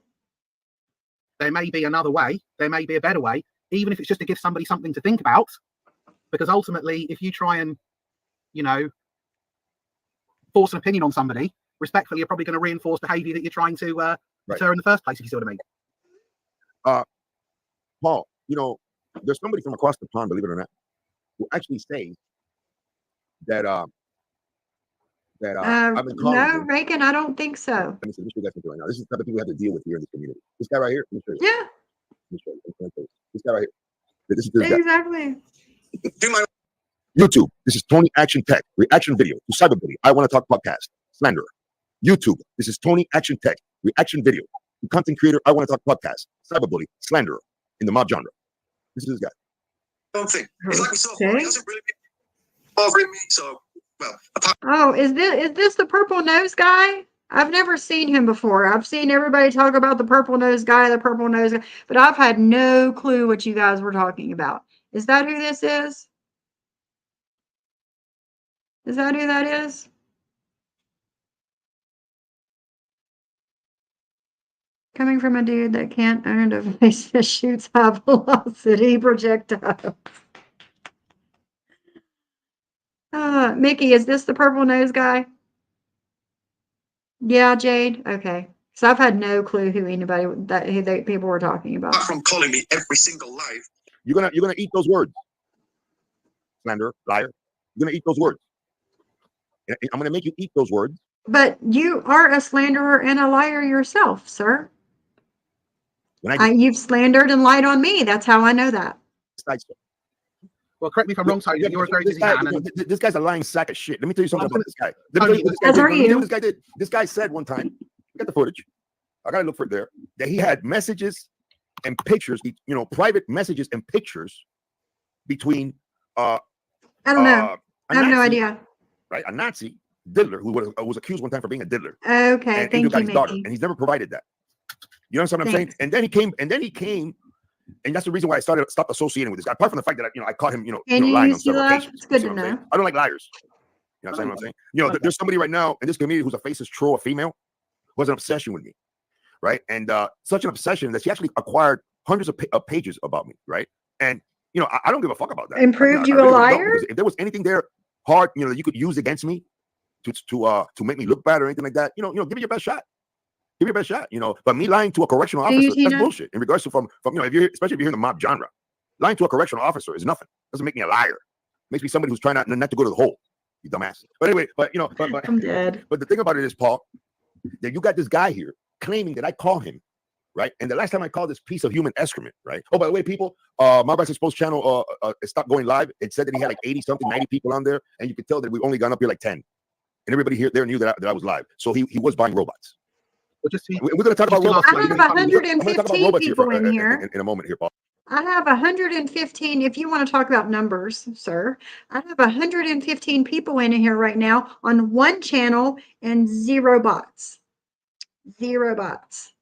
There may be another way. There may be a better way, even if it's just to give somebody something to think about. Because ultimately, if you try and, you know, force an opinion on somebody, respectfully, you're probably going to reinforce behavior that you're trying to deter in the first place, if you see what I mean. Paul, you know, there's somebody from across the pond, believe it or not, who actually says that I've been calling no, Reagan, I don't think so. Let me see. This is what right now. This is the type of people we have to deal with here in this community. This guy right here. Let me show you. Yeah. Let me show you. This guy right here. This is this exactly. Guy. Do my YouTube. This is Tony Action Tech reaction video to cyberbully. I want to talk podcast slanderer. YouTube. This is Tony Action Tech reaction video to content creator. I want to talk podcast cyberbully slanderer in the mob genre. This is this guy. Don't think he's like me so far. He doesn't really bothering me. So well. Oh, is this the purple nose guy? I've never seen him before. I've seen everybody talk about the purple nose guy, but I've had no clue what you guys were talking about. Is that who this is? Is that who that is? Coming from a dude that can't own a device that shoots high velocity projectiles. Mickey, is this the purple nose guy? Yeah, Jade. Okay. So I've had no clue who people were talking about. From calling me every single life. You're gonna eat those words. Slanderer, liar. You're gonna eat those words. I'm gonna make you eat those words. But you are a slanderer and a liar yourself, sir. You've slandered and lied on me. That's how I know that. Well, correct me if I'm wrong, Tony. You're a very busy man. This guy's a lying sack of shit. Let me tell you something about this guy. This guy did. This guy said one time, I got the footage. I gotta look for it there. That he had messages and pictures, you know, private messages and pictures between I don't know. I have no idea. Right, a Nazi diddler who was accused one time for being a diddler. Okay, thank you, Mickey. Daughter, and he's never provided that. You know what I'm saying? And then he came. And that's the reason why I stopped associating with this guy. Apart from the fact that I caught him, lying on several occasions. It's good to know. I don't like liars. You know what I'm saying? You know, there's somebody right now in this community who's a faceless troll, a female, who has an obsession with me, right? And such an obsession that she actually acquired hundreds of pages about me, right? And you know, I don't give a fuck about that. And proved you a liar? If there was anything there hard, that you could use against me to make me look bad or anything like that, give me your best shot. Give me your best shot, But me lying to a correctional officer, that's bullshit. In regards to from especially if you're in the mob genre, lying to a correctional officer is nothing. Doesn't make me a liar. Makes me somebody who's trying not to go to the hole. You dumbass. But anyway, I'm dead. But the thing about it is, Paul, that you got this guy here claiming that I call him, right? And the last time I called this piece of human excrement, right? Oh, by the way, people, my Vice Exposed channel stopped going live. It said that he had like 80 something, 90 people on there, and you could tell that we've only gone up here like 10. And everybody here there knew that I was live. So he was buying robots. We're going to talk about robots. I have 115 people in here. In a moment here, Paul. I have 115. If you want to talk about numbers, sir, I have 115 people in here right now on one channel and 0 bots. 0 bots.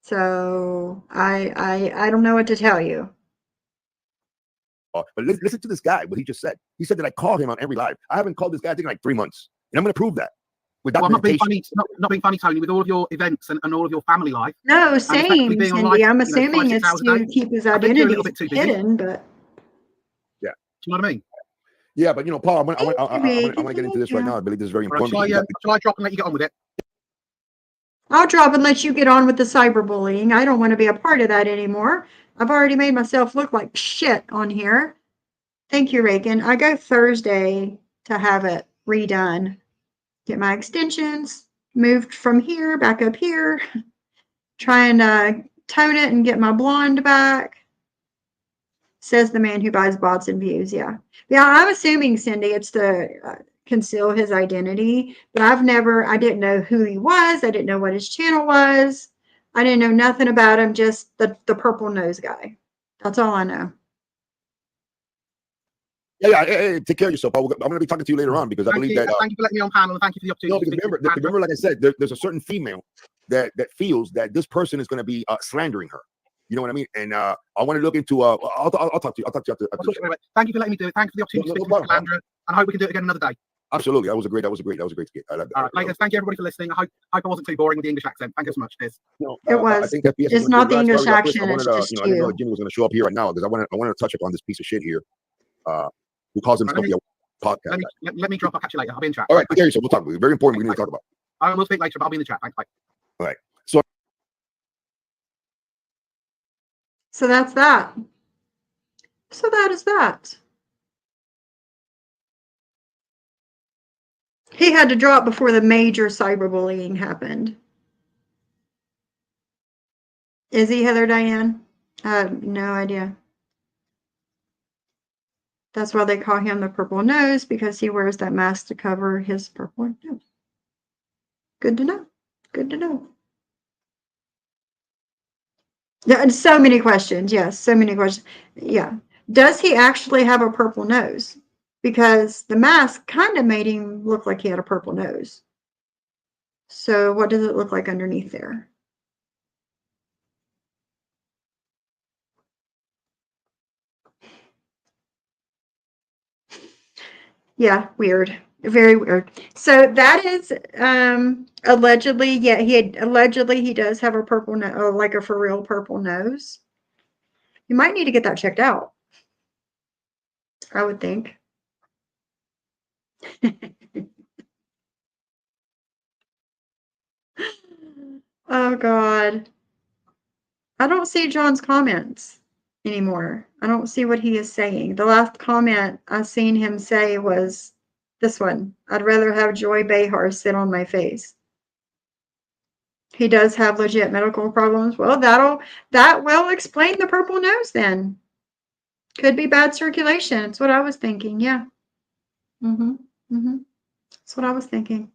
So I don't know what to tell you. But listen to this guy, what he just said. He said that I called him on every live. I haven't called this guy, I think, in like 3 months. And I'm going to prove that. With Well, I'm not being documentation. funny, not being funny, Tony, with all of your events and all of your family life. No, effectively same, being on Cindy. live, I'm you know, 5, assuming 6 it's hours a day. to keep his I think you're a little identity bit too busy. hidden, but Do you know what I mean? Yeah, but Paul, I want Thank to get into this right now. I believe this is very All right, important. shall I drop and let you get on with it? I'll drop and let you get on with the cyberbullying. I don't want to be a part of that anymore. I've already made myself look like shit on here. Thank you, Reagan. I go Thursday to have it redone. Get my extensions moved from here back up here. Try and tone it and get my blonde back. Says the man who buys bots and views. Yeah. Yeah, I'm assuming, Cindy, it's to conceal his identity. But I didn't know who he was. I didn't know what his channel was. I didn't know nothing about him, just the purple nose guy. That's all I know. Yeah, hey, take care of yourself, Paul. I'm going to be talking to you later on because I believe that. Thank you for letting me on panel, and thank you for the opportunity. No, because remember, like I said, there's a certain female that feels that this person is going to be slandering her. You know what I mean? And I want to look into. I'll talk to you. I'll talk to you after. Thank you for letting me do it. Thank you for the opportunity to speak to Mr. Landra, and I hope we can do it again another day. Absolutely, that was a great skit. I like that. All right, ladies, thank you everybody for listening. I hope I wasn't too boring with the English accent. Thank you so much. Cheers. No, It was. I think that It's not the English accent. It's just I didn't know you. that Jimmy was going to show up here right now because I wanted to touch upon this piece of shit here, who calls himself a podcast. Let me drop. I'll catch you later. I'll be in chat. All right, take care of yourself. We'll talk. It's very important. We need to talk about. I will speak later, but I'll be in the chat. Thanks. Bye. All right. So that's that. So that is that. He had to drop before the major cyberbullying happened. Is he, Heather Diane? I have no idea. That's why they call him the purple nose, because he wears that mask to cover his purple nose. Good to know. Good to know. Yeah, and so many questions. Yes, so many questions. Yeah. Does he actually have a purple nose? Because the mask kind of made him look like he had a purple nose. So what does it look like underneath there? Yeah, weird. Very weird. So that is allegedly, yeah, he does have a purple nose, like a for real purple nose. You might need to get that checked out, I would think. Oh God. I don't see John's comments anymore. I don't see what he is saying. The last comment I seen him say was this one. I'd rather have Joy Behar sit on my face. He does have legit medical problems. Well, that will explain the purple nose then. Could be bad circulation. That's what I was thinking. Yeah. That's what I was thinking.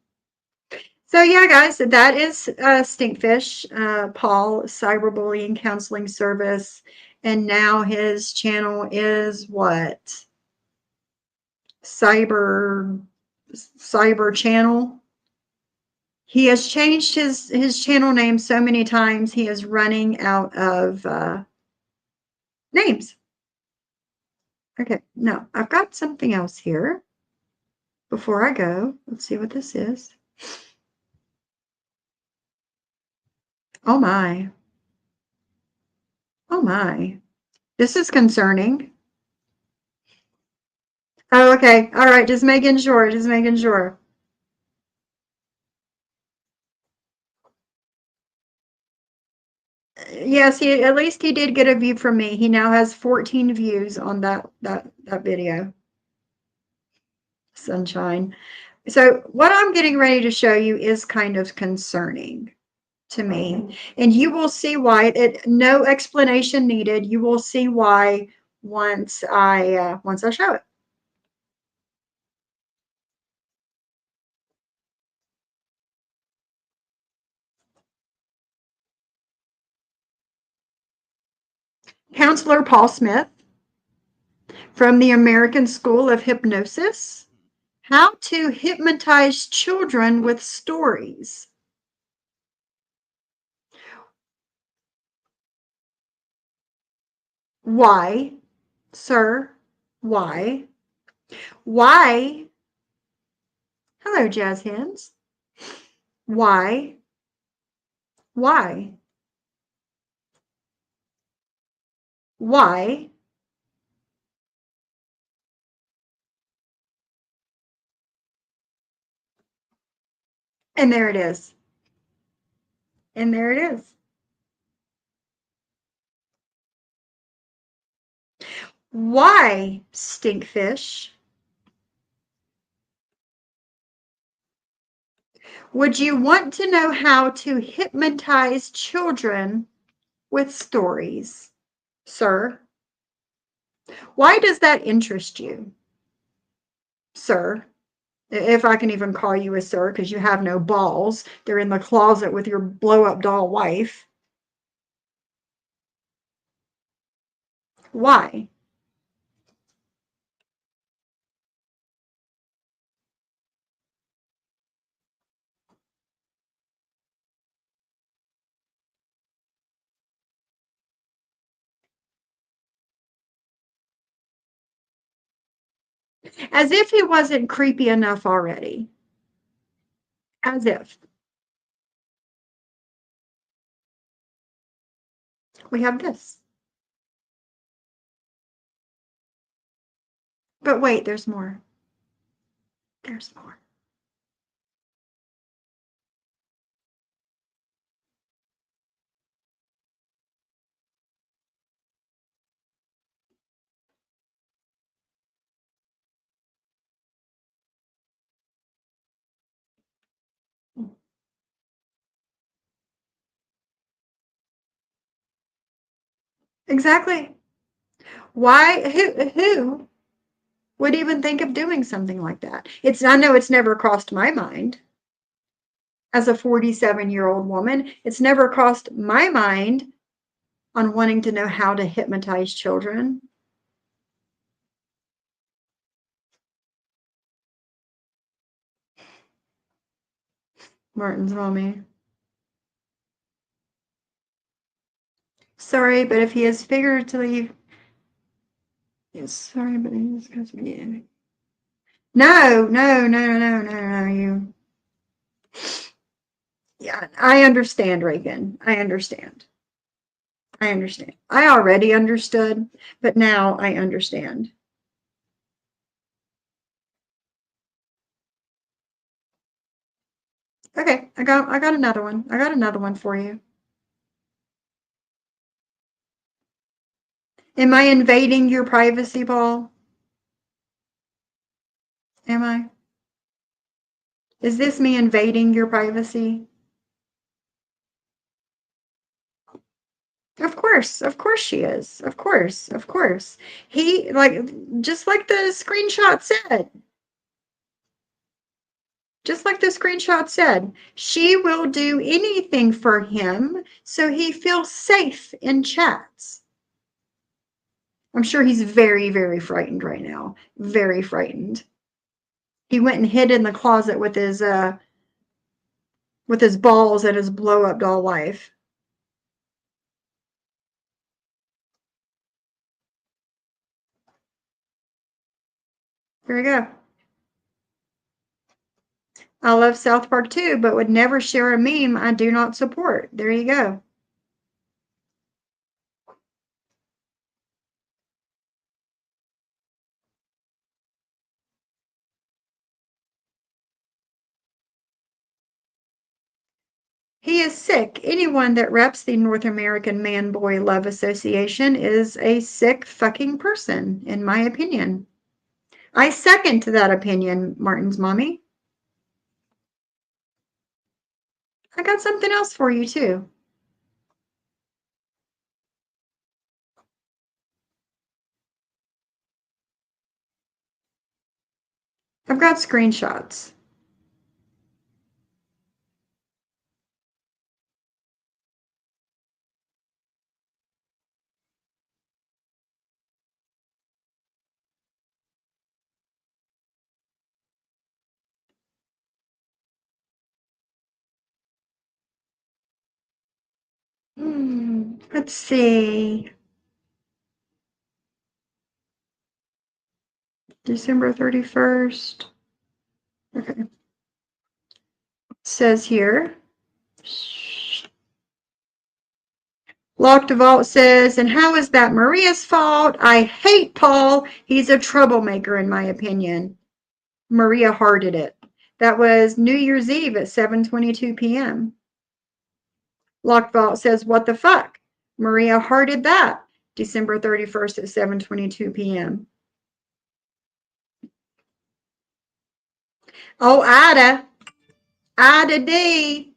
So yeah, guys, that is Stinkfish, Paul, cyberbullying counseling service, and now his channel is what? Cyber channel. He has changed his channel name so many times. He is running out of names. Okay, no, I've got something else here. Before I go, let's see what this is. Oh my. Oh my. This is concerning. Oh, okay. All right. Just making sure. Just making sure. Yes, at least he did get a view from me. He now has 14 views on that video. Sunshine. So what I'm getting ready to show you is kind of concerning to me, and you will see why. No explanation needed. You will see why once I show it. Counselor Paul Smith from the American School of Hypnosis. How to hypnotize children with stories. Why, sir, Why? Why? Hello, Jazz Hands. Why? Why? Why? And there it is. And there it is. Why, stinkfish, would you want to know how to hypnotize children with stories, sir? Why does that interest you, sir? If I can even call you a sir, because you have no balls. They're in the closet with your blow-up doll wife. Why? As if he wasn't creepy enough already. As if. We have this. But wait, there's more. There's more. Exactly. Why? Who would even think of doing something like that? I know it's never crossed my mind as a 47-year-old woman. It's never crossed my mind on wanting to know how to hypnotize children. Martin's mommy. Sorry, but if he is figuratively, yes, sorry, but he is because yeah. No, no, no, no, no, no, you. Yeah, I understand, Reagan. I understand. I understand. I already understood, but now I understand. Okay, I got another one. I got another one for you. Am I invading your privacy, Paul? Am I? Is this me invading your privacy? Of course she is. Of course. He, just like the screenshot said, she will do anything for him so he feels safe in chats. I'm sure he's very, very frightened right now. Very frightened. He went and hid in the closet with his balls and his blow-up doll wife. There you go. I love South Park too, but would never share a meme I do not support. There you go. He is sick. Anyone that reps the North American Man-Boy Love Association is a sick fucking person, in my opinion. I second that opinion, Martin's mommy. I got something else for you too. I've got screenshots. Let's see. December 31st. Okay. It says here. Locked Vault says, and how is that Maria's fault? I hate Paul. He's a troublemaker, in my opinion. Maria hearted it. That was New Year's Eve at 7:22 p.m. Locked Vault says, what the fuck? Maria hearted that. December 31st at 7:22 p.m. Oh, Ida D.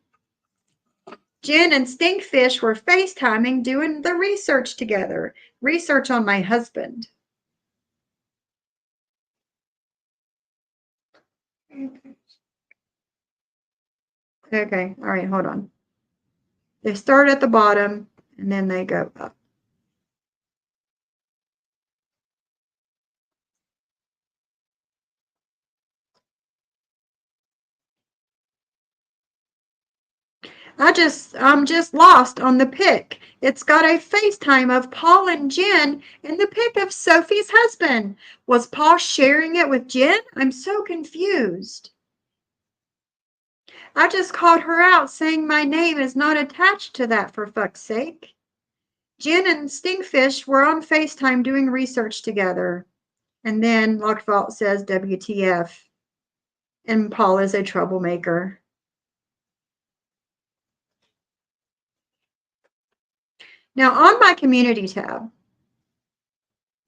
Jen and Stinkfish were FaceTiming doing the research together. Research on my husband. Okay, all right, hold on. They start at the bottom and then they go up. I'm just lost on the pic. It's got a FaceTime of Paul and Jen and the pic of Sophie's husband. Was Paul sharing it with Jen? I'm so confused. I just called her out saying my name is not attached to that, for fuck's sake. Jen and Stinkfish were on FaceTime doing research together. And then Locked Vault says WTF. And Paul is a troublemaker. Now on my community tab,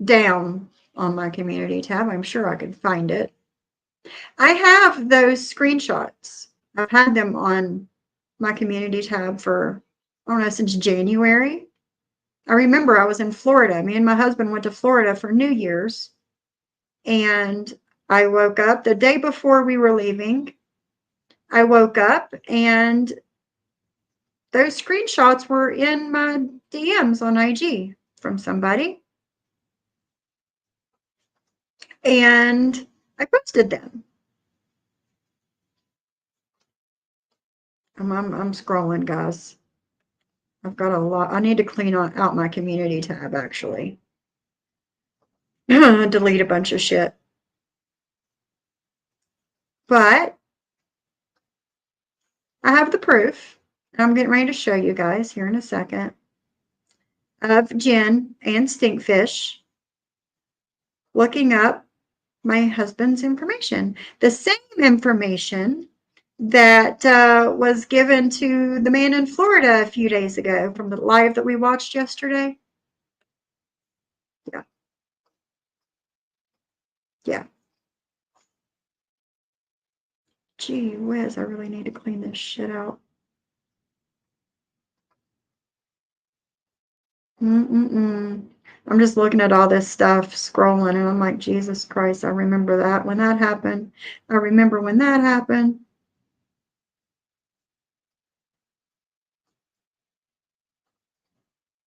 down on my community tab, I'm sure I could find it. I have those screenshots. I've had them on my community tab for, I don't know, since January. I remember I was in Florida. Me and my husband went to Florida for New Year's. And I woke up the day before we were leaving. I woke up and those screenshots were in my DMs on IG from somebody. And I posted them. I'm scrolling, guys. I've got a lot. I need to clean out my community tab, actually. Delete a bunch of shit. But I have the proof. I'm getting ready to show you guys here in a second of Jen and Stinkfish looking up my husband's information. The same information that was given to the man in Florida a few days ago from the live that we watched yesterday. Yeah. Yeah. Gee whiz, I really need to clean this shit out. I'm just looking at all this stuff, scrolling, and I'm like, Jesus Christ, I remember that when that happened. I remember when that happened.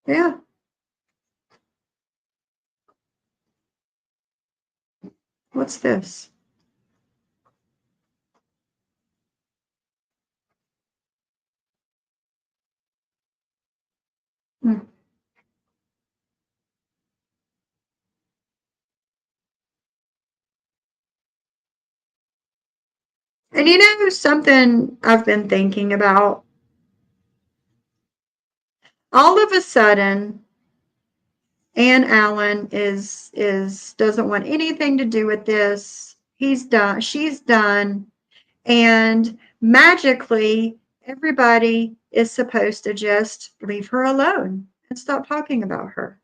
Yeah. What's this? Hmm. And you know something I've been thinking about? All of a sudden, Ann Allen doesn't want anything to do with this. He's done, she's done, and magically everybody is supposed to just leave her alone and stop talking about her.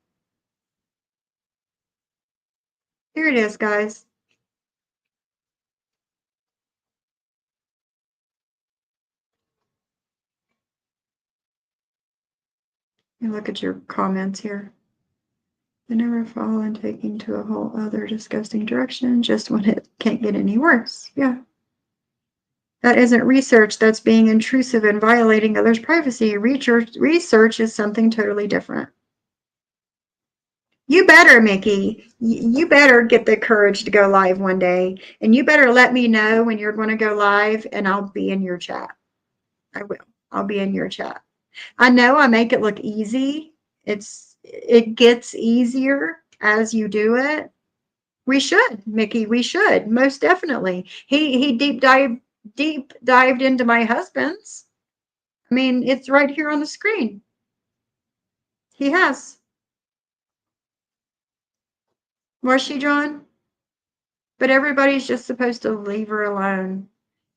Here it is, guys. You look at your comments here. They never fall and taking to a whole other disgusting direction just when it can't get any worse. Yeah. That isn't research. That's being intrusive and violating others' privacy. Research is something totally different. You better, Mickey. You better get the courage to go live one day. And you better let me know when you're going to go live, and I'll be in your chat. I will. I'll be in your chat. I know I make it look easy. It gets easier as you do it. We should, Mickey. We should, most definitely. He deep dived into my husband's. I mean, it's right here on the screen. He has. Was she, John? But everybody's just supposed to leave her alone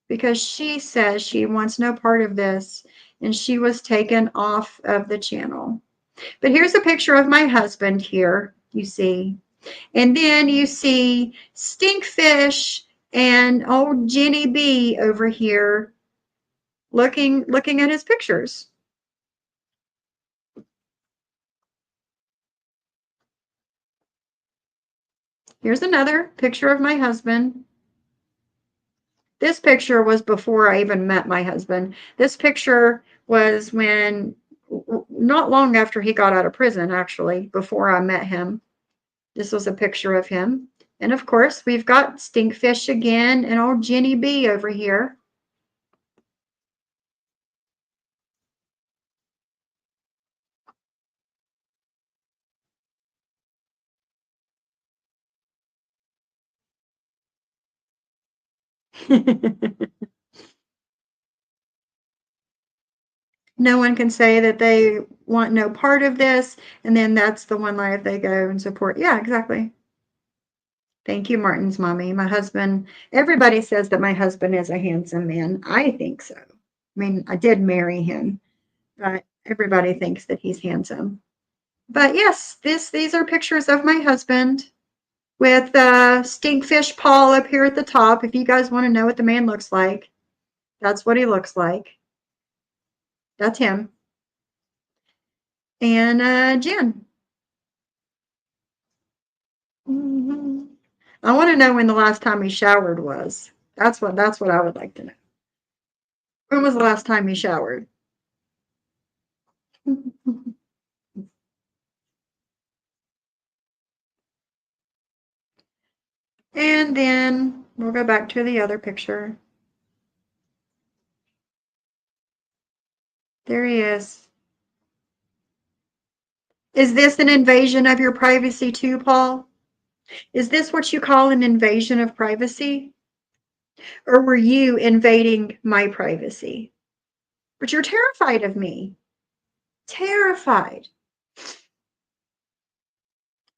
because she says she wants no part of this, and she was taken off of the channel. But here's a picture of my husband here, you see. And then you see Stinkfish and old Jenny B over here looking at his pictures. Here's another picture of my husband. This picture was before I even met my husband. This picture was when, not long after he got out of prison, actually, before I met him. This was a picture of him. And of course, we've got Stinkfish again and old Jenny B over here. No one can say that they want no part of this, and then that's the one life they go and support. Yeah, exactly. Thank you, Martin's mommy. My husband, everybody says that my husband is a handsome man. I think so. I mean, I did marry him, but everybody thinks that he's handsome. But yes, these are pictures of my husband with Stinkfish Paul up here at the top. If you guys want to know what the man looks like, that's what he looks like. That's him. And Jen. Mm-hmm. I want to know when the last time he showered was. That's what I would like to know. When was the last time he showered? And then we'll go back to the other picture. There he is. Is this an invasion of your privacy too, Paul? Is this what you call an invasion of privacy? Or were you invading my privacy? But you're terrified of me. Terrified.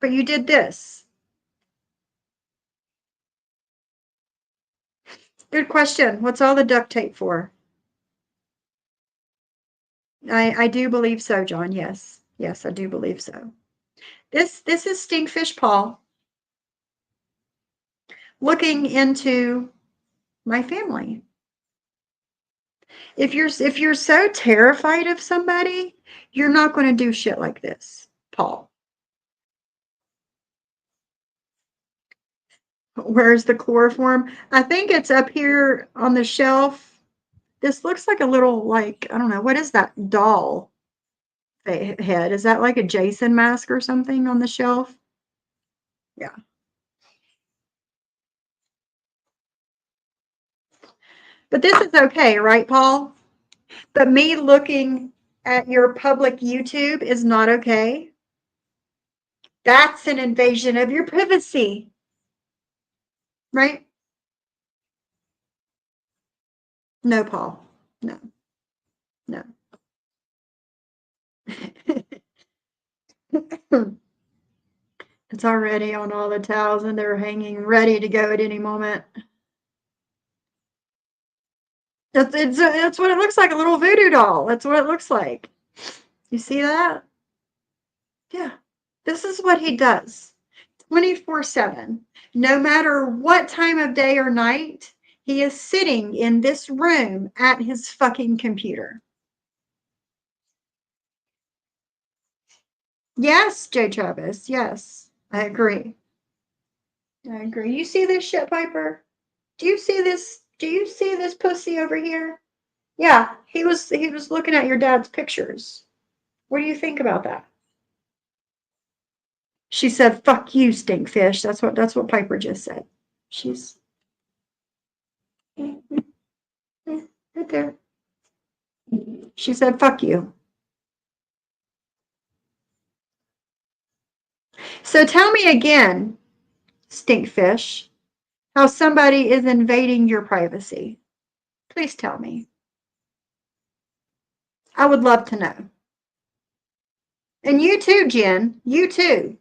But you did this. Good question. What's all the duct tape for? I do believe so, John. Yes. Yes, I do believe so. This is Stinkfish Paul looking into my family. If you're so terrified of somebody, you're not going to do shit like this, Paul. Where's the chloroform? I think it's up here on the shelf. This looks like a little, like, I don't know, what is that doll head? Is that like a Jason mask or something on the shelf? Yeah. But this is okay, right, Paul? But me looking at your public YouTube is not okay. That's an invasion of your privacy, right? No, Paul. No. No. It's already on all the towels and they're hanging ready to go at any moment. That's what it looks like, a little voodoo doll. That's what it looks like. You see that? Yeah. This is what he does 24/7. No matter what time of day or night, he is sitting in this room at his fucking computer. Yes, Jay Travis. Yes, I agree. I agree. You see this shit, Piper? Do you see this? Do you see this pussy over here? Yeah, he was looking at your dad's pictures. What do you think about that? She said, "Fuck you, stinkfish." That's what Piper just said. She's right there. She said, "Fuck you." So tell me again, stinkfish, how somebody is invading your privacy? Please tell me. I would love to know. And you too, Jen. You too.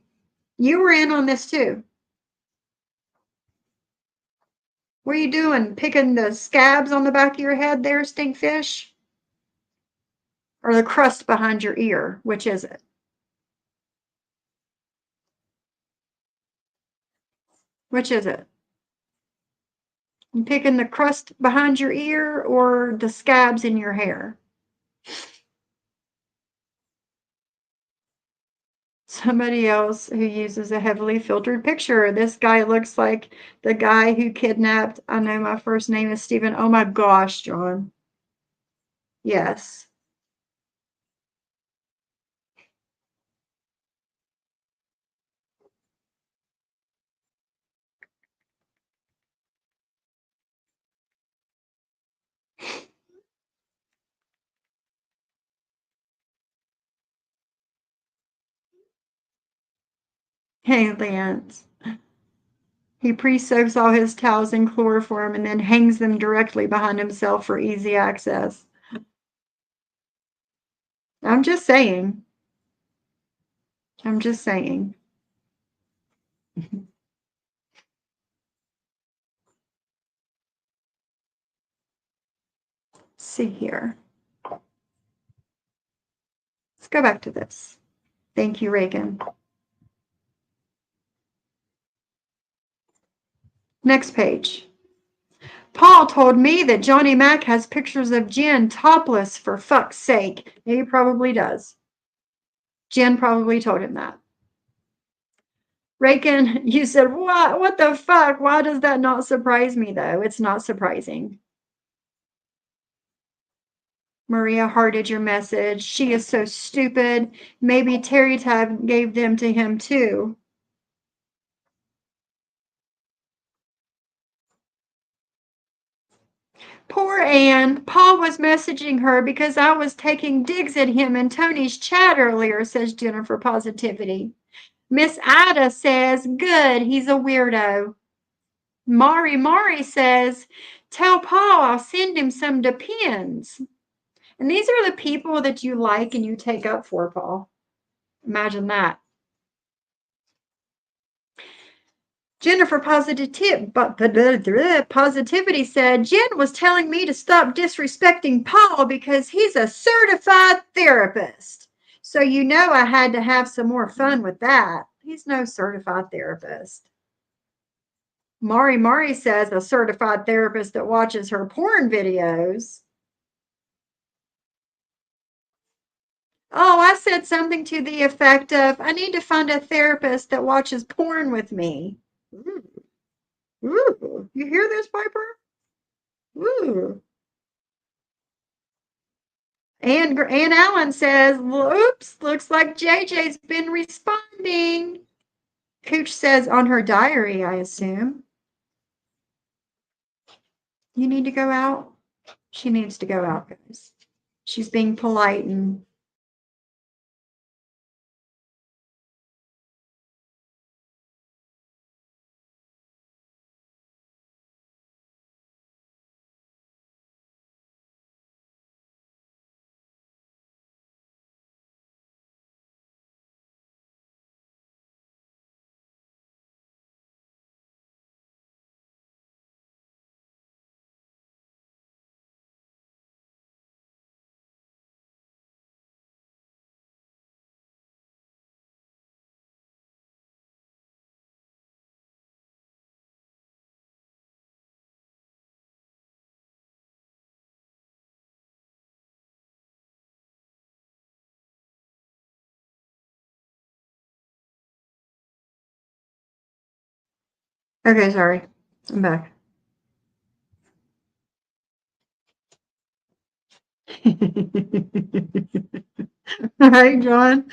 You were in on this too. What are you doing? Picking the scabs on the back of your head there, stinkfish? Or the crust behind your ear? Which is it? Which is it? You picking the crust behind your ear or the scabs in your hair? Somebody else who uses a heavily filtered picture. This guy looks like the guy who kidnapped. I know my first name is Stephen. Oh my gosh, John. Yes. Hey, Lance. He pre-soaks all his towels in chloroform and then hangs them directly behind himself for easy access. I'm just saying. I'm just saying. See here. Let's go back to this. Thank you, Reagan. Next page. Paul told me that Johnny Mac has pictures of Jen topless for fuck's sake. He probably does. Jen probably told him that. Reagan, you said, what the fuck? Why does that not surprise me, though? It's not surprising. Maria hearted your message. She is so stupid. Maybe Terry Tab gave them to him, too. Poor Anne. Paul was messaging her because I was taking digs at him in Tony's chat earlier, says Jennifer Positivity. Miss Ida says, good, he's a weirdo. Mari says, tell Paul I'll send him some Depends. And these are the people that you like and you take up for, Paul. Imagine that. Jennifer Positivity said, Jen was telling me to stop disrespecting Paul because he's a certified therapist. So you know I had to have some more fun with that. He's no certified therapist. Mari says a certified therapist that watches her porn videos. Oh, I said something to the effect of, I need to find a therapist that watches porn with me. Ooh, you hear this, Piper? Ooh. And Allen says, oops, looks like JJ's been responding. Cooch says on her diary, I assume. You need to go out? She needs to go out, guys. She's being polite and okay, sorry. I'm back. All right, John.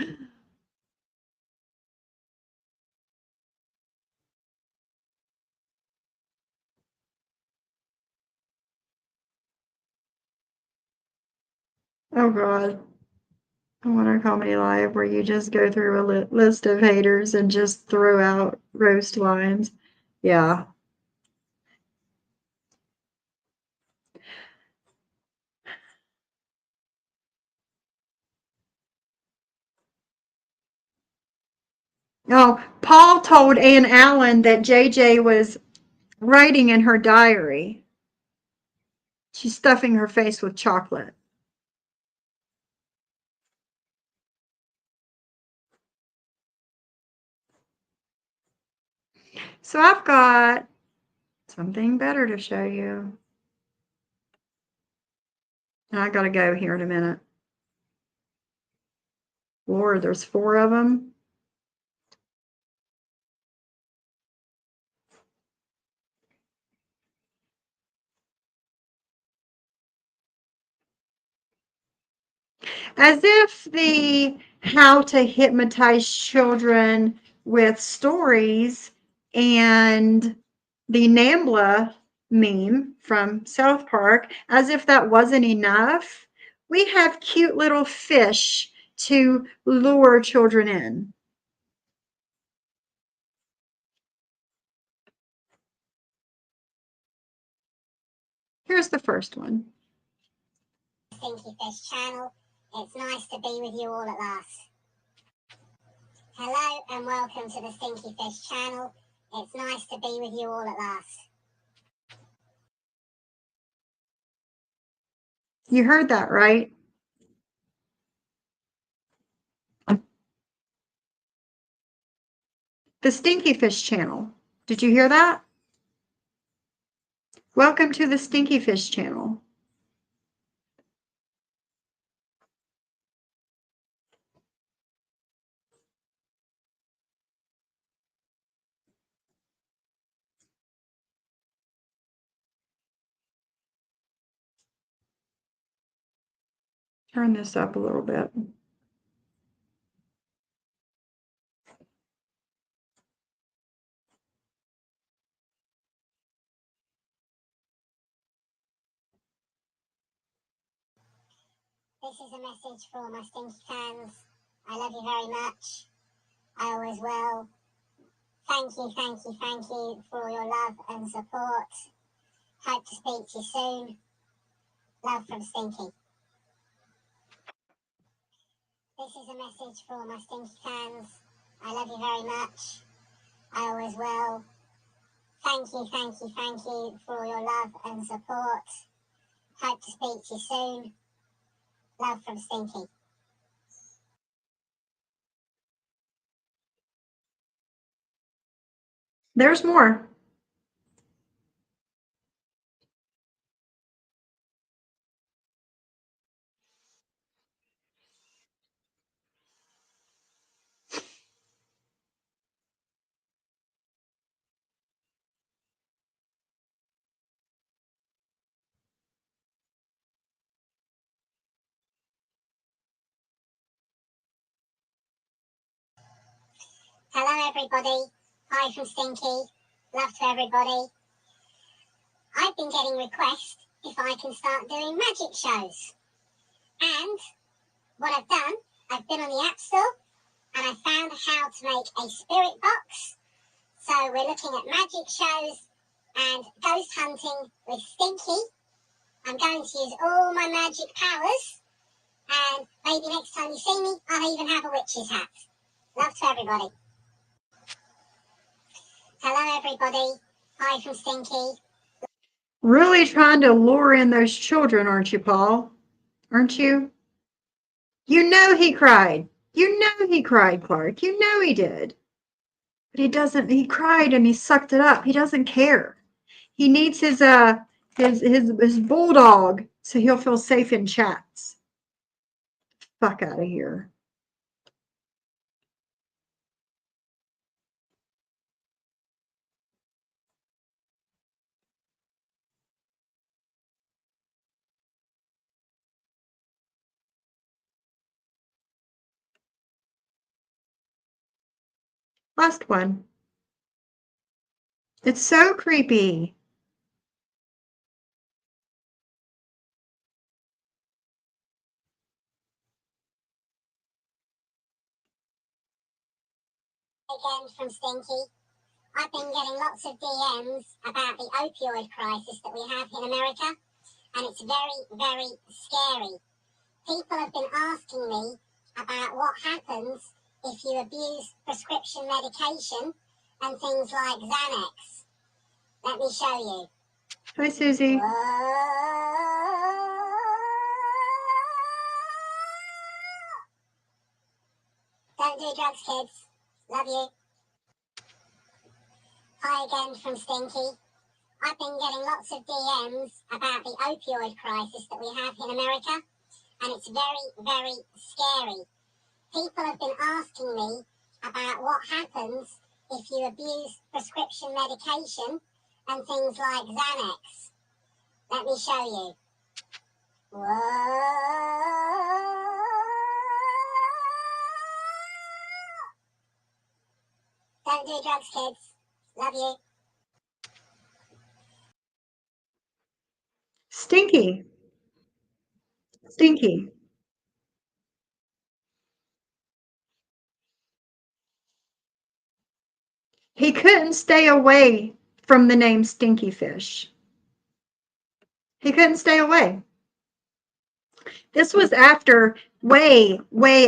Oh, God. I want our comedy live where you just go through a list of haters and just throw out roast lines. Yeah. Oh, Paul told Ann Allen that JJ was writing in her diary. She's stuffing her face with chocolate. So I've got something better to show you. And I got to go here in a minute. Lord, there's 4 of them. As if the how to hypnotize children with stories and the NAMBLA meme from South Park, as if that wasn't enough, we have cute little fish to lure children in. Here's the first one. Stinky Fish channel. It's nice to be with you all at last. Hello and welcome to the Stinky Fish channel. It's nice to be with you all at last. You heard that, right? The Stinky Fish channel. Did you hear that? Welcome to the Stinky Fish channel. Turn this up a little bit. This is a message for my Stinky fans. I love you very much. I always will. Thank you, thank you, thank you for your love and support. Hope to speak to you soon. Love from Stinky. This is a message for my Stinky fans. I love you very much. I always will. Thank you, thank you, thank you for your love and support. Hope to speak to you soon. Love from Stinky. There's more. Hello everybody. Hi from Stinky. Love to everybody. I've been getting requests if I can start doing magic shows. And what I've done, I've been on the App Store and I found how to make a spirit box. So we're looking at magic shows and ghost hunting with Stinky. I'm going to use all my magic powers, and maybe next time you see me, I'll even have a witch's hat. Love to everybody. Hello everybody. Hi from Stinky. Really trying to lure in those children, aren't you, Paul? Aren't you? You know he cried. You know he cried, Clark. You know he did. But he doesn't, he cried and he sucked it up. He doesn't care. He needs his bulldog so he'll feel safe in chats. Fuck out of here. Last one. It's so creepy. Again from Stinky. I've been getting lots of DMs about the opioid crisis that we have in America, and it's very, very scary. People have been asking me about what happens if you abuse prescription medication and things like Xanax. Let me show you. Hi, Susie. Don't do drugs, kids. Love you. Hi again from Stinky. I've been getting lots of DMs about the opioid crisis that we have in America, and it's very, very scary. People have been asking me about what happens if you abuse prescription medication and things like Xanax. Let me show you. Don't do drugs, kids. Love you. Stinky. Stinky. He couldn't stay away from the name Stinky Fish. He couldn't stay away. This was after, way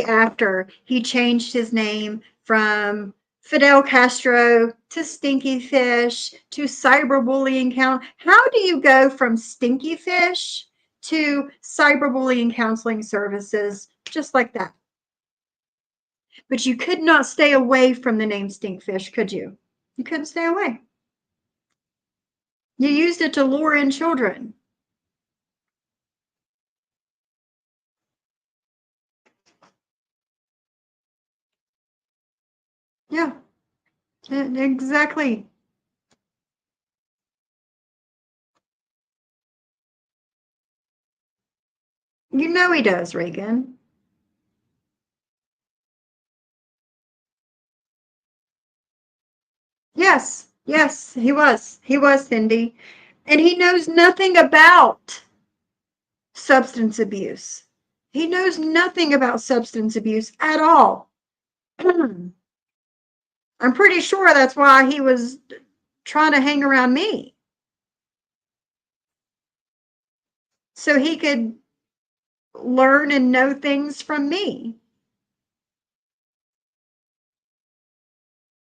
after he changed his name from Fidel Castro to Stinky Fish to cyberbullying count. How do you go from Stinky Fish to cyberbullying counseling services just like that? But you could not stay away from the name Stinkfish, could you? You couldn't stay away. You used it to lure in children. Yeah, exactly. You know he does, Reagan. Yes, he was. He was, Cindy. And he knows nothing about substance abuse. He knows nothing about substance abuse at all. I'm pretty sure that's why he was trying to hang around me. So he could learn and know things from me.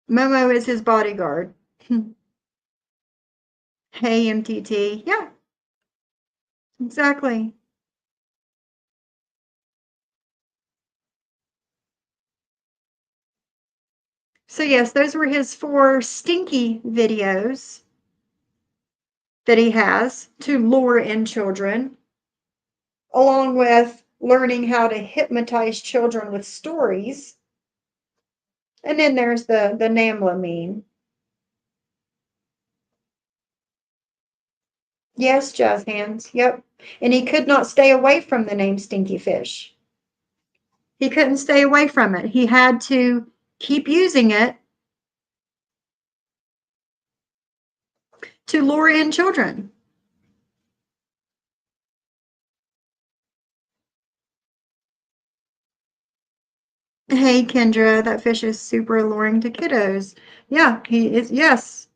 Momo is his bodyguard. Hey, MTT. Yeah, exactly. So yes, those were his 4 stinky videos that he has to lure in children, along with learning how to hypnotize children with stories. And then there's the NAMLA meme. Yes, Jazz Hands. Yep. And he could not stay away from the name Stinky Fish. He couldn't stay away from it. He had to keep using it to lure in children. Hey, Kendra, that fish is super alluring to kiddos. Yeah, he is. Yes.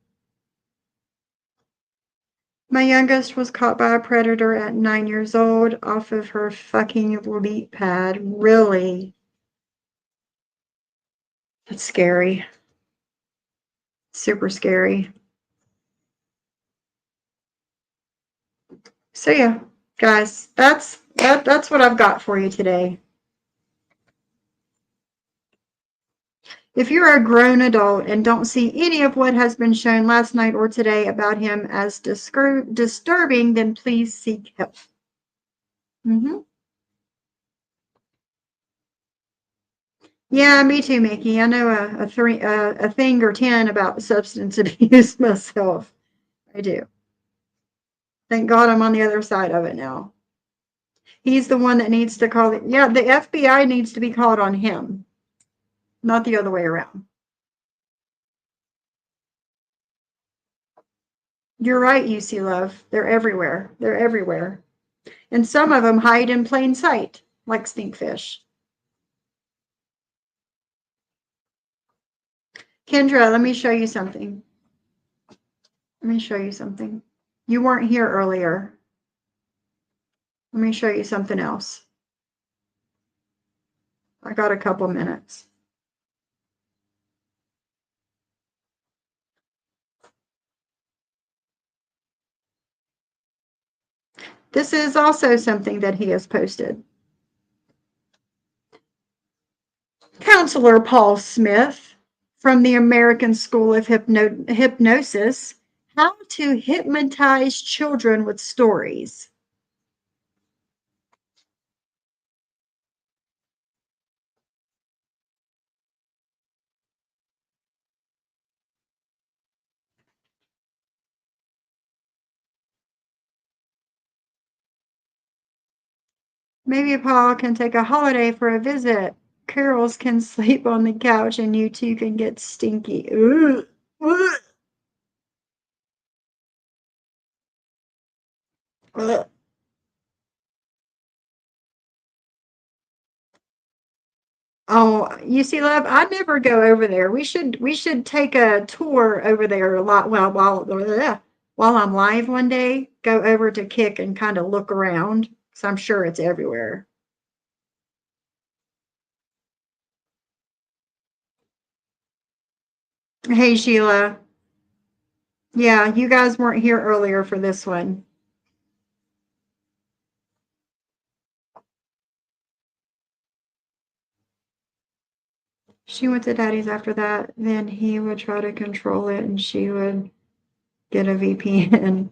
My youngest was caught by a predator at 9 years old off of her fucking leap pad. Really? That's scary. Super scary. So yeah, guys, that's what I've got for you today. If you're a grown adult and don't see any of what has been shown last night or today about him as disturbing, then please seek help. Yeah, me too, Mickey. I know a thing or 10 about substance abuse myself. I do. Thank God I'm on the other side of it now. He's the one that needs to call it. Yeah, the FBI needs to be called on him, not the other way around. You're right, UC Love. They're everywhere. They're everywhere. And some of them hide in plain sight, like stinkfish. Kendra, let me show you something. Let me show you something. You weren't here earlier. Let me show you something else. I got a couple minutes. This is also something that he has posted. Counselor Paul Smith from the American School of Hypnosis, How to Hypnotize Children with Stories. Maybe Paul can take a holiday for a visit. Carols can sleep on the couch and you two can get stinky. Ugh. Ugh. Ugh. Oh, you see, love, I never go over there. We should take a tour over there a lot. Well, while I'm live one day, go over to Kick and kind of look around. So I'm sure it's everywhere. Hey, Sheila. Yeah, you guys weren't here earlier for this one. She went to Daddy's after that. Then he would try to control it and she would get a VPN.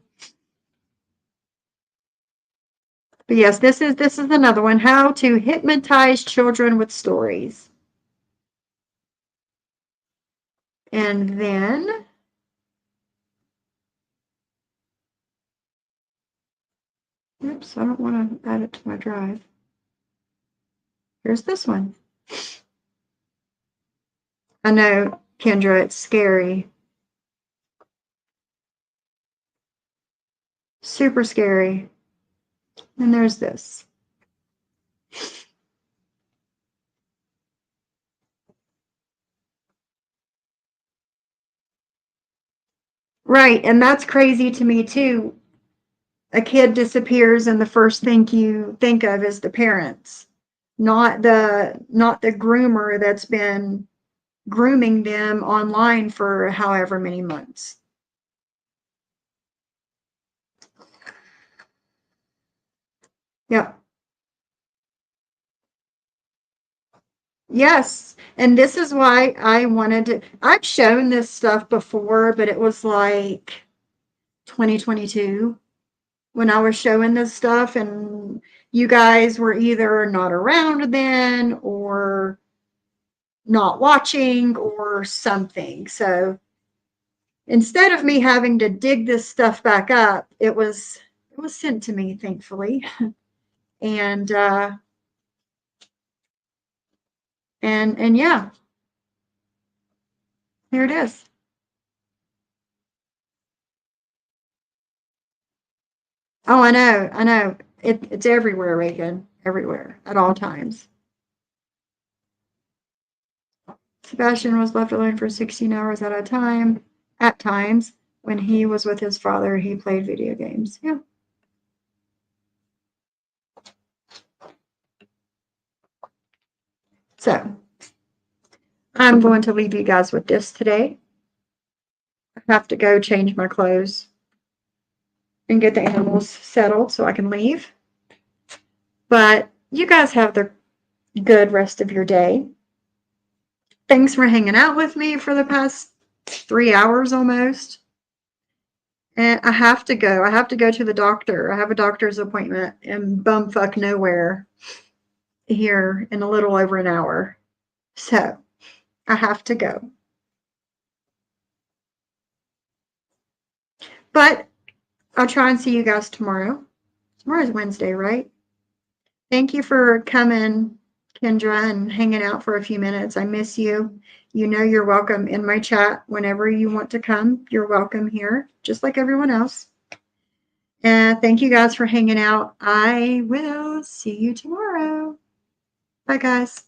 But yes, this is another one. How to hypnotize children with stories. And then oops, I don't want to add it to my drive. Here's this one. I know, Kendra, it's scary. Super scary. And there's this. Right, and that's crazy to me too. A kid disappears and the first thing you think of is the parents, not the groomer that's been grooming them online for however many months. Yep. Yes, and this is why I wanted to. I've shown this stuff before, but it was like 2022 when I was showing this stuff, and you guys were either not around then or not watching or something. So instead of me having to dig this stuff back up, it was sent to me, thankfully. And and yeah, here it is. Oh, I know. It's everywhere, Reagan. Everywhere, at all times. Sebastian was left alone for 16 hours at a time. At times, when he was with his father, he played video games. Yeah. So, I'm going to leave you guys with this today. I have to go change my clothes and get the animals settled so I can leave. But you guys have the good rest of your day. Thanks for hanging out with me for the past 3 hours almost. And I have to go. I have to go to the doctor. I have a doctor's appointment in bumfuck nowhere here in a little over an hour. So I have to go. But I'll try and see you guys tomorrow. Tomorrow's Wednesday, right? Thank you for coming, Kendra, and hanging out for a few minutes. I miss you. You know you're welcome in my chat whenever you want to come. You're welcome here, just like everyone else. And thank you guys for hanging out. I will see you tomorrow. Bye, guys.